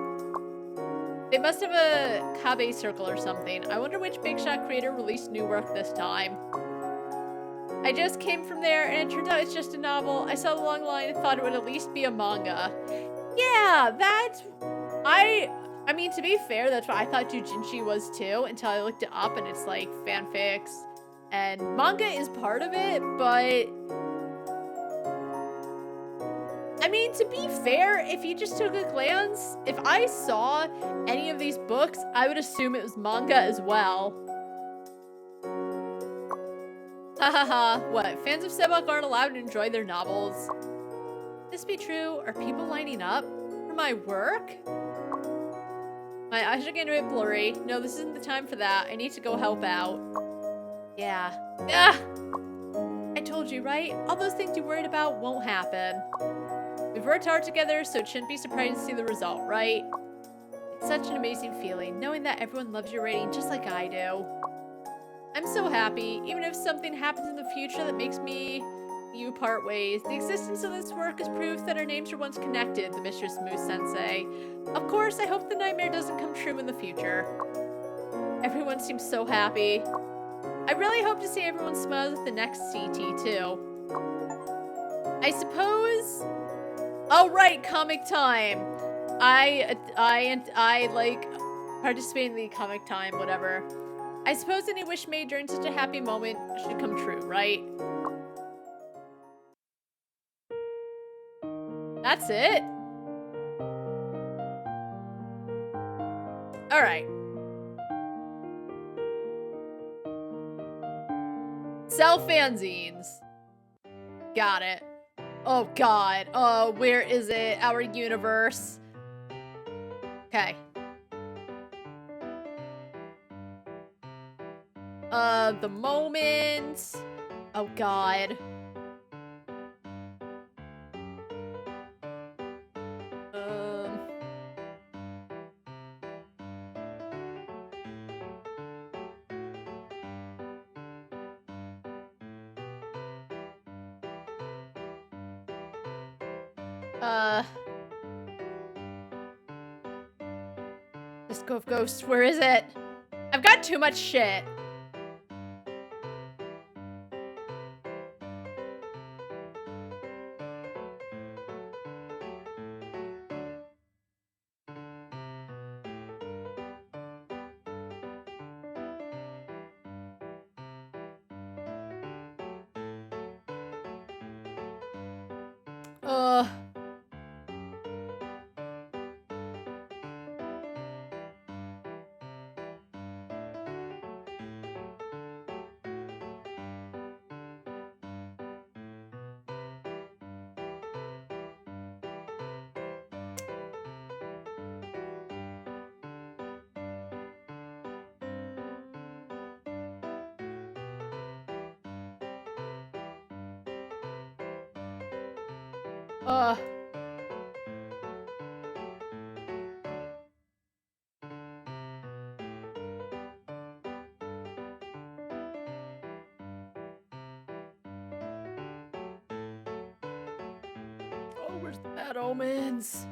They must have a Kabe circle or something. I wonder which big shot creator released new work this time. I just came from there and it turned out it's just a novel. I saw the long line and thought it would at least be a manga. Yeah, that's... I mean, to be fair, that's what I thought Doujinshi was too, until I looked it up and it's like fanfics. And manga is part of it, but... I mean, to be fair, if you just took a glance, if I saw any of these books, I would assume it was manga as well. Hahaha, what? Fans of Sebelk aren't allowed to enjoy their novels? Could this be true? Are people lining up for my work? My eyes are getting a bit blurry. No, this isn't the time for that. I need to go help out. Yeah. Ah! I told you, right? All those things you worried about won't happen. We've worked hard together, so it shouldn't be surprising to see the result, right? It's such an amazing feeling, knowing that everyone loves your writing just like I do. I'm so happy, even if something happens in the future that makes me and you part ways. The existence of this work is proof that our names were once connected, TheMischievousMoose Sensei. Of course, I hope the nightmare doesn't come true in the future. Everyone seems so happy. I really hope to see everyone smiles at the next CT, too. I suppose... Oh, right, comic time. I like participate in the comic time, whatever. I suppose any wish made during such a happy moment should come true, right? That's it? Alright. Sell fanzines. Got it. Oh god. Where is it? Our universe. Okay. The moment. Oh god. Disco of Ghosts, where is it? I've got too much shit. Oh, where's the bad omens?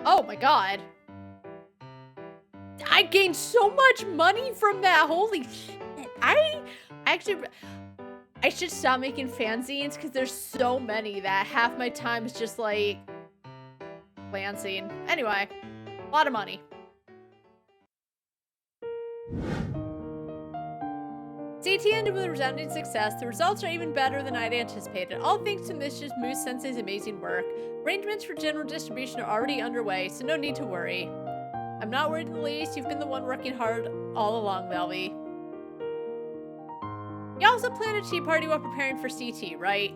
Oh my god. I gained so much money from that. Holy shit. I should stop making fanzines because there's so many that half my time is just like glancing. Anyway, a lot of money. CT ended with a resounding success. The results are even better than I'd anticipated, all thanks to TheMischievousMoose Sensei's amazing work. Arrangements for general distribution are already underway, so no need to worry. I'm not worried in the least. You've been the one working hard all along, Velvy. You also planned a tea party while preparing for CT, right?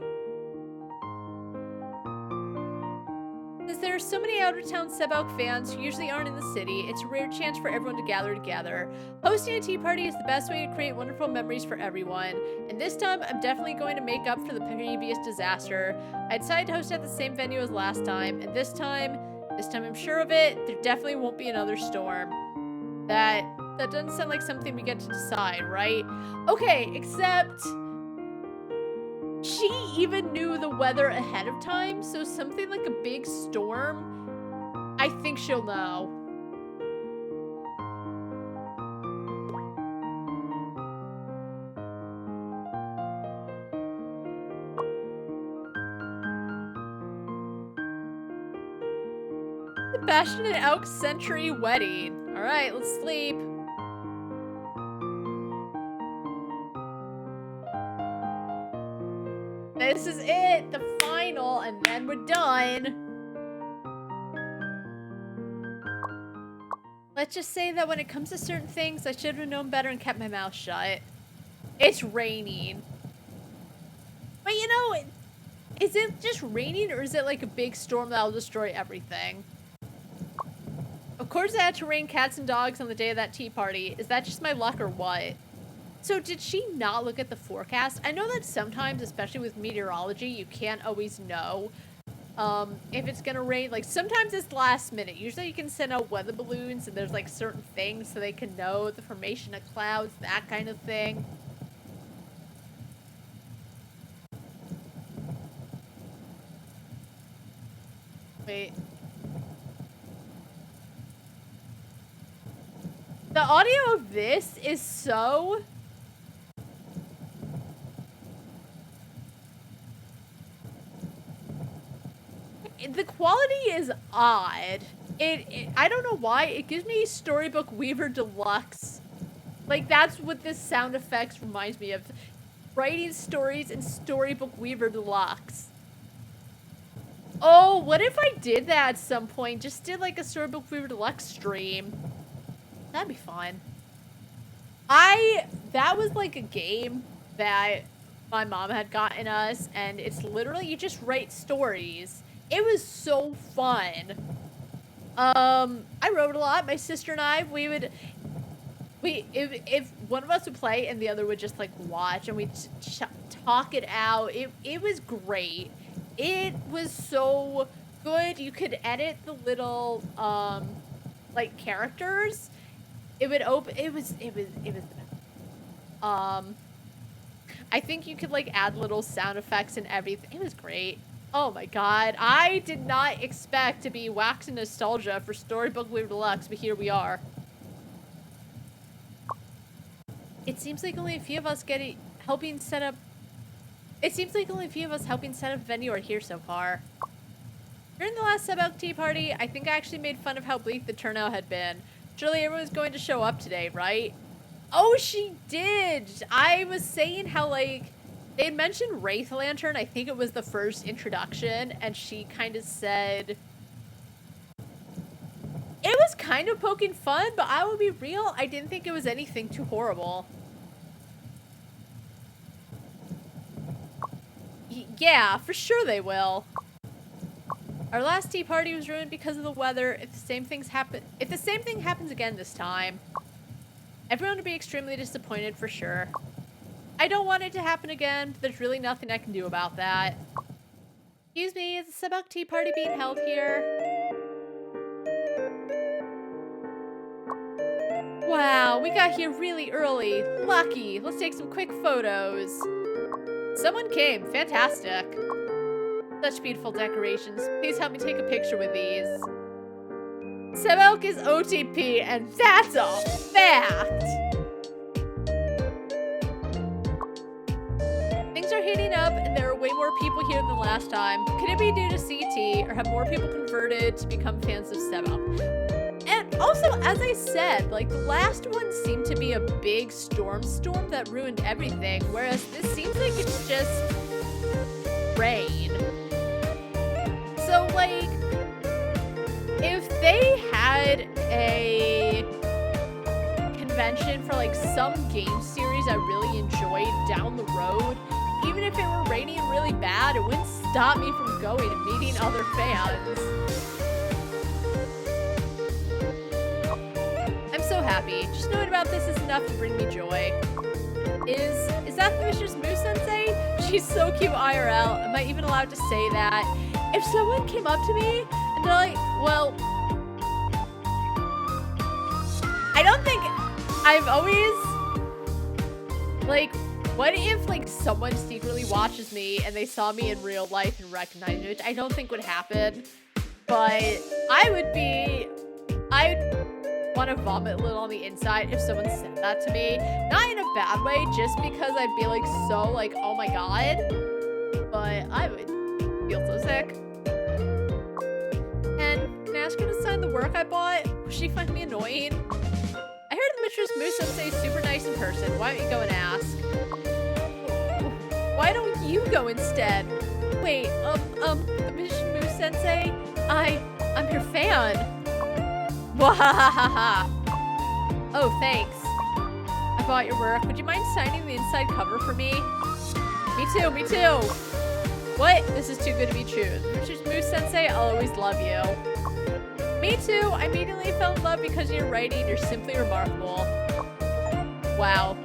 Since there are so many out-of-town Sebok fans who usually aren't in the city, it's a rare chance for everyone to gather together. Hosting a tea party is the best way to create wonderful memories for everyone, and this time I'm definitely going to make up for the previous disaster. I decided to host at the same venue as last time, and this time I'm sure of it, there definitely won't be another storm. That doesn't sound like something we get to decide, right? Okay, except she even knew the weather ahead of time, so something like a big storm, I think she'll know. The Bastion and Elk Century Wedding. All right, let's sleep. This is it, the final, and then we're done. Let's just say that when it comes to certain things, I should have known better and kept my mouth shut. It's raining. But you know, is it just raining or is it like a big storm that'll destroy everything? Of course it had to rain cats and dogs on the day of that tea party. Is that just my luck or what? So did she not look at the forecast? I know that sometimes, especially with meteorology, you can't always know. if it's gonna rain. Like, sometimes it's last minute. Usually you can send out weather balloons and there's like certain things so they can know the formation of clouds, that kind of thing. Wait. The audio of this is so... The quality is odd. I don't know why. It gives me Storybook Weaver Deluxe. Like, that's what this sound effects reminds me of. Writing stories in Storybook Weaver Deluxe. Oh, what if I did that at some point? Just did like a Storybook Weaver Deluxe stream. That'd be fun. That was like a game that my mom had gotten us, and it's literally, you just write stories. It was so fun. I wrote a lot. My sister and I, if one of us would play and the other would just like watch, and we'd talk it out. It was great. It was so good. You could edit the little like characters. It would open. It was the best. I think you could like add little sound effects and everything. It was great. Oh my god, I did not expect to be waxing nostalgia for Storybook Weaver Deluxe, but here we are. It seems like only a few of us helping set up venue are here so far. During the last Sub-Elk Tea Party, I think I actually made fun of how bleak the turnout had been. Surely everyone's going to show up today, right? Oh, she did! I was saying how, like, they had mentioned Wraith Lantern. I think it was the first introduction, and she kind of said... It was kind of poking fun, but I will be real, I didn't think it was anything too horrible. Yeah, for sure they will. Our last tea party was ruined because of the weather. If the same thing happens again this time, everyone would be extremely disappointed for sure. I don't want it to happen again, but there's really nothing I can do about that. Excuse me, is the Sub-Elk Tea Party being held here? Wow, we got here really early. Lucky. Let's take some quick photos. Someone came. Fantastic. Such beautiful decorations. Please help me take a picture with these. Sub-Elk is OTP, and that's a fact! Things are heating up, and there are way more people here than last time. Could it be due to CT, or have more people converted to become fans of Sub-Elk? And also, as I said, like, the last one seemed to be a big storm that ruined everything, whereas this seems like it's just rain. So, like, if they had a convention for, like, some game series I really enjoyed down the road, even if it were raining really bad, it wouldn't stop me from going and meeting other fans. I'm so happy. Just knowing about this is enough to bring me joy. Is that TheMischievousMoose Sensei? She's so cute IRL. Am I even allowed to say that? If someone came up to me and they're like, well, I don't think I've always, like, what if, like, someone secretly watches me and they saw me in real life and recognized me, which I don't think would happen, but I'd want to vomit a little on the inside if someone said that to me. Not in a bad way, just because I'd be, like, so, like, oh my god, but I would feel so sick. And can I ask her to sign the work I bought? Will she find me annoying? I heard TheMischievousMoose Sensei is super nice in person. Why don't you go and ask? Why don't you go instead? Wait, TheMischievousMoose Sensei? I'm your fan. Wahahaha. Oh, thanks. I bought your work. Would you mind signing the inside cover for me? Me too, me too. What? This is too good to be true. TheMischievousMoose Sensei, I'll always love you. Me too. I immediately fell in love because of your writing. You're simply remarkable. Wow.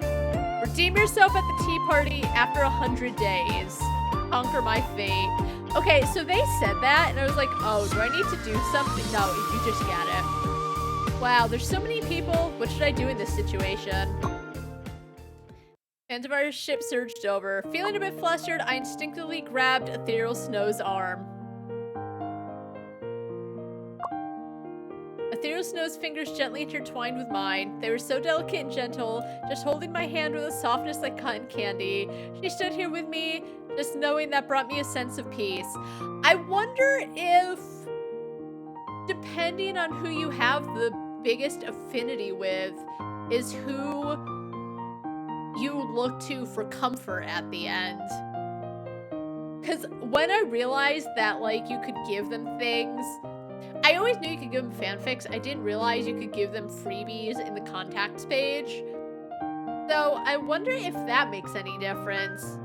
Redeem yourself at the tea party after 100 days. Conquer my fate. Okay, so they said that, and I was like, oh, do I need to do something? No, you just get it. Wow, there's so many people. What should I do in this situation? Fans of our ship surged over. Feeling a bit flustered, I instinctively grabbed Ethereal Snow's arm. Ethereal Snow's fingers gently intertwined with mine. They were so delicate and gentle, just holding my hand with a softness like cotton candy. She stood here with me, just knowing that brought me a sense of peace. I wonder if, depending on who you have the biggest affinity with, is who you look to for comfort at the end. Because when I realized that, like, you could give them things, I always knew you could give them fanfics. I didn't realize you could give them freebies in the contacts page. So I wonder if that makes any difference.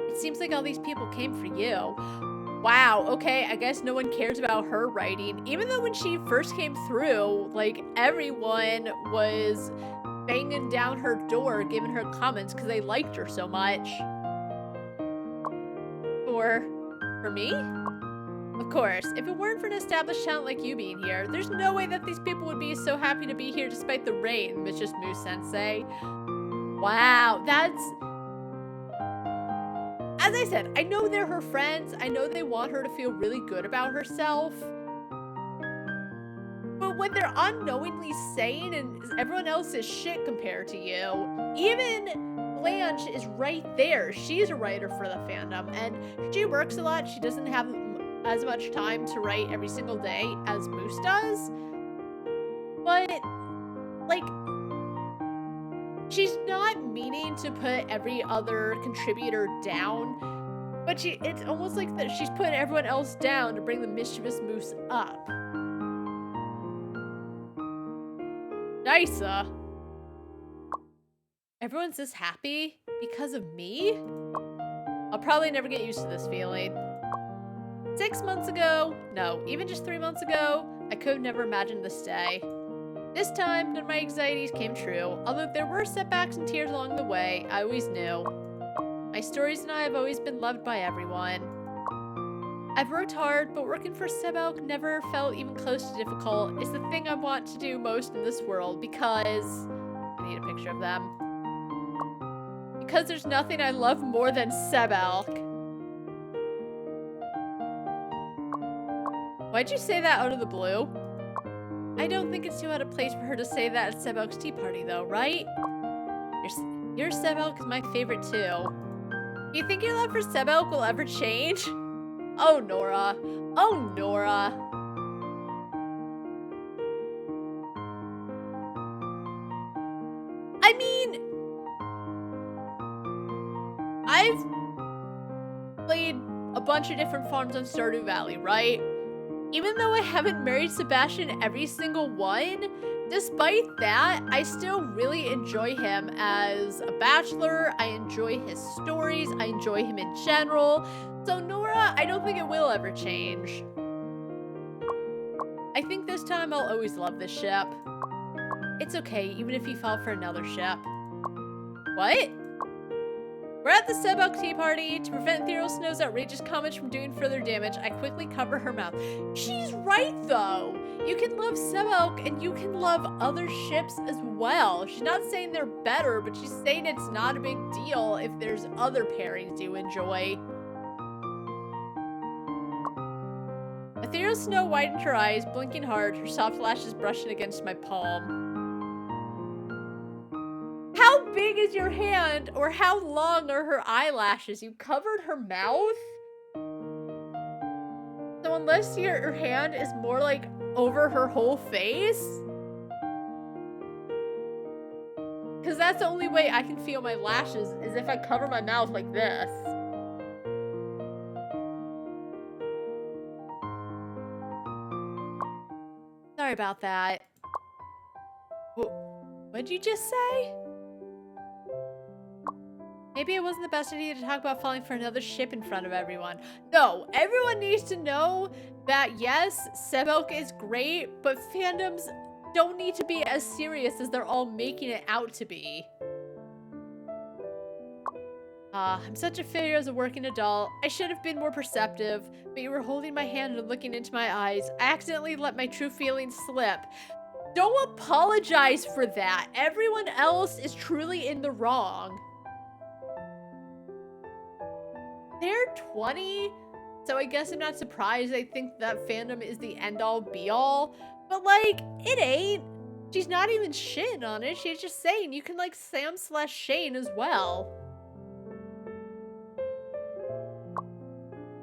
It seems like all these people came for you. Wow, okay, I guess no one cares about her writing. Even though when she first came through, like, everyone was banging down her door, giving her comments because they liked her so much. For me? Of course, if it weren't for an established talent like you being here, there's no way that these people would be so happy to be here despite the rain, TheMischievousMoose Sensei. Wow, that's... As I said, I know they're her friends. I know they want her to feel really good about herself. But when they're unknowingly saying and everyone else is shit compared to you, even Blanche is right there. She's a writer for the fandom, and she works a lot. She doesn't have as much time to write every single day as Moose does. But, like, she's not meaning to put every other contributor down, but it's almost like that she's putting everyone else down to bring TheMischievousMoose up. Nice. Everyone's this happy because of me? I'll probably never get used to this feeling. 6 months ago, no, even just 3 months ago, I could have never imagined this day. This time, none of my anxieties came true. Although there were setbacks and tears along the way, I always knew. My stories and I have always been loved by everyone. I've worked hard, but working for Sebelk never felt even close to difficult. It's the thing I want to do most in this world because... I need a picture of them. Because there's nothing I love more than Sebelk. Why'd you say that out of the blue? I don't think it's too out of place for her to say that at Sebelk's tea party though, right? Your Sebelk is my favorite too. Do you think your love for Sebelk will ever change? Oh, Nora. Oh, Nora. I mean... I've played a bunch of different farms on Stardew Valley, right? Even though I haven't married Sebastian every single one, despite that, I still really enjoy him as a bachelor. I enjoy his stories. I enjoy him in general. So Nora, I don't think it will ever change. I think this time I'll always love this ship. It's okay, even if you fall for another ship. What? We're at the Sebelk tea party. To prevent Ethereal Snow's outrageous comments from doing further damage, I quickly cover her mouth. She's right, though. You can love Sebelk, and you can love other ships as well. She's not saying they're better, but she's saying it's not a big deal if there's other pairings you enjoy. Ethereal Snow widened her eyes, blinking hard, her soft lashes brushing against my palm. How big is your hand, or how long are her eyelashes? You covered her mouth? So unless your hand is more like over her whole face? Because that's the only way I can feel my lashes, is if I cover my mouth like this. Sorry about that. What'd you just say? Maybe it wasn't the best idea to talk about falling for another ship in front of everyone. No, everyone needs to know that yes, Sebelk is great, but fandoms don't need to be as serious as they're all making it out to be. I'm such a failure as a working adult. I should have been more perceptive, but you were holding my hand and looking into my eyes. I accidentally let my true feelings slip. Don't apologize for that. Everyone else is truly in the wrong. They're 20, so I guess I'm not surprised they think that fandom is the end-all be-all. But, like, it ain't. She's not even shitting on it. She's just saying you can like Sam/Shane as well.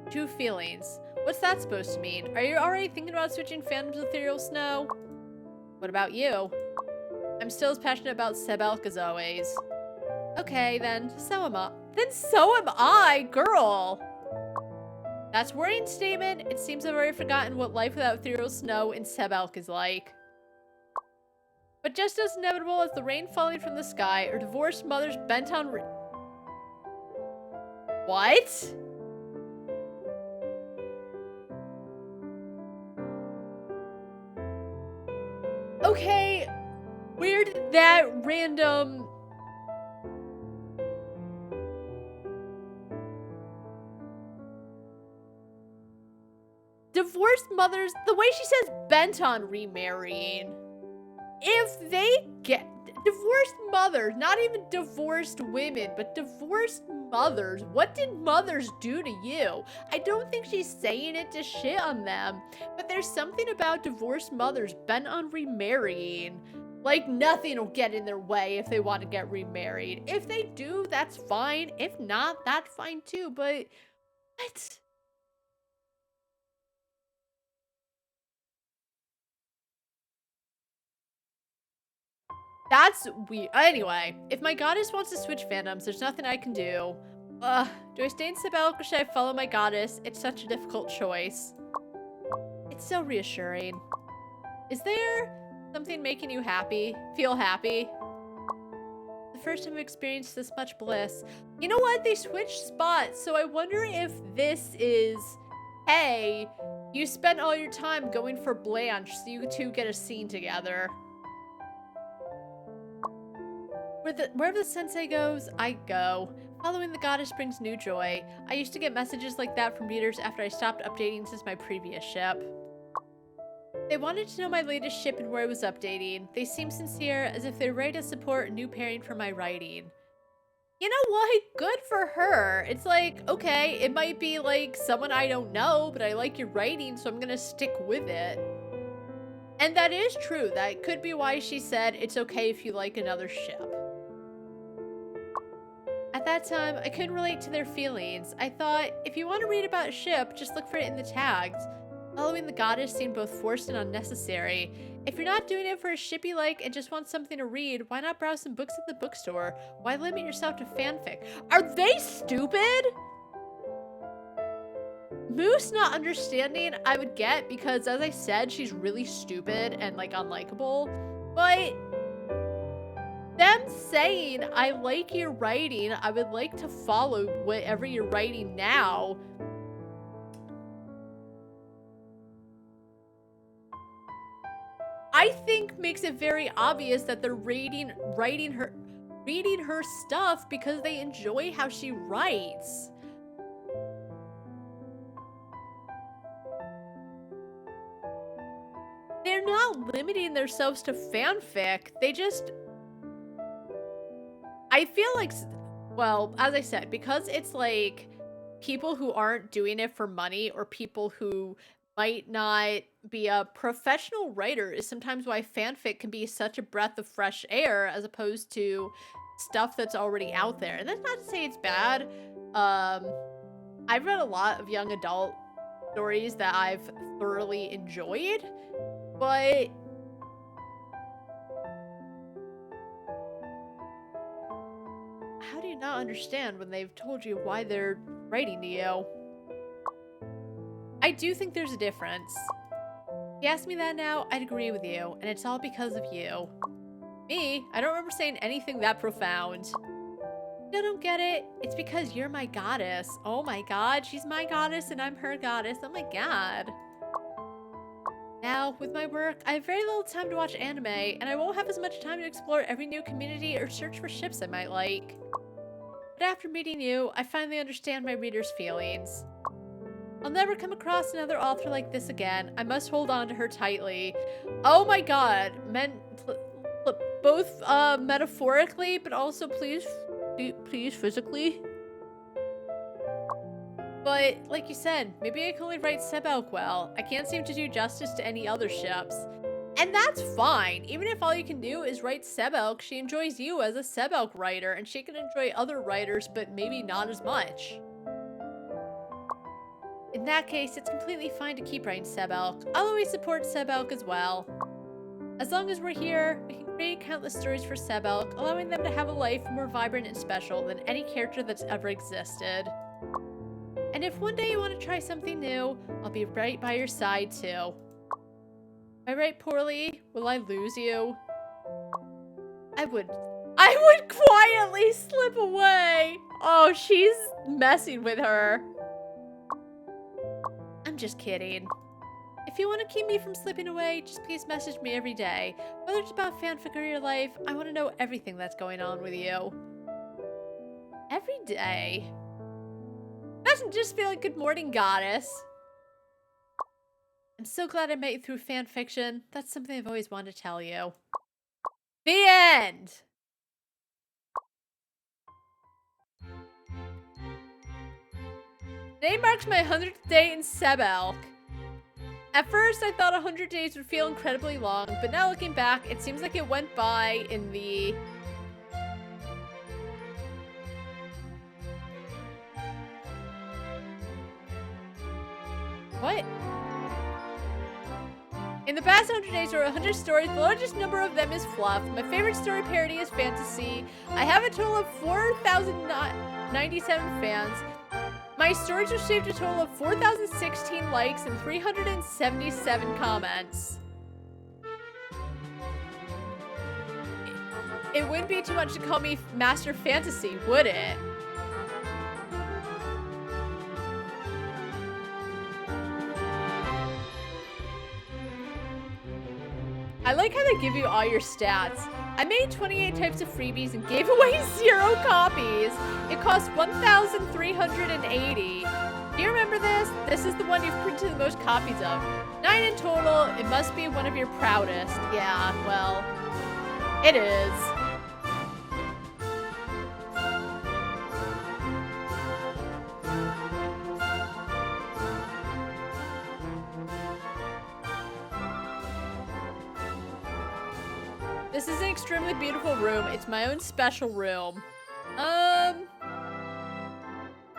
Two feelings. What's that supposed to mean? Are you already thinking about switching fandoms with Ethereal Snow? What about you? I'm still as passionate about Sebelk as always. Okay, then. So am I. Then so am I, girl! That's a worrying statement. It seems I've already forgotten what life without Ethereal Snow in Sebelk is like. But just as inevitable as the rain falling from the sky or divorced mothers bent on What? Okay, where did that random... Divorced mothers, the way she says bent on remarrying. If they get divorced mothers, not even divorced women, but divorced mothers, what did mothers do to you? I don't think she's saying it to shit on them, but there's something about divorced mothers bent on remarrying. Like, nothing will get in their way if they want to get remarried. If they do, that's fine. If not, that's fine too, but what? That's weird. Anyway, if my goddess wants to switch fandoms, there's nothing I can do. Do I stay in Sebelk or should I follow my goddess? It's such a difficult choice. It's so reassuring. Is there something making you happy? Feel happy? The first time I've experienced this much bliss. You know what? They switched spots, so I wonder if this is, hey, you spent all your time going for Blanche, so you two get a scene together. Wherever the sensei goes, I go. Following the goddess brings new joy. I used to get messages like that from readers after I stopped updating since my previous ship. They wanted to know my latest ship and where I was updating. They seemed sincere, as if they're ready to support a new pairing for my writing. You know what? Good for her. It's like, okay, it might be like someone I don't know, but I like your writing, so I'm gonna stick with it. And that is true. That could be why she said it's okay if you like another ship. At that time, I couldn't relate to their feelings. I thought, if you want to read about a ship, just look for it in the tags. Following the goddess seemed both forced and unnecessary. If you're not doing it for a ship you like and just want something to read, why not browse some books at the bookstore? Why limit yourself to fanfic? Are they stupid? Moose not understanding, I would get, because as I said, she's really stupid and like unlikable. But them saying, I like your writing, I would like to follow whatever you're writing now. I think makes it very obvious that they're reading her stuff because they enjoy how she writes. They're not limiting themselves to fanfic. They just... I feel like, well, as I said, because it's like people who aren't doing it for money or people who might not be a professional writer is sometimes why fanfic can be such a breath of fresh air as opposed to stuff that's already out there. And that's not to say it's bad. I've read a lot of young adult stories that I've thoroughly enjoyed, but how do you not understand when they've told you why they're writing to you? I do think there's a difference. If you ask me that now, I'd agree with you, and it's all because of you. Me? I don't remember saying anything that profound. You don't get it? It's because you're my goddess. Oh my god, she's my goddess and I'm her goddess. Oh my god. Now, with my work, I have very little time to watch anime, and I won't have as much time to explore every new community or search for ships I might like. But But after meeting you, I finally understand my readers' feelings. I'll never come across another author like this again. I must hold on to her tightly. Oh my god. Both metaphorically, but also please physically. But, like you said, maybe I can only write Sebelk well. I can't seem to do justice to any other ships. And that's fine. Even if all you can do is write Sebelk, she enjoys you as a Sebelk writer, and she can enjoy other writers, but maybe not as much. In that case, it's completely fine to keep writing Sebelk. I'll always support Sebelk as well. As long as we're here, we can create countless stories for Sebelk, allowing them to have a life more vibrant and special than any character that's ever existed. And if one day you want to try something new, I'll be right by your side too. If I write poorly, will I lose you? I would quietly slip away. Oh, she's messing with her. I'm just kidding. If you want to keep me from slipping away, just please message me every day. Whether it's about fanfic or your life, I want to know everything that's going on with you. Every day? Doesn't just feel like good morning, goddess. I'm so glad I met you through fanfiction. That's something I've always wanted to tell you. The end! Today marks my 100th day in Sebelk. At first, I thought 100 days would feel incredibly long, but now looking back, it seems like it went by in the... What? In the past 100 days, there were 100 stories. The largest number of them is fluff. My favorite story parody is fantasy. I have a total of 4,097 fans. My stories received a total of 4,016 likes and 377 comments. It wouldn't be too much to call me Master Fantasy, would it? I like how they give you all your stats. I made 28 types of freebies and gave away 0 copies. It cost 1,380. Do you remember this? This is the one you've printed the most copies of. 9 in total. It must be one of your proudest. Yeah, well, it is. This is an extremely beautiful room. It's my own special room. Oh,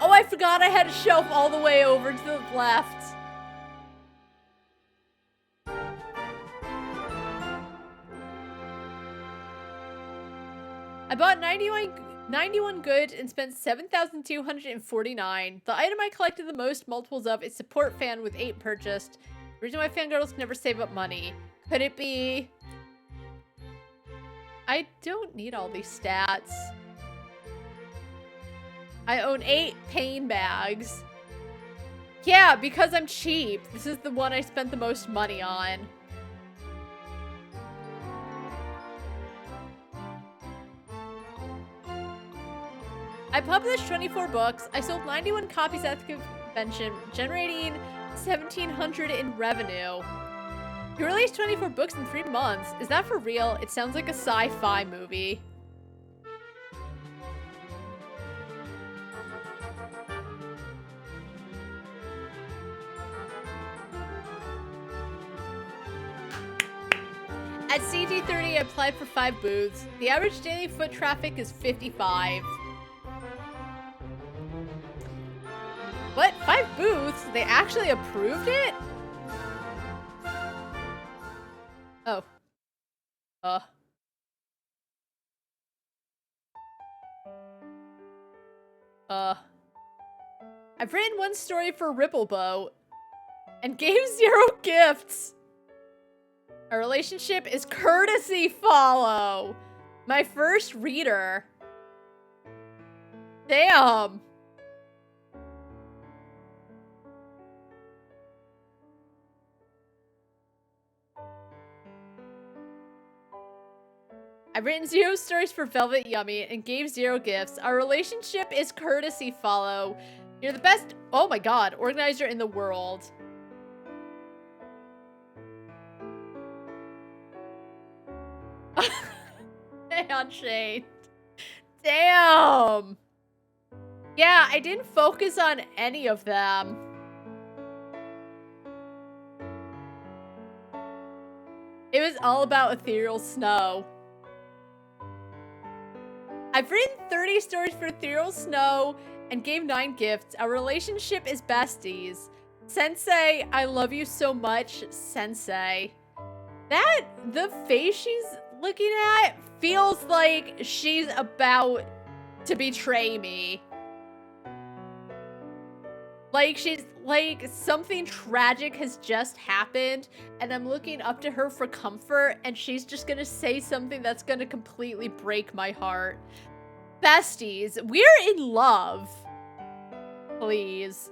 I forgot I had a shelf all the way over to the left. I bought 91 goods and spent 7,249. The item I collected the most multiples of is support fan with 8 purchased. The reason why fangirls can never save up money. Could it be... I don't need all these stats. I own 8 pain bags. Yeah, because I'm cheap. This is the one I spent the most money on. I published 24 books. I sold 91 copies at the convention, generating $1,700 in revenue. You released 24 books in 3 months. Is that for real? It sounds like a sci-fi movie. At CG30, I applied for 5 booths. The average daily foot traffic is 55. What? 5 booths? They actually approved it? Oh. I've written 1 story for Rippleboat and gave 0 gifts. Our relationship is courtesy follow. My first reader. Damn. I've written 0 stories for Velvet Yummy and gave 0 gifts. Our relationship is courtesy follow. You're the best, oh my god, organizer in the world. Unchained. Damn. Yeah, I didn't focus on any of them. It was all about ethereal snow. I've written 30 stories for ethereal snow and gave 9 gifts. Our relationship is besties. Sensei, I love you so much, Sensei. The face she's looking at feels like she's about to betray me. Like something tragic has just happened and I'm looking up to her for comfort and she's just gonna say something that's gonna completely break my heart. Besties, we're in love. Please.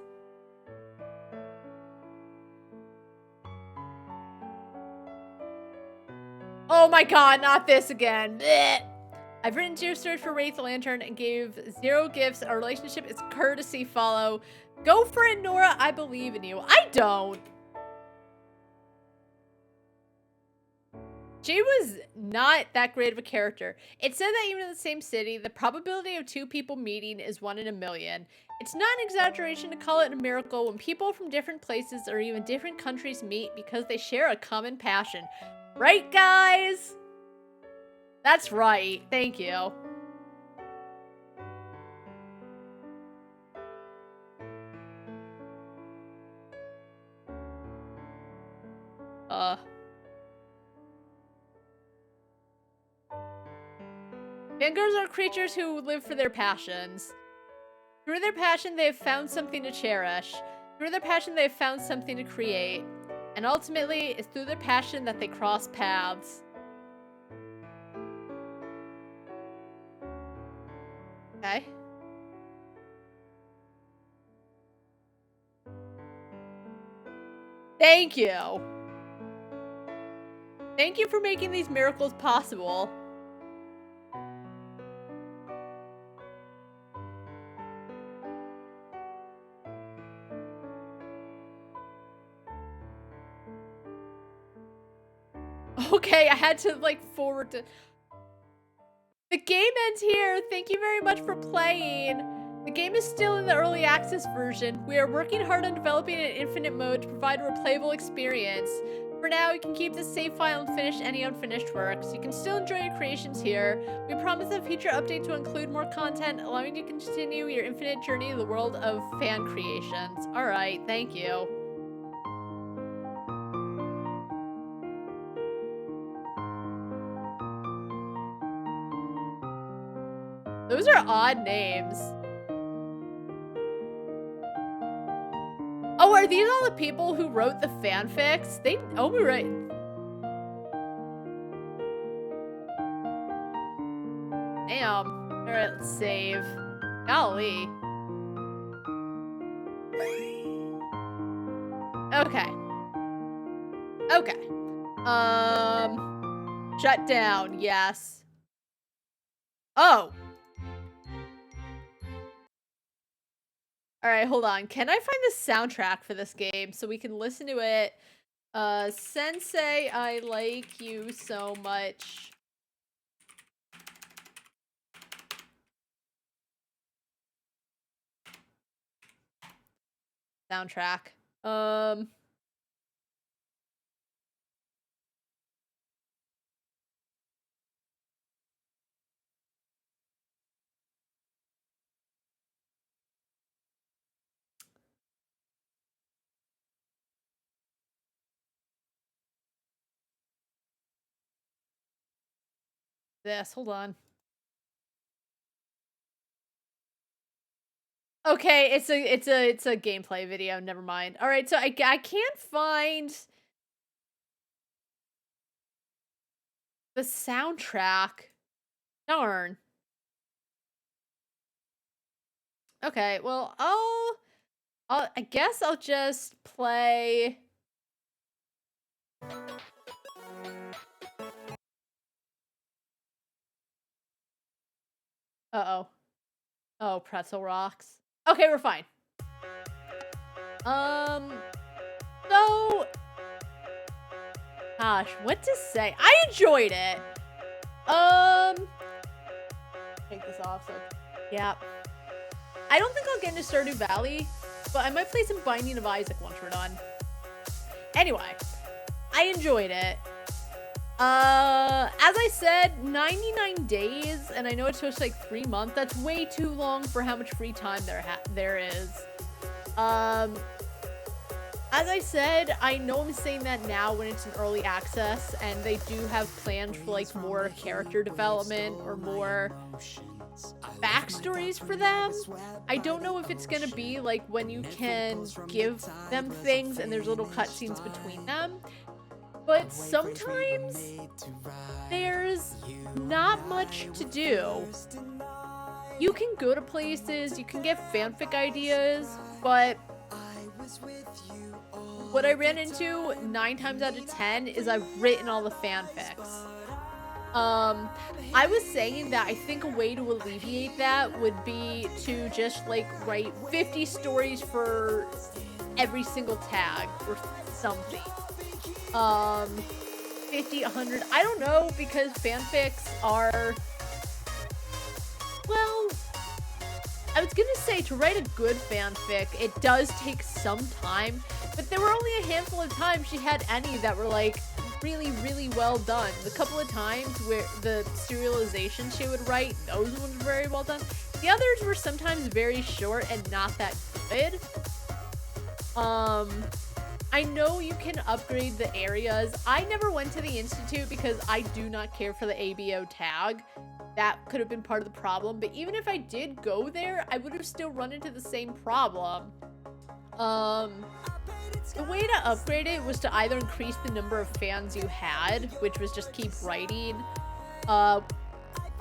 Oh my god, not this again. Blech. I've written 0 stories for Wraith Lantern and gave 0 gifts. Our relationship is courtesy follow. Go for it, Nora. I believe in you. I don't. She was not that great of a character. It said that even in the same city, the probability of 2 people meeting is 1 in a million. It's not an exaggeration to call it a miracle when people from different places or even different countries meet because they share a common passion. Right, guys? That's right. Thank you. Fangirls are creatures who live for their passions. Through their passion, they have found something to cherish. Through their passion, they have found something to create. And ultimately, it's through their passion that they cross paths. Okay. Thank you. Thank you for making these miracles possible. Okay, I had to, like, forward to... The game ends here. Thank you very much for playing. The game is still in the early access version. We are working hard on developing an infinite mode to provide a replayable experience. For now, you can keep this save file and finish any unfinished works. You can still enjoy your creations here. We promise a future update to include more content, allowing you to continue your infinite journey in the world of fan creations. Alright, thank you. Those are odd names. Oh, are these all the people who wrote the fanfics? Oh, we're right. Damn. Alright, let's save. Golly. Okay. Okay. Shut down, yes. Oh. Alright, hold on. Can I find the soundtrack for this game so we can listen to it? Sensei, I like you so much. Soundtrack. This, hold on. Okay, it's a gameplay video, never mind. Alright, so I can't find the soundtrack. Darn. Okay, well, I guess I'll just play... Uh-oh. Oh, pretzel rocks. Okay, we're fine. So... Gosh, what to say? I enjoyed it. Take this off, so... Yeah. I don't think I'll get into Stardew Valley, but I might play some Binding of Isaac once we're done. Anyway, I enjoyed it. As I said, 99 days, and I know it's supposed to like 3 months. That's way too long for how much free time there is. As I said, I know I'm saying that now when it's in early access, and they do have plans for like more character development or more backstories for them. I don't know if it's gonna be like when you can give them things and there's little cutscenes between them. But sometimes there's not much to do. You can go to places, you can get fanfic ideas, but what I ran into 9 times out of 10 is I've written all the fanfics. I was saying that I think a way to alleviate that would be to just like write 50 stories for every single tag or something. 50, 100, I don't know, because fanfics are, well, I was gonna say to write a good fanfic, it does take some time, but there were only a handful of times she had any that were like really, really well done. The couple of times where the serialization she would write, those ones were very well done. The others were sometimes very short and not that good. I know you can upgrade the areas. I never went to the Institute because I do not care for the ABO tag. That could have been part of the problem, but even if I did go there, I would have still run into the same problem. The way to upgrade it was to either increase the number of fans you had, which was just keep writing,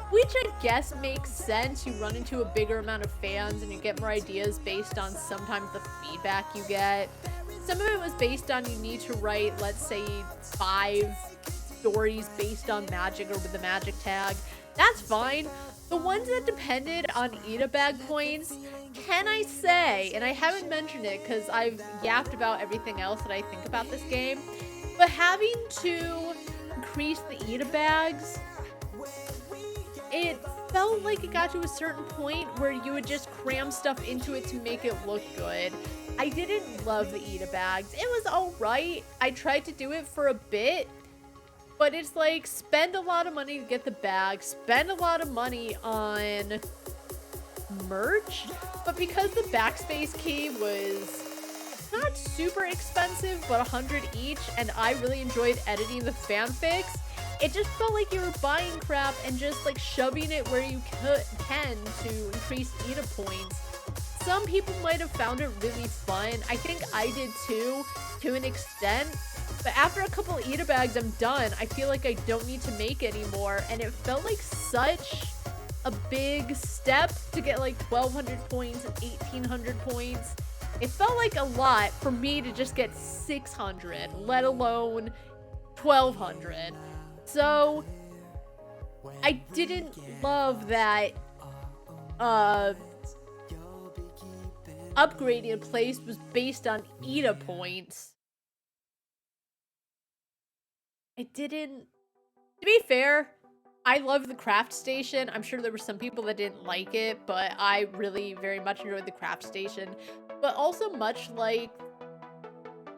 which I guess makes sense. You run into a bigger amount of fans and you get more ideas based on sometimes the feedback you get. Some of it was based on you need to write, let's say, 5 stories based on magic or with the magic tag. That's fine. The ones that depended on Eda bag points, can I say, and I haven't mentioned it because I've yapped about everything else that I think about this game, but having to increase the Eda bags, it felt like it got to a certain point where you would just cram stuff into it to make it look good. I didn't love the Eda bags. It was alright. I tried to do it for a bit, but it's like, spend a lot of money to get the bag, spend a lot of money on merch, but because the backspace key was not super expensive, but 100 each, and I really enjoyed editing the fanfics, it just felt like you were buying crap and just like shoving it where you can to increase Eda points. Some people might have found it really fun. I think I did too, to an extent. But after a couple of Eda bags, I'm done. I feel like I don't need to make anymore. And it felt like such a big step to get like 1,200 points and 1,800 points. It felt like a lot for me to just get 600, let alone 1,200. So I didn't love that upgrading a place was based on Eda points. I didn't... To be fair, I love the craft station. I'm sure there were some people that didn't like it, but I really very much enjoyed the craft station. But also much like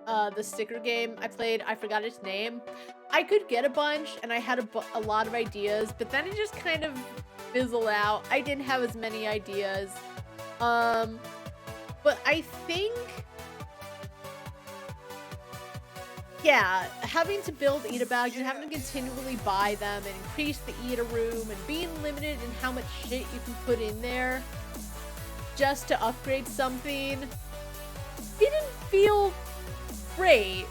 the sticker game I played, I forgot its name. I could get a bunch and I had a lot of ideas, but then it just kind of fizzled out. I didn't have as many ideas. But I think, yeah, having to build Eda bags and having to continually buy them and increase the Eda room and being limited in how much shit you can put in there just to upgrade something didn't feel great.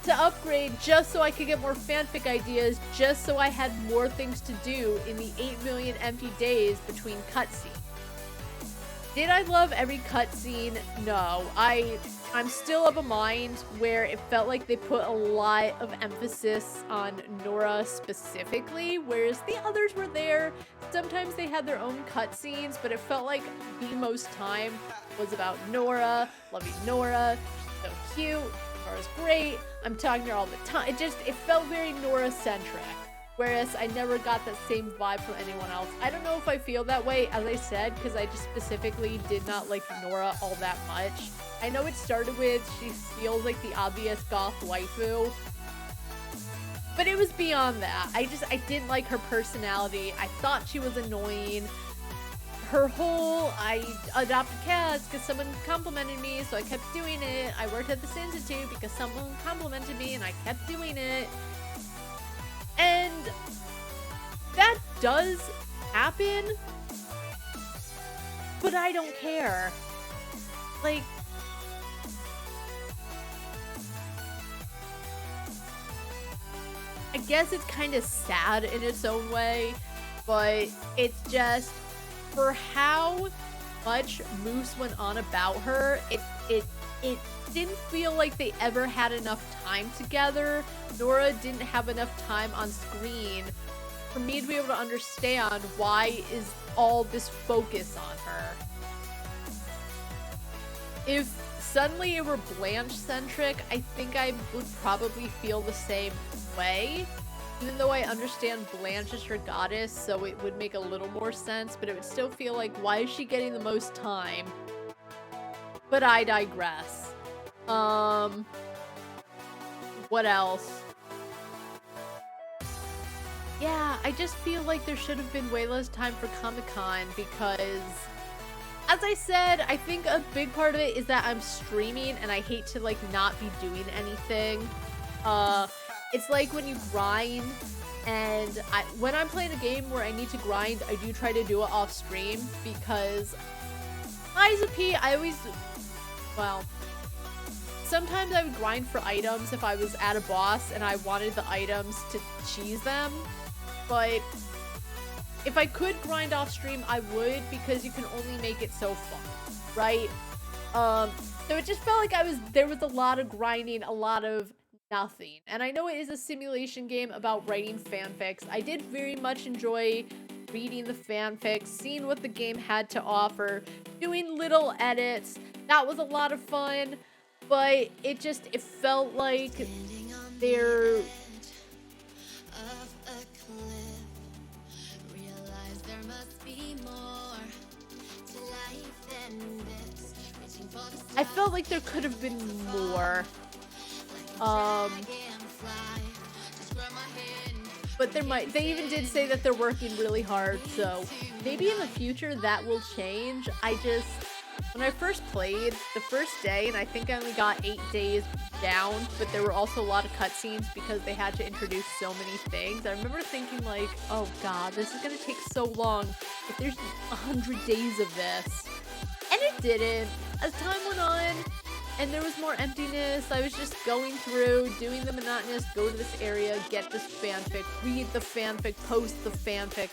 To upgrade just so I could get more fanfic ideas, just so I had more things to do in the 8 million empty days between cutscenes. Did I love every cutscene? No. I I'm still of a mind where it felt like they put a lot of emphasis on Nora specifically, whereas the others were there. Sometimes they had their own cutscenes, but it felt like the most time was about Nora, loving Nora, she's so cute, Nora's great, I'm talking to her all the time. It felt very Nora-centric. Whereas I never got that same vibe from anyone else. I don't know if I feel that way, as I said, because I just specifically did not like Nora all that much. I know it started with she feels like the obvious goth waifu, but it was beyond that. I didn't like her personality. I thought she was annoying. Her whole, I adopted cats because someone complimented me, so I kept doing it. I worked at the Sensei because someone complimented me and I kept doing it. And that does happen, but I don't care. Like, I guess it's kind of sad in its own way, but it's just, for how much Moose went on about her, it didn't feel like they ever had enough time together. Nora didn't have enough time on screen for me to be able to understand why is all this focus on her. If suddenly it were Blanche-centric, I think I would probably feel the same way. Even though I understand Blanche is her goddess, so it would make a little more sense, but it would still feel like, why is she getting the most time? But I digress. What else? Yeah, I just feel like there should have been way less time for Comic-Con because, as I said, I think a big part of it is that I'm streaming and I hate to like not be doing anything. It's like when you grind, and when I'm playing a game where I need to grind, I do try to do it off stream because as a P, sometimes I would grind for items if I was at a boss and I wanted the items to cheese them, but if I could grind off stream, I would, because you can only make it so far, right? So it just felt like there was a lot of grinding, a lot of nothing. And I know it is a simulation game about writing fanfics. I did very much enjoy reading the fanfics, seeing what the game had to offer, doing little edits. That was a lot of fun, but it felt like there I felt like there could have been more. But they even did say that they're working really hard, so maybe in the future that will change. When I first played, the first day, and I think I only got 8 days down, but there were also a lot of cutscenes because they had to introduce so many things. I remember thinking like, oh god, this is gonna take so long if there's 100 days of this. And it didn't. As time went on, and there was more emptiness, I was just going through, doing the monotonous, go to this area, get this fanfic, read the fanfic, post the fanfic,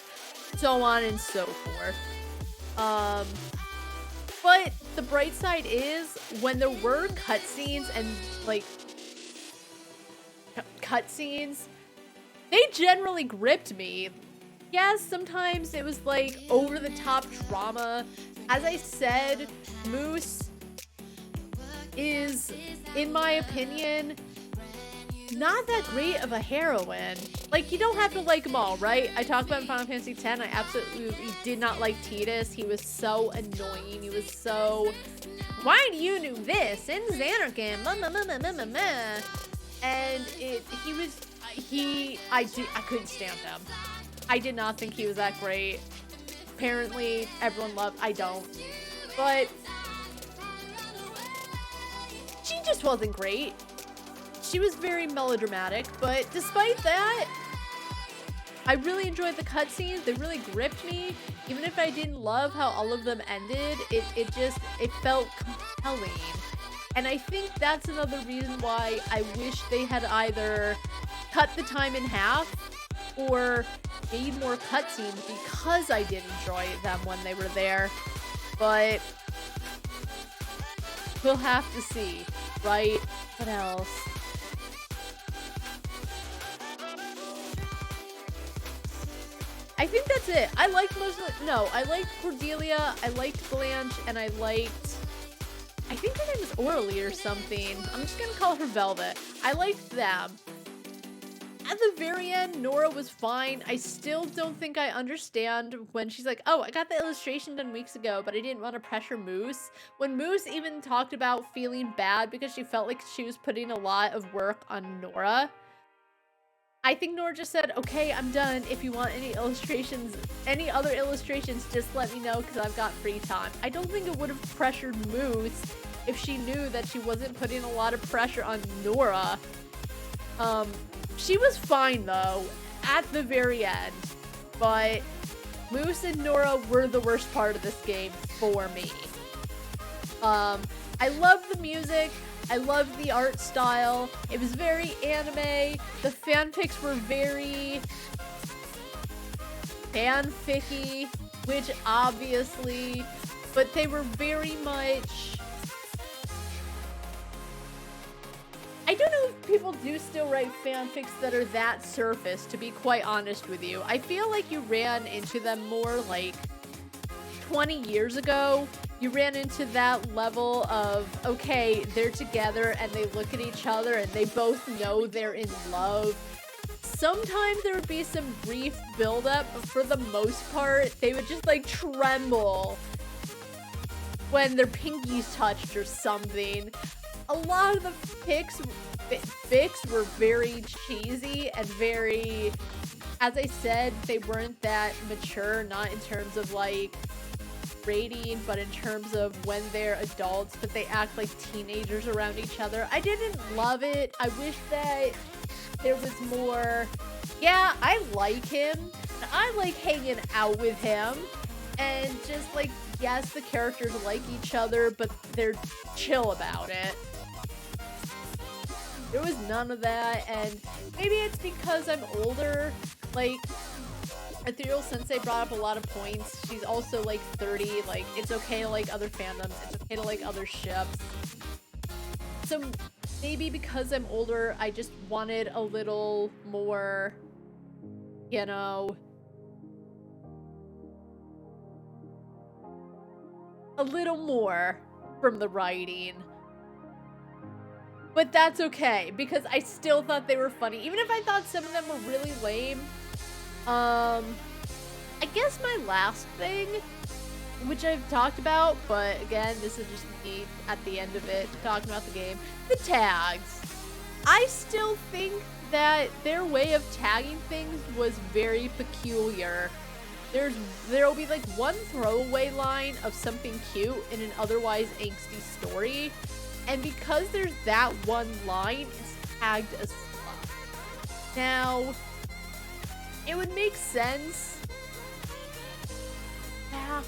so on and so forth. But the bright side is, when there were cutscenes and, like, cutscenes, they generally gripped me. Yes, sometimes it was, like, over-the-top drama. As I said, Moose is, in my opinion, not that great of a heroine. Like, you don't have to like them all, right? I talked about in Final Fantasy X, I absolutely did not like Tidus. He was so annoying. He was so, why do you do this? In Xanarkand, and I couldn't stand him. I did not think he was that great. Apparently, everyone loved, I don't. But she just wasn't great. She was very melodramatic, but despite that, I really enjoyed the cutscenes. They really gripped me. Even if I didn't love how all of them ended, it felt compelling. And I think that's another reason why I wish they had either cut the time in half or made more cutscenes, because I did enjoy them when they were there. But We'll have to see, right? What else? I think that's it. I liked most of the, no, I liked Cordelia, I liked Blanche, and I liked, I think her name is Orly or something. I'm just gonna call her Velvet. I liked them. At the very end, Nora was fine. I still don't think I understand when she's like, oh, I got the illustration done weeks ago, but I didn't want to pressure Moose. When Moose even talked about feeling bad because she felt like she was putting a lot of work on Nora. I think Nora just said, okay, I'm done. If you want any illustrations, any other illustrations, just let me know because I've got free time. I don't think it would have pressured Moose if she knew that she wasn't putting a lot of pressure on Nora. She was fine though, at the very end, but Moose and Nora were the worst part of this game for me. I love the music, I love the art style, it was very anime, the fanfics were very fanficky, which obviously, but they were very much, I don't know if people do still write fanfics that are that surface, to be quite honest with you. I feel like you ran into them more like 20 years ago. You ran into that level of, okay, they're together and they look at each other and they both know they're in love. Sometimes there would be some brief buildup, but for the most part, they would just like tremble when their pinkies touched or something. A lot of the fics were very cheesy and very, as I said, they weren't that mature, not in terms of like rating, but in terms of when they're adults, but they act like teenagers around each other. I didn't love it. I wish that there was more, yeah, I like him. I like hanging out with him. And just like, yes, the characters like each other, but they're chill about it. There was none of that, and maybe it's because I'm older. Like, Ethereal Sensei brought up a lot of points. She's also like 30, like, it's okay to like other fandoms, it's okay to like other ships. So maybe because I'm older, I just wanted a little more, you know, a little more from the writing. But that's okay, because I still thought they were funny. Even if I thought some of them were really lame. I guess my last thing, which I've talked about, but again, this is just me at the end of it, talking about the game. The tags. I still think that their way of tagging things was very peculiar. There'll be like one throwaway line of something cute in an otherwise angsty story. And because there's that one line, it's tagged as fluff. Now, it would make sense back,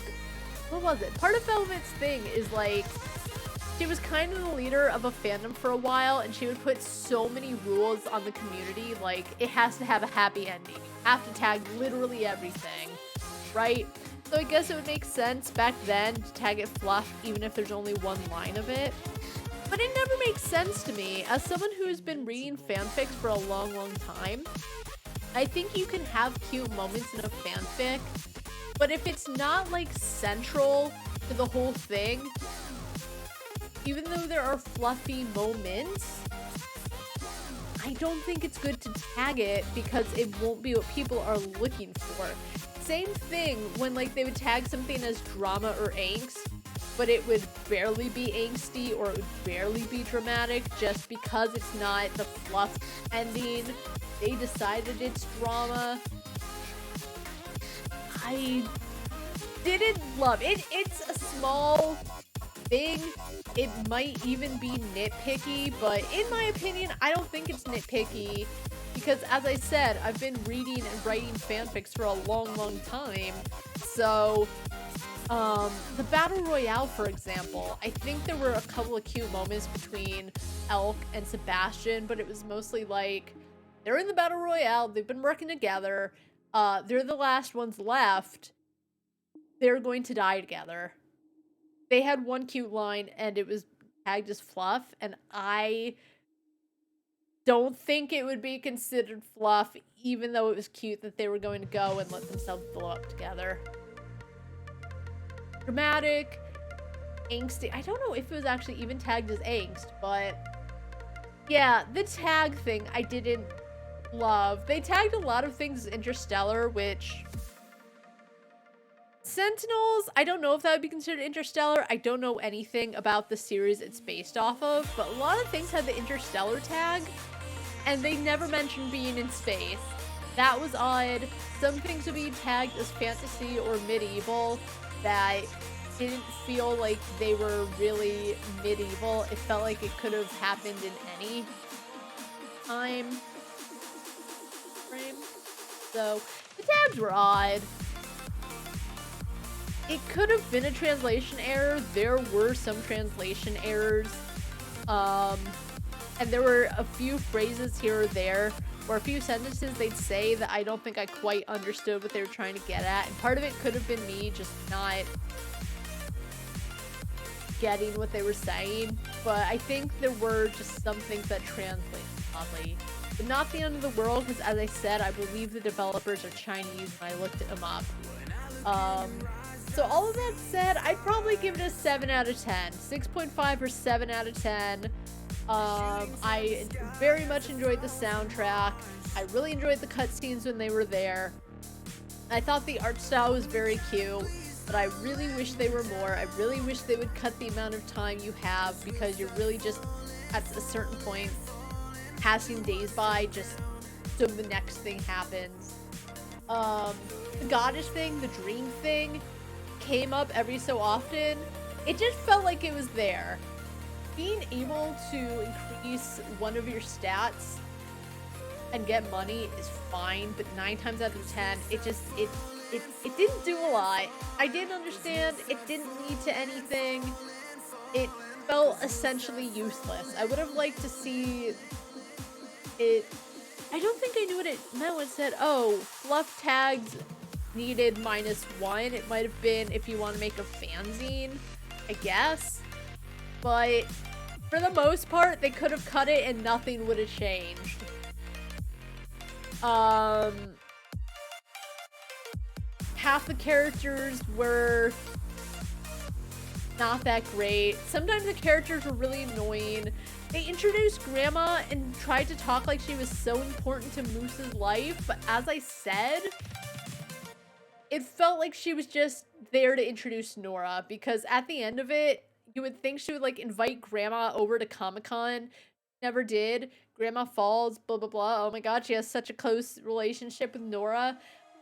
what was it? Part of Velvet's thing is like, she was kind of the leader of a fandom for a while, and she would put so many rules on the community, like, it has to have a happy ending. You have to tag literally everything, right? So I guess it would make sense back then to tag it fluff, even if there's only one line of it. But it never makes sense to me. As someone who's been reading fanfics for a long time, I think you can have cute moments in a fanfic, but if it's not like central to the whole thing, even though there are fluffy moments, I don't think it's good to tag it because it won't be what people are looking for. Same thing when like they would tag something as drama or angst, but it would barely be angsty or it would barely be dramatic just because it's not the fluff ending. They decided it's drama. I didn't love it. It's a small thing. It might even be nitpicky, but in my opinion, I don't think it's nitpicky because, as I said, I've been reading and writing fanfics for a long time. So the Battle Royale, for example, I think there were a couple of cute moments between Elk and Sebastian, but it was mostly like, they're in the Battle Royale, they've been working together, they're the last ones left, they're going to die together. They had one cute line, and it was tagged as fluff, and I don't think it would be considered fluff, even though it was cute that they were going to go and let themselves blow up together. Dramatic, angsty. I don't know if it was actually even tagged as angst, but yeah, the tag thing I didn't love. They tagged a lot of things as interstellar, which Sentinels, I don't know if that would be considered interstellar. I don't know anything about the series it's based off of, but a lot of things had the interstellar tag, and they never mentioned being in space. That was odd. Some things would be tagged as fantasy or medieval that didn't feel like they were really medieval. It felt like it could have happened in any time frame. So the tags were odd. It could have been a translation error. There were some translation errors. And there were a few phrases here or there, or a few sentences they'd say that I don't think I quite understood what they were trying to get at. And part of it could have been me just not getting what they were saying. But I think there were just some things that translate oddly. But not the end of the world, because as I said, I believe the developers are Chinese and I looked them up. So all of that said, I'd probably give it a 7 out of 10. 6.5 or 7 out of 10. I very much enjoyed the soundtrack. I really enjoyed the cutscenes when they were there. I thought the art style was very cute, but I really wish they were more. I really wish they would cut the amount of time you have, because you're really just, at a certain point, passing days by just so the next thing happens. The goddess thing, the dream thing, came up every so often. It just felt like it was there. Being able to increase one of your stats and get money is fine, but 9 times out of 10, it didn't do a lot. I didn't understand. It didn't lead to anything. It felt essentially useless. I would have liked to see it. I don't think I knew what it meant when it said, oh, fluff tags needed -1. It might have been if you want to make a fanzine, I guess. But for the most part, they could have cut it and nothing would have changed. Half the characters were not that great. Sometimes the characters were really annoying. They introduced Grandma and tried to talk like she was so important to Moose's life, but as I said, it felt like she was just there to introduce Nora, because at the end of it, you would think she would like invite Grandma over to Comic-Con. Never did. Grandma falls, blah blah blah. Oh my god, she has such a close relationship with Nora.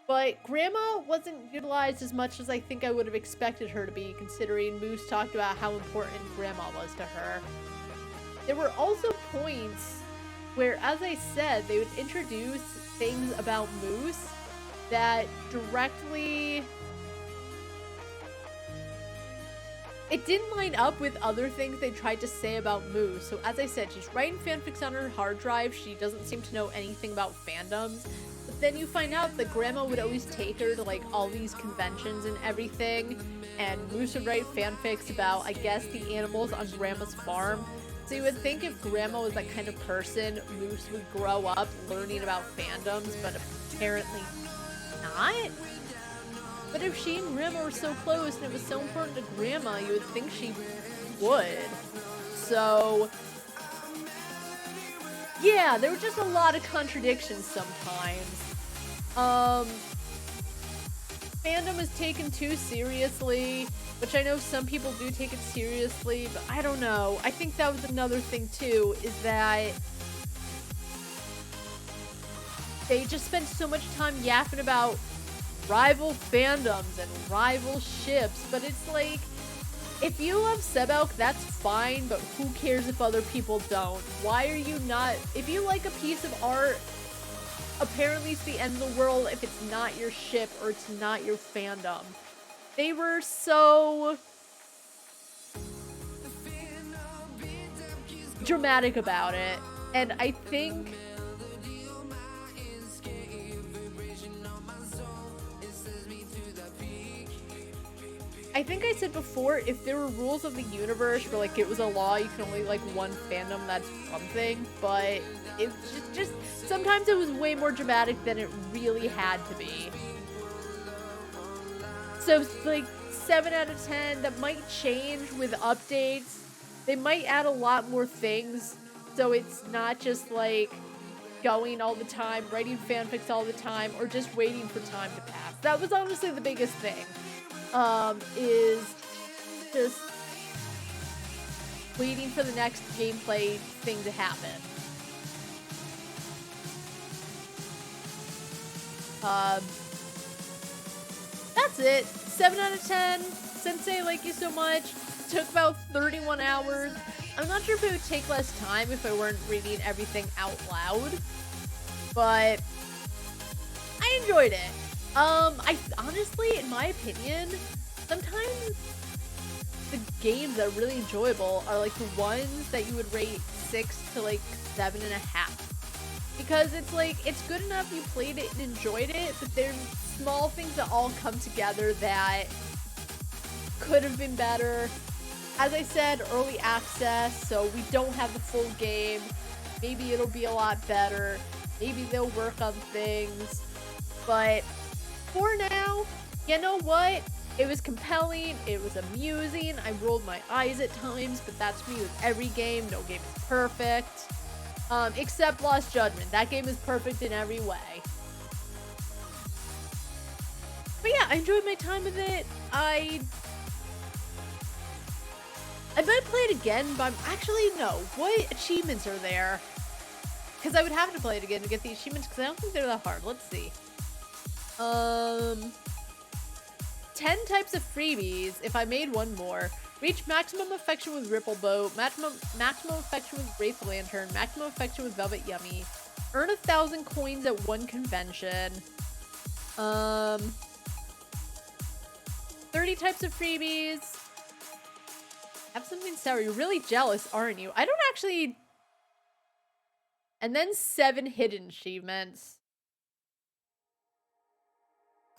But Grandma wasn't utilized as much as I think I would have expected her to be, considering Moose talked about how important Grandma was to her. There were also points where, as I said, they would introduce things about Moose that directly... It didn't line up with other things they tried to say about Moose. So as I said, she's writing fanfics on her hard drive. She doesn't seem to know anything about fandoms. But then you find out that Grandma would always take her to like all these conventions and everything. And Moose would write fanfics about, I guess, the animals on Grandma's farm. So you would think if Grandma was that kind of person, Moose would grow up learning about fandoms, but apparently not. But if she and Grandma were so close and it was so important to Grandma, you would think she would. So, yeah, there were just a lot of contradictions sometimes. Fandom is taken too seriously, which I know some people do take it seriously, but I don't know. I think that was another thing too, is that they just spent so much time yapping about rival fandoms and rival ships, but it's like, if you love Sebelk, that's fine, but who cares if other people don't? Why are you not... If you like a piece of art, apparently it's the end of the world if it's not your ship or it's not your fandom. They were so dramatic about it, and I think... I think I said before, if there were rules of the universe where, like, it was a law, you can only like one fandom, that's one thing, but it just sometimes it was way more dramatic than it really had to be. So, like, 7 out of 10, that might change with updates. They might add a lot more things, so it's not just, like, going all the time, writing fanfics all the time, or just waiting for time to pass. That was honestly the biggest thing. Is just waiting for the next gameplay thing to happen. That's it. 7 out of 10. Sensei, like you so much. Took about 31 hours. I'm not sure if it would take less time if I weren't reading everything out loud, but I enjoyed it. I honestly, in my opinion, sometimes the games that are really enjoyable are like the ones that you would rate 6 to like 7.5. Because it's like, it's good enough you played it and enjoyed it, but there's small things that all come together that could have been better. As I said, early access, so we don't have the full game. Maybe it'll be a lot better. Maybe they'll work on things. But for now, you know what? It was compelling, it was amusing, I rolled my eyes at times, but that's me with every game. No game is perfect. Except Lost Judgment. That game is perfect in every way. But yeah, I enjoyed my time with it. I might play it again, but actually, no. What achievements are there? Because I would have to play it again to get the achievements, because I don't think they're that hard. Let's see. 10 types of freebies, if I made one more. Reach maximum affection with Ripple Boat, maximum affection with Wraith Lantern, maximum affection with Velvet Yummy. Earn 1,000 coins at one convention. 30 types of freebies. Have something sour. You're really jealous, aren't you? I don't actually... And then 7 hidden achievements.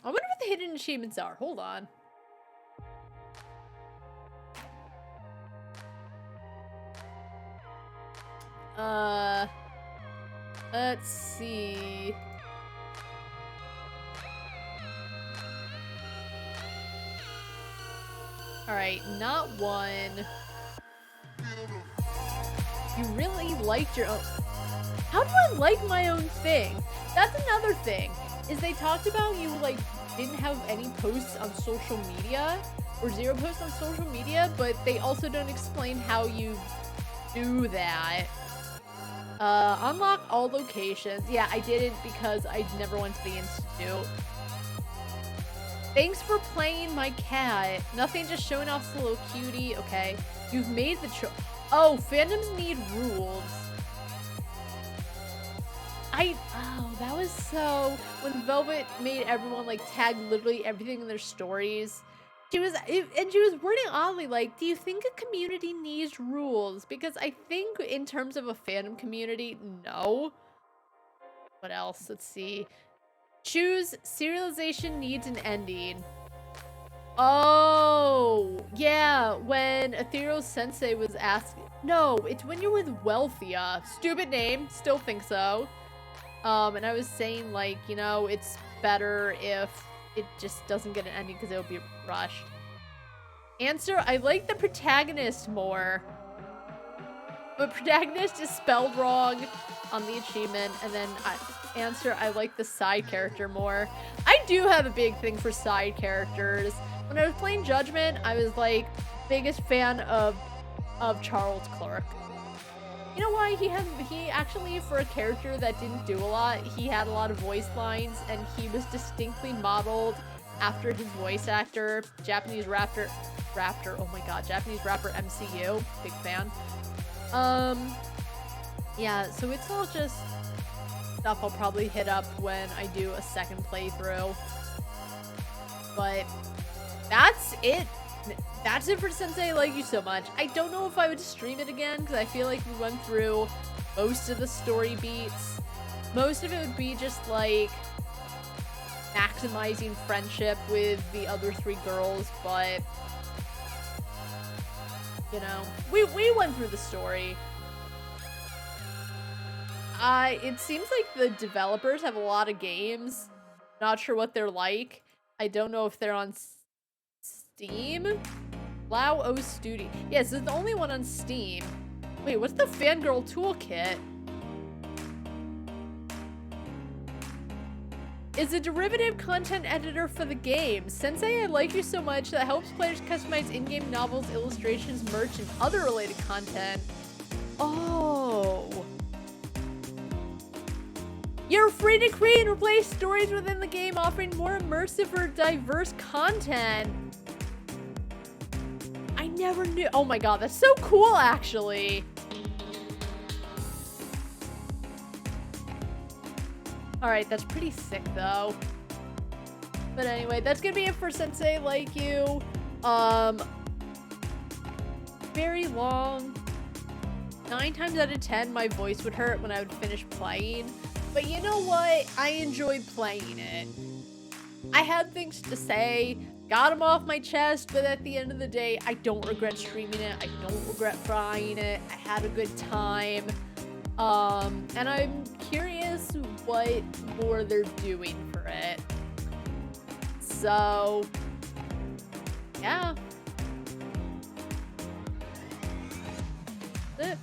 I wonder what the hidden achievements are. Hold on. Let's see. Alright, not one. You really liked your own... How do I like my own thing? That's another thing. Is they talked about you, like, didn't have any posts on social media, or 0 posts on social media, but they also don't explain how you do that. Unlock all locations. Yeah, I didn't because I never went to the Institute. Thanks for playing my cat. Nothing, just showing off the little cutie. Okay. You've made the choice. Oh, fandoms need rules. Oh, that was so... When Velvet made everyone, like, tag literally everything in their stories. She was wording oddly, like, do you think a community needs rules? Because I think in terms of a fandom community, no. What else? Let's see. Choose serialization needs an ending. Oh, yeah, when Ethereal Sensei was asking... No, it's when you're with Wealthia. Stupid name, still think so. And I was saying, like, you know, it's better if it just doesn't get an ending because it'll be rushed. Answer, I like the protagonist more. But protagonist is spelled wrong on the achievement. And then answer, I like the side character more. I do have a big thing for side characters. When I was playing Judgment, I was, like, biggest fan of Charles Clark. You know why? He actually, for a character that didn't do a lot, he had a lot of voice lines, and he was distinctly modeled after his voice actor, Japanese rapper, oh my god, Japanese rapper MCU, big fan. Yeah, so it's all just stuff I'll probably hit up when I do a second playthrough. But that's it. That's it for Sensei. I like you so much. I don't know if I would stream it again because I feel like we went through most of the story beats. Most of it would be just like maximizing friendship with the other 3 girls, but you know, we went through the story. It seems like the developers have a lot of games. Not sure what they're like. I don't know if they're on Steam. LaoO Studio. Yes, it's the only one on Steam. Wait, what's the Fangirl Toolkit? Is a derivative content editor for the game. Sensei, I like you so much that helps players customize in-game novels, illustrations, merch, and other related content. Oh. You're free to create and replace stories within the game, offering more immersive or diverse content. I never knew. Oh my god, that's so cool, actually. Alright, that's pretty sick, though. But anyway, that's gonna be it for Sensei Like You. Very long. 9 times out of 10, my voice would hurt when I would finish playing. But you know what? I enjoyed playing it. I had things to say, got them off my chest, but at the end of the day, I don't regret streaming it. I don't regret trying it. I had a good time. And I'm curious what more they're doing for it. So, yeah. That's it.